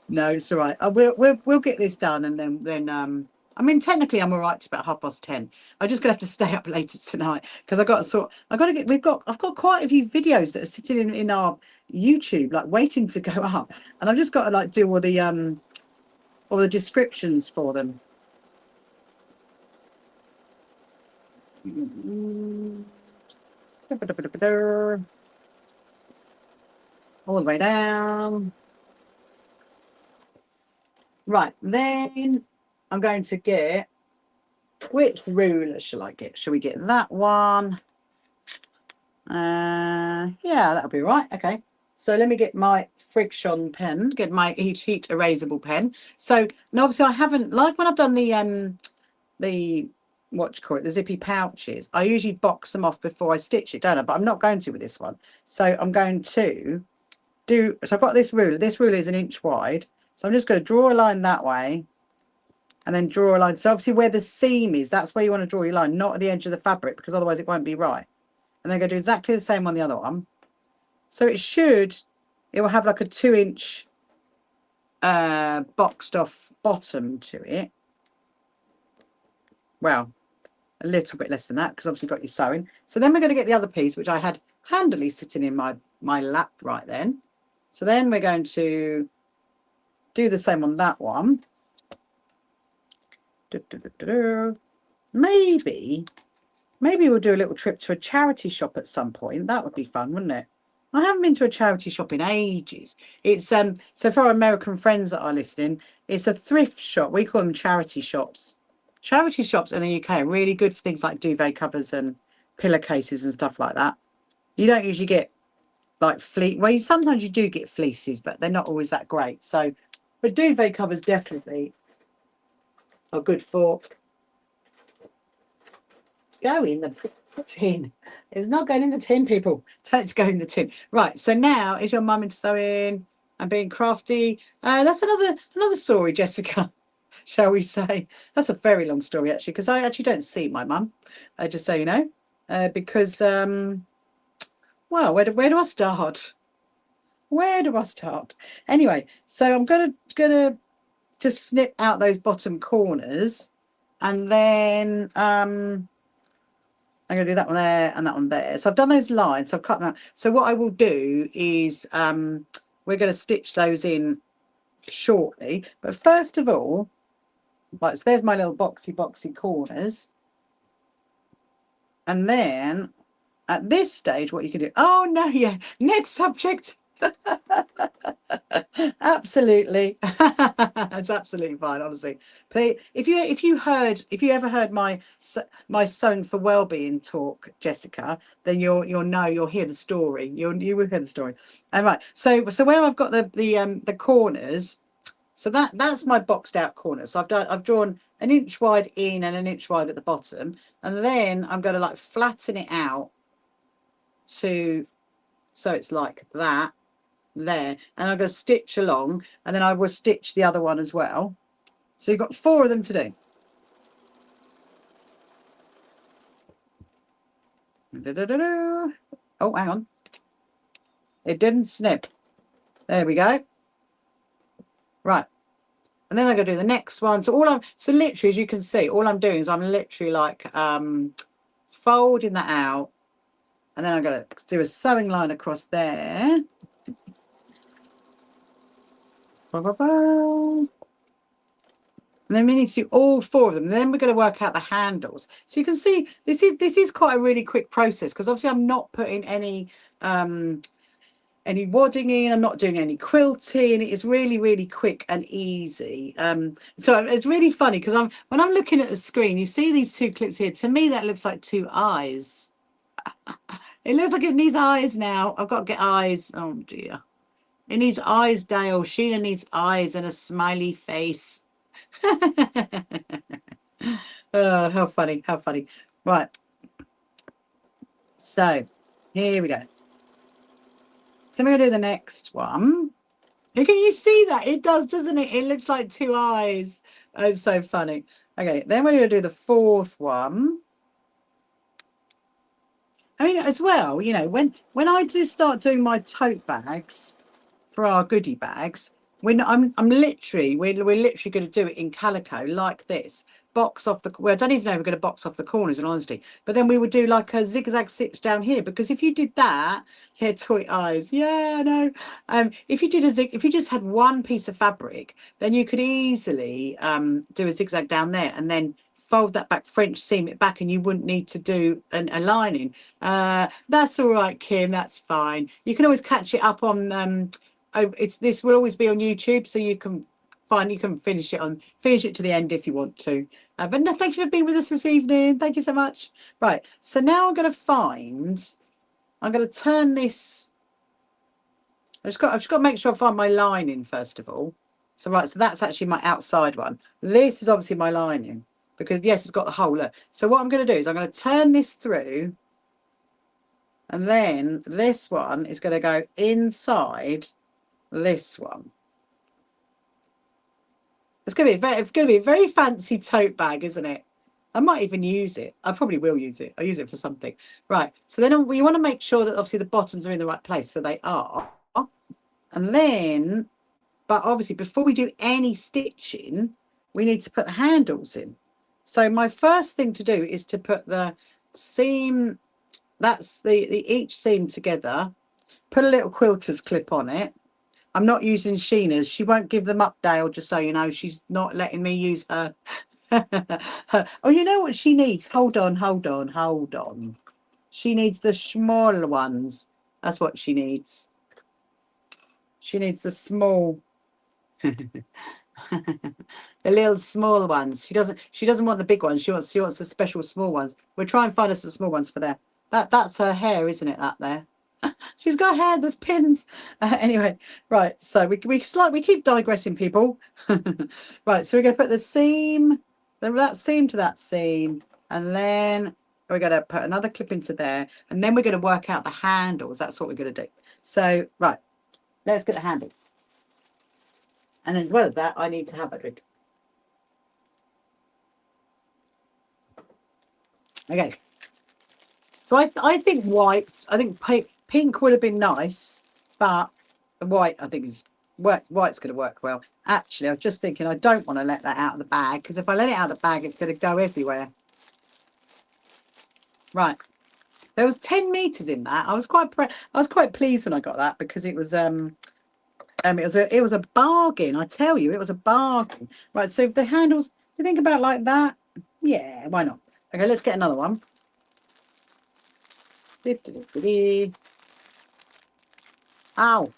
No, it's all right. We'll get this done, and then I mean, technically, I'm all right to about 10:30. I'm just gonna have to stay up later tonight because I've got to get. I've got quite a few videos that are sitting in our YouTube, like waiting to go up, and I've just got to like do all the descriptions for them. All the way down. Right, then I'm going to get, which ruler shall I get? Shall we get that one? Yeah, that'll be right. Okay. So let me get my friction pen, get my heat erasable pen. So now obviously I haven't, like when I've done the what do you call it, the zippy pouches, I usually box them off before I stitch it, don't I? But I'm not going to with this one. So I'm going to do, so I've got this ruler. This ruler is 1 inch wide. So I'm just going to draw a line that way and then draw a line. So obviously where the seam is, that's where you want to draw your line, not at the edge of the fabric, because otherwise it won't be right. And then I'm going to do exactly the same on the other one. So it will have like a 2-inch boxed off bottom to it. Well, a little bit less than that, because obviously you've got your sewing. So then we're going to get the other piece, which I had handily sitting in my lap right then. So then we're going to do the same on that one. Maybe we'll do a little trip to a charity shop at some point. That would be fun, wouldn't it? I haven't been to a charity shop in ages. It's so for our American friends that are listening, it's a thrift shop. We call them charity shops. Charity shops in the UK are really good for things like duvet covers and pillowcases and stuff like that. You don't usually get like fleece. Well, sometimes you do get fleeces, but they're not always that great. So, but duvet covers definitely are good for. Go in the tin. It's not going in the tin, people. It's going in the tin. Right. So now is your mum into sewing and being crafty? That's another story, Jessica. Shall we say? That's a very long story actually, because I actually don't see my mum. Just so you know, because well, where do I start? Where do I start? Anyway, so I'm gonna just snip out those bottom corners, and then I'm going to do that one there and that one there. So I've done those lines. So I've cut them out. So what I will do is we're going to stitch those in shortly. But first of all, right, so there's my little boxy corners. And then at this stage, what you can do, oh no, yeah, next subject. Absolutely. It's absolutely fine, honestly. Please, if you ever heard my Sewn for Wellbeing talk, Jessica, then you'll hear the story. You will hear the story. All right. So where I've got the corners, so that's my boxed out corner. So I've drawn an inch wide in and an inch wide at the bottom, and then I'm going to like flatten it out to so it's like that there, and I'm going to stitch along, and then I will stitch the other one as well. So you've got 4 of them to do. Oh, hang on, it didn't snip. There we go. Right, and then I'm going to do the next one. So literally, as you can see, all I'm doing is I'm literally like folding that out, and then I'm going to do a sewing line across there. And then we need to do all 4 of them. And then we're going to work out the handles. So you can see this is quite a really quick process, because obviously I'm not putting any wadding in. I'm not doing any quilting. It is really, really quick and easy. So it's really funny because when I'm looking at the screen, you see these 2 clips here. To me, that looks like 2 eyes. It looks like it needs eyes now. I've got to get eyes. Oh dear. It needs eyes, Dale. Sheena needs eyes and a smiley face. Oh, how funny, how funny. Right. So here we go. So we're going to do the next one. Can you see that? It does, doesn't it? It looks like 2 eyes. Oh, it's so funny. Okay, then we're going to do the 4th one. I mean, as well, you know, when I do start doing my tote bags for our goodie bags, we're literally going to do it in calico like this. Box off the, well, I don't even know if we're going to box off the corners, in honesty, but then we would do like a zigzag stitch down here, because if you did that, yeah, toy eyes, yeah, I know. If you did if you just had one piece of fabric, then you could easily do a zigzag down there and then fold that back, French seam it back, and you wouldn't need to do a lining. That's all right, Kim, that's fine. You can always catch it up on this will always be on YouTube, so you can finish it to the end if you want to. But no, thank you for being with us this evening. Thank you so much. Right, so now I'm going to turn this. I've just got to make sure I find my lining first of all. So right, so that's actually my outside one. This is obviously my lining, because yes, it's got the hole. Look. So what I'm going to do is I'm going to turn this through, and then this one is going to go inside this one. It's going to be a very fancy tote bag, isn't it? I might even use it. I probably will use it. I'll use it for something. Right. So then we want to make sure that obviously the bottoms are in the right place. So they are. And then, but obviously before we do any stitching, we need to put the handles in. So my first thing to do is to put the seam, that's each seam together, put a little quilter's clip on it. I'm not using Sheena's. She won't give them up, Dale, just so you know. She's not letting me use her. Oh, you know what she needs? Hold on. She needs the small ones. That's what she needs. She needs the small, the little small ones. She doesn't want the big ones. She wants the special small ones. We'll try and find us the small ones for there. That's her hair, isn't it? That there. She's got hair. There's pins. Anyway, right. So we keep digressing, people. Right. So we're going to put the seam, that seam to that seam, and then we're going to put another clip into there, and then we're going to work out the handles. That's what we're going to do. So right, let's get the handle. And as well as that, I need to have a drink. Okay. So I think white. I think pink would have been nice, but the white I think white's going to work well. Actually, I was just thinking I don't want to let that out of the bag, because if I let it out of the bag, it's going to go everywhere. Right. There was 10 meters in that. I was quite pleased when I got that, because it was it was a bargain. I tell you, it was a bargain. Right. So if the handles, do you think about like that? Yeah, why not? Okay, let's get another one. Ow.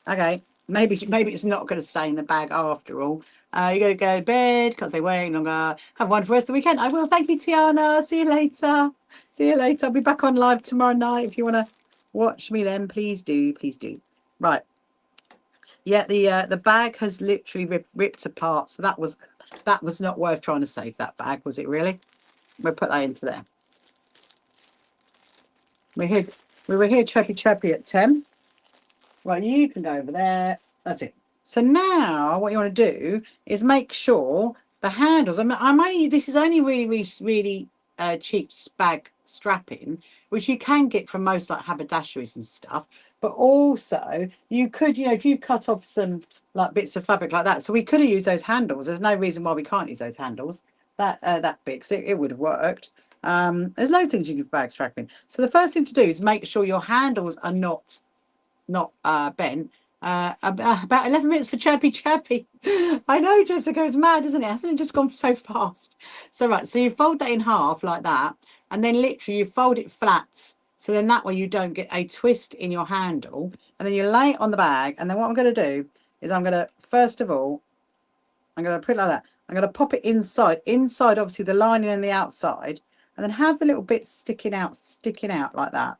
Okay, maybe it's not going to stay in the bag after all. You're going to go to bed, can't stay awake longer. Have a wonderful rest of the weekend. I will. Thank you, Tiana. See you later. See you later. I'll be back on live tomorrow night. If you want to watch me then, please do. Please do. Right. Yeah, the bag has literally ripped apart. So that was not worth trying to save that bag, was it really? We'll put that into there. We were here chirpy at 10. Right, you can go over there. That's it. So now what you want to do is make sure the handles. This is only really cheap bag strapping, which you can get from most like haberdasheries and stuff. But also you could, if you've cut off some like bits of fabric like that. So we could have used those handles. There's no reason why we can't use those handles. That big, so it would have worked. There's loads of things you can bag strapping. So the first thing to do is make sure your handles are not bent. About 11 minutes for chirpy. I know, Jessica, it's mad, isn't it? Hasn't it just gone so fast? So right, so you fold that in half like that, and then literally you fold it flat, so then that way you don't get a twist in your handle, and then you lay it on the bag. And then what I'm going to do is I'm going to, first of all, I'm going to put it like that. I'm going to pop it inside obviously the lining and the outside, and then have the little bits sticking out like that.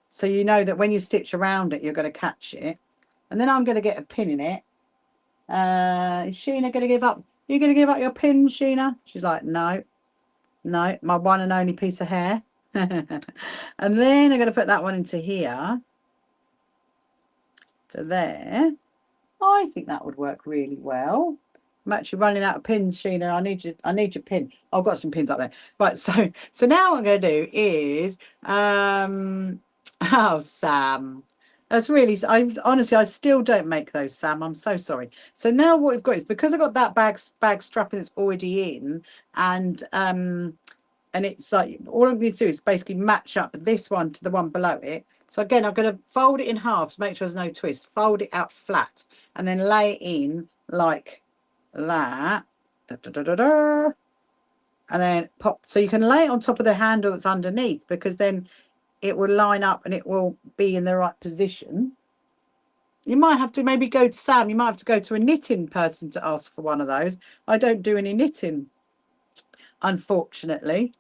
So you know that when you stitch around it, you're going to catch it. And then I'm going to get a pin in it. Is Sheena going to give up? You're going to give up your pin, Sheena? She's like, no, my one and only piece of hair. And then I'm going to put that one into here. To there. I think that would work really well. I'm actually running out of pins, Sheena. I need your pin. I've got some pins up there. Right, so now what I'm going to do is oh, Sam. That's really, honestly, I still don't make those, Sam. I'm so sorry. So now what we've got is, because I've got that bag strapping that's already in, and it's like, all I'm going to do is basically match up this one to the one below it. So again, I'm going to fold it in half to make sure there's no twist. Fold it out flat and then lay it in like that. And then pop. So you can lay it on top of the handle that's underneath, because then it will line up and it will be in the right position. You might have to maybe go to Sam. You might have to go to a knitting person to ask for one of those. I don't do any knitting, unfortunately.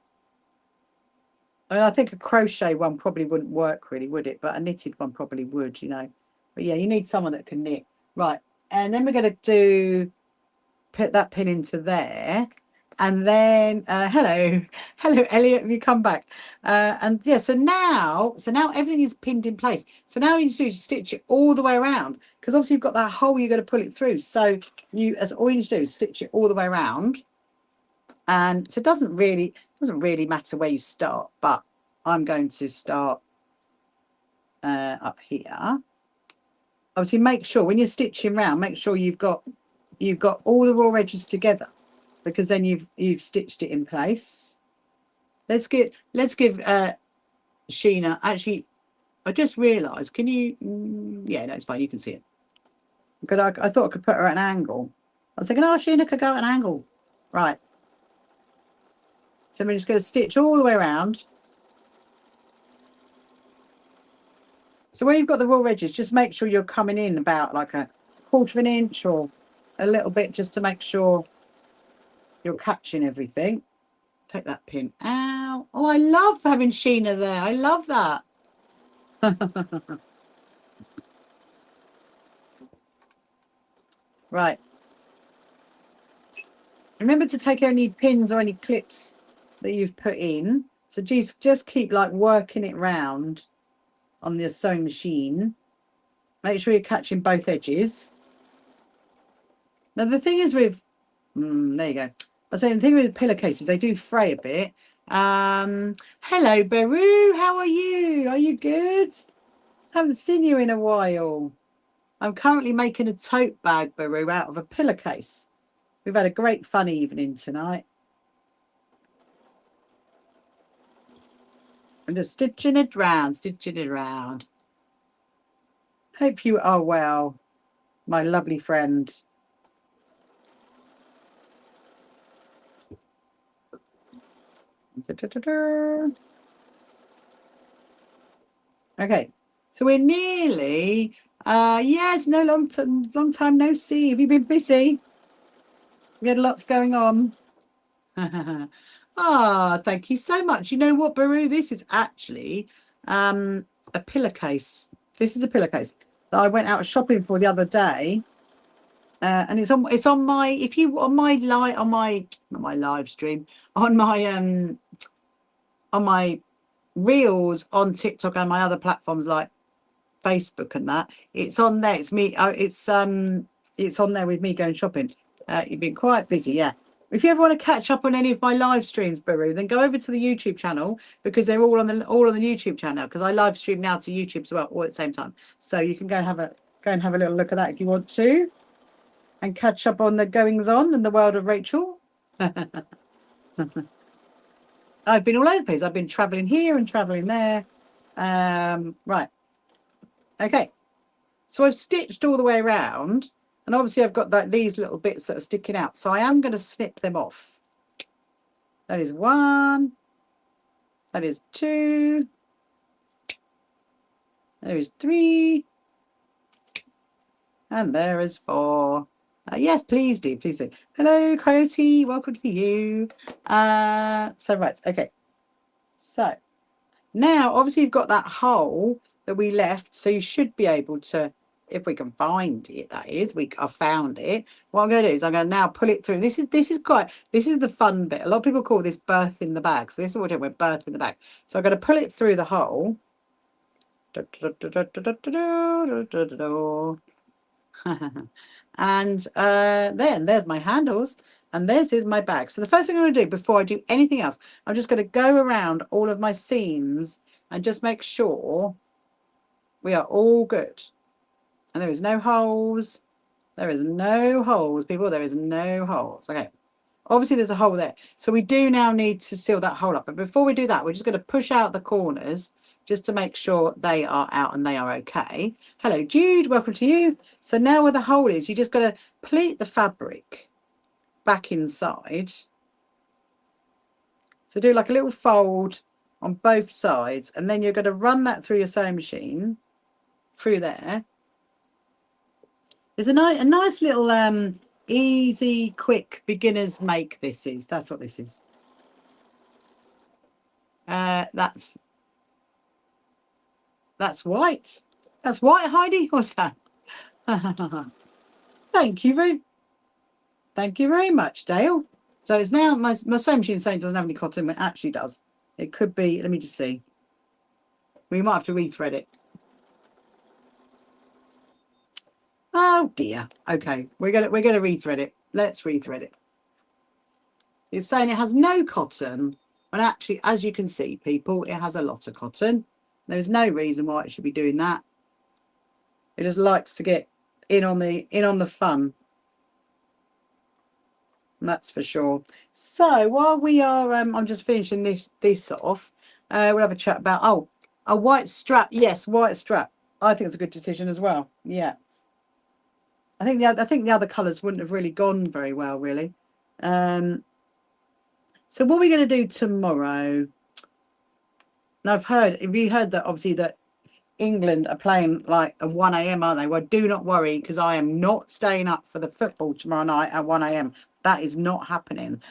I think a crochet one probably wouldn't work really, would it? But a knitted one probably would, But yeah, you need someone that can knit. Right. And then we're going to put that pin into there. And then, hello, Elliot, have you come back? And yeah, so now everything is pinned in place. So now you do is stitch it all the way around, because obviously you've got that hole you're going to pull it through. So all you need to do is stitch it all the way around. And so it doesn't really matter where you start, but I'm going to start up here. Obviously, make sure when you're stitching around, make sure you've got all the raw edges together, because then you've stitched it in place. Let's give Sheena. Actually, I just realised. Can you? Yeah, no, it's fine. You can see it. Because I thought I could put her at an angle. I was thinking, oh, Sheena could go at an angle. Right. So I'm just going to stitch all the way around. So where you've got the raw edges, just make sure you're coming in about like a quarter of an inch or a little bit, just to make sure you're catching everything. Take that pin out. Oh, I love having Sheena there. I love that. Right. Remember to take any pins or any clips that you've put in. So just keep like working it round on the sewing machine. Make sure you're catching both edges. Now the thing is with, there you go. I was saying the thing with pillowcases, they do fray a bit. Hello, Beru. How are you? Are you good? Haven't seen you in a while. I'm currently making a tote bag, Beru, out of a pillowcase. We've had a great fun evening tonight. I'm just stitching it round. Hope you are well, my lovely friend. Okay, so we're nearly Yes, no, long time no see. Have you been busy? We had lots going on. Ah, thank you so much. You know what, Baru? This is actually a pillowcase. This is a pillowcase that I went out shopping for the other day. And it's on my, if you on my live on my not my live stream, on my reels on TikTok and my other platforms like Facebook and that, it's on there. It's me. It's on there with me going shopping. You've been quite busy, yeah. If you ever want to catch up on any of my live streams, Baru, then go over to the YouTube channel because they're all on the YouTube channel. Because I live stream now to YouTube as well, all at the same time. So you can go and have a little look at that if you want to, and catch up on the goings on in the world of Rachel. I've been all over the place. I've been traveling here and traveling there. Right. Okay. So I've stitched all the way around, and obviously I've got these little bits that are sticking out. So I am going to snip them off. That is one. That is two. There is three. And there is four. Yes, please do. Please do. Hello, Coyote. Welcome to you. So right. Okay. So now, obviously, you've got that hole that we left, so you should be able to, if we can find it, that is, I've found it. What I'm going to do is I'm going to now pull it through. This is the fun bit. A lot of people call this birth in the bag. So this is what we're doing, birth in the bag. So I'm going to pull it through the hole. And then there's my handles. And this is my bag. So the first thing I'm going to do before I do anything else, I'm just going to go around all of my seams and just make sure we are all good. And there is no holes. There is no holes, people. There is no holes. Okay. Obviously, there's a hole there. So we do now need to seal that hole up. But before we do that, we're just going to push out the corners just to make sure they are out and they are okay. Hello, Jude. Welcome to you. So now where the hole is, you just got to pleat the fabric back inside. So do like a little fold on both sides, and then you're going to run that through your sewing machine through there. There's a nice little easy, quick beginner's make. This is. That's what this is. That's white. That's white, Heidi. What's that? Thank you very much, Dale. So it's now my sewing machine saying it doesn't have any cotton, but it actually does. It could be. Let me just see. We might have to rethread it. Oh dear. Okay, we're gonna rethread it. Let's rethread it. It's saying it has no cotton, but actually, as you can see, people, it has a lot of cotton. There's no reason why it should be doing that. It just likes to get in on the fun. That's for sure. So while we are, I'm just finishing this off. We'll have a chat about a white strap. Yes, white strap. I think it's a good decision as well. Yeah. I think the other colours wouldn't have really gone very well, really. So what are we going to do tomorrow? Now have you heard that obviously that England are playing like at 1 a.m, aren't they? Well, do not worry, because I am not staying up for the football tomorrow night at 1 a.m. That is not happening.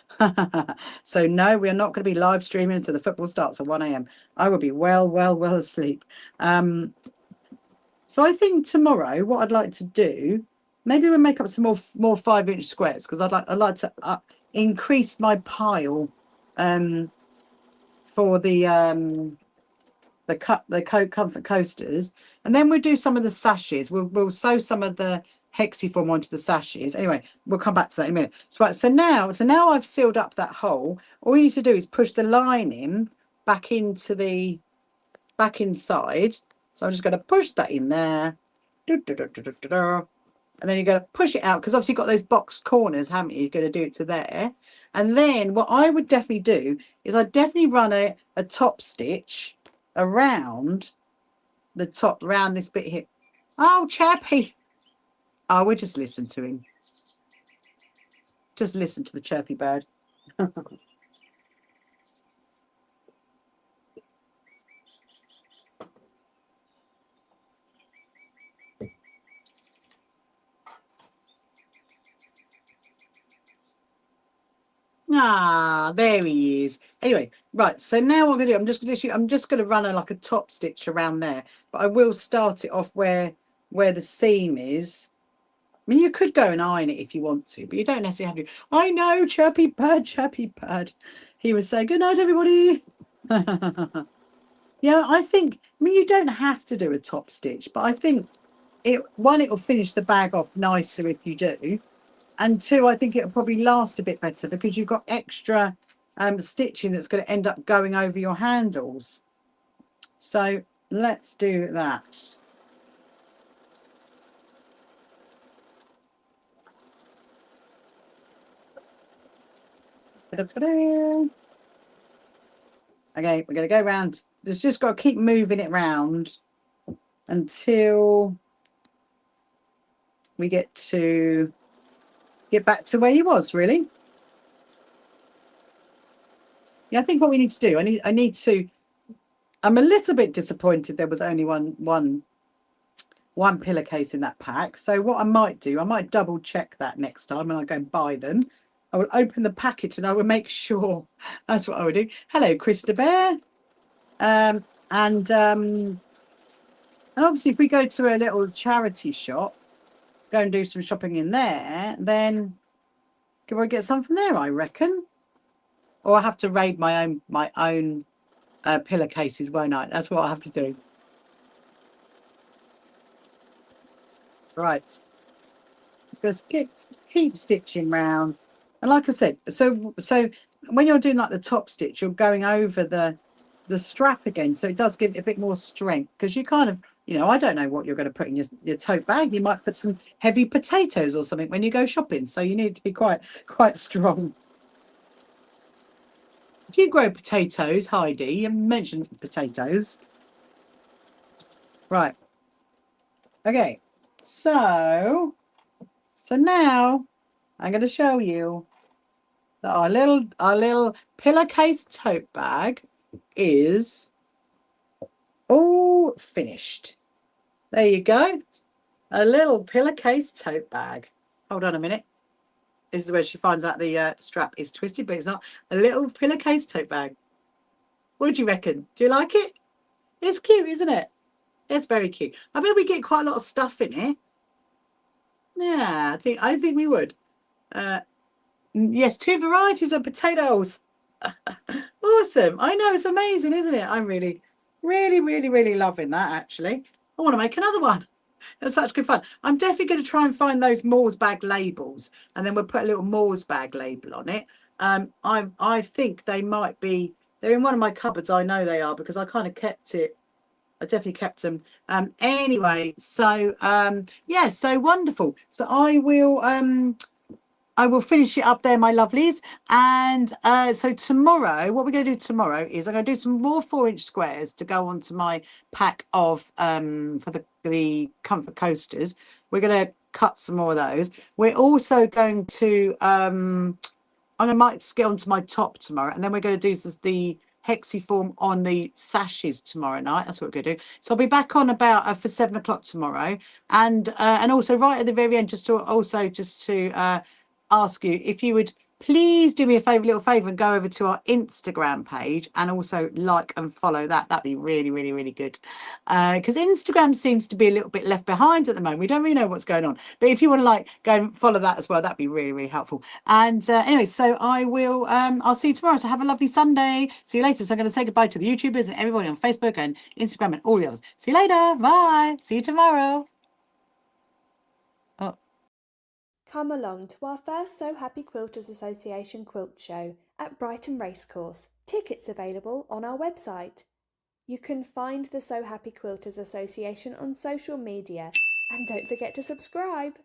So no, we are not going to be live streaming until the football starts at 1 a.m. I will be well asleep. So I think tomorrow what I'd like to do, maybe we'll make up some more 5-inch squares, because I'd like to increase my pile for the comfort coasters, and then we'll do some of the sashes. We'll sew some of the hexiform onto the sashes. Anyway, we'll come back to that in a minute. So now I've sealed up that hole. All you need to do is push the lining back into the inside. So I'm just going to push that in there. And then you're going to push it out, because obviously you've got those boxed corners, haven't you? You're going to do it to there. And then what I would definitely do is I'd definitely run a top stitch around the top, around this bit here. Oh, Chappy. Oh, we'll just listen to him. Just listen to the chirpy bird. Ah, there he is. Anyway, right. So now what I'm gonna do, I'm just gonna run like a top stitch around there, but I will start it off where the seam is. I mean, you could go and iron it if you want to, but you don't necessarily have to. I know, chirpy bird, chirpy bird. He was saying, good night, everybody. Yeah, I think, I mean, you don't have to do a top stitch, but I think it'll finish the bag off nicer if you do. And two, I think it'll probably last a bit better because you've got extra stitching that's going to end up going over your handles. So let's do that. Okay, we're going to go around. Just got to keep moving it round until we get back to where you was, really. Yeah, I think what we need to do, I'm a little bit disappointed there was only one pillowcase in that pack. So what I might do, I might double check that next time when I go and buy them. I will open the package and I will make sure. That's what I would do. Hello, Krista Bear. And obviously if we go to a little charity shop, go and do some shopping in there, then can we get some from there, I reckon? Or I have to raid my own pillowcases, won't I? That's what I have to do. Right. Just keep stitching round. And like I said, so when you're doing like the top stitch, you're going over the strap again. So it does give it a bit more strength because you kind of, I don't know what you're going to put in your tote bag. You might put some heavy potatoes or something when you go shopping. So you need to be quite strong. Do you grow potatoes, Heidi? You mentioned potatoes. Right. Okay. So now I'm going to show you that our little pillowcase tote bag is all finished. There you go. A little pillowcase tote bag. Hold on a minute. This is where she finds out the strap is twisted, but it's not. A little pillowcase tote bag. What do you reckon? Do you like it? It's cute, isn't it? It's very cute. I bet we get quite a lot of stuff in here. Yeah, I think we would. Yes, 2 varieties of potatoes. Awesome. I know, it's amazing, isn't it? I'm really, really, really, really loving that, actually. I want to make another one. It's such good fun. I'm definitely going to try and find those Moores bag labels, and then we'll put a little Moores bag label on it. I think they might be, they're in one of my cupboards. I know they are because I kind of kept it. I definitely kept them. Anyway, so yeah, so wonderful. So I will finish it up there, my lovelies. And so tomorrow, what we're going to do tomorrow is I'm going to do some more 4-inch squares to go onto my pack of for the comfort coasters. We're going to cut some more of those. We're also going to I might get onto my top tomorrow, and then we're going to do the hexiform on the sashes tomorrow night. That's what we're going to do. So I'll be back on about for 7 o'clock tomorrow, and also right at the very end, just to ask you if you would please do me a little favor and go over to our Instagram page and also like and follow that. That'd be really, really, really good. Because Instagram seems to be a little bit left behind at the moment. We don't really know what's going on. But if you want to go and follow that as well, that'd be really, really helpful. And anyway, so I'll see you tomorrow. So have a lovely Sunday. See you later. So I'm going to say goodbye to the YouTubers and everybody on Facebook and Instagram and all the others. See you later. Bye. See you tomorrow. Oh. Come along to our first So Happy Quilters Association quilt show at Brighton Racecourse. Tickets available on our website. You can find the So Happy Quilters Association on social media, and don't forget to subscribe.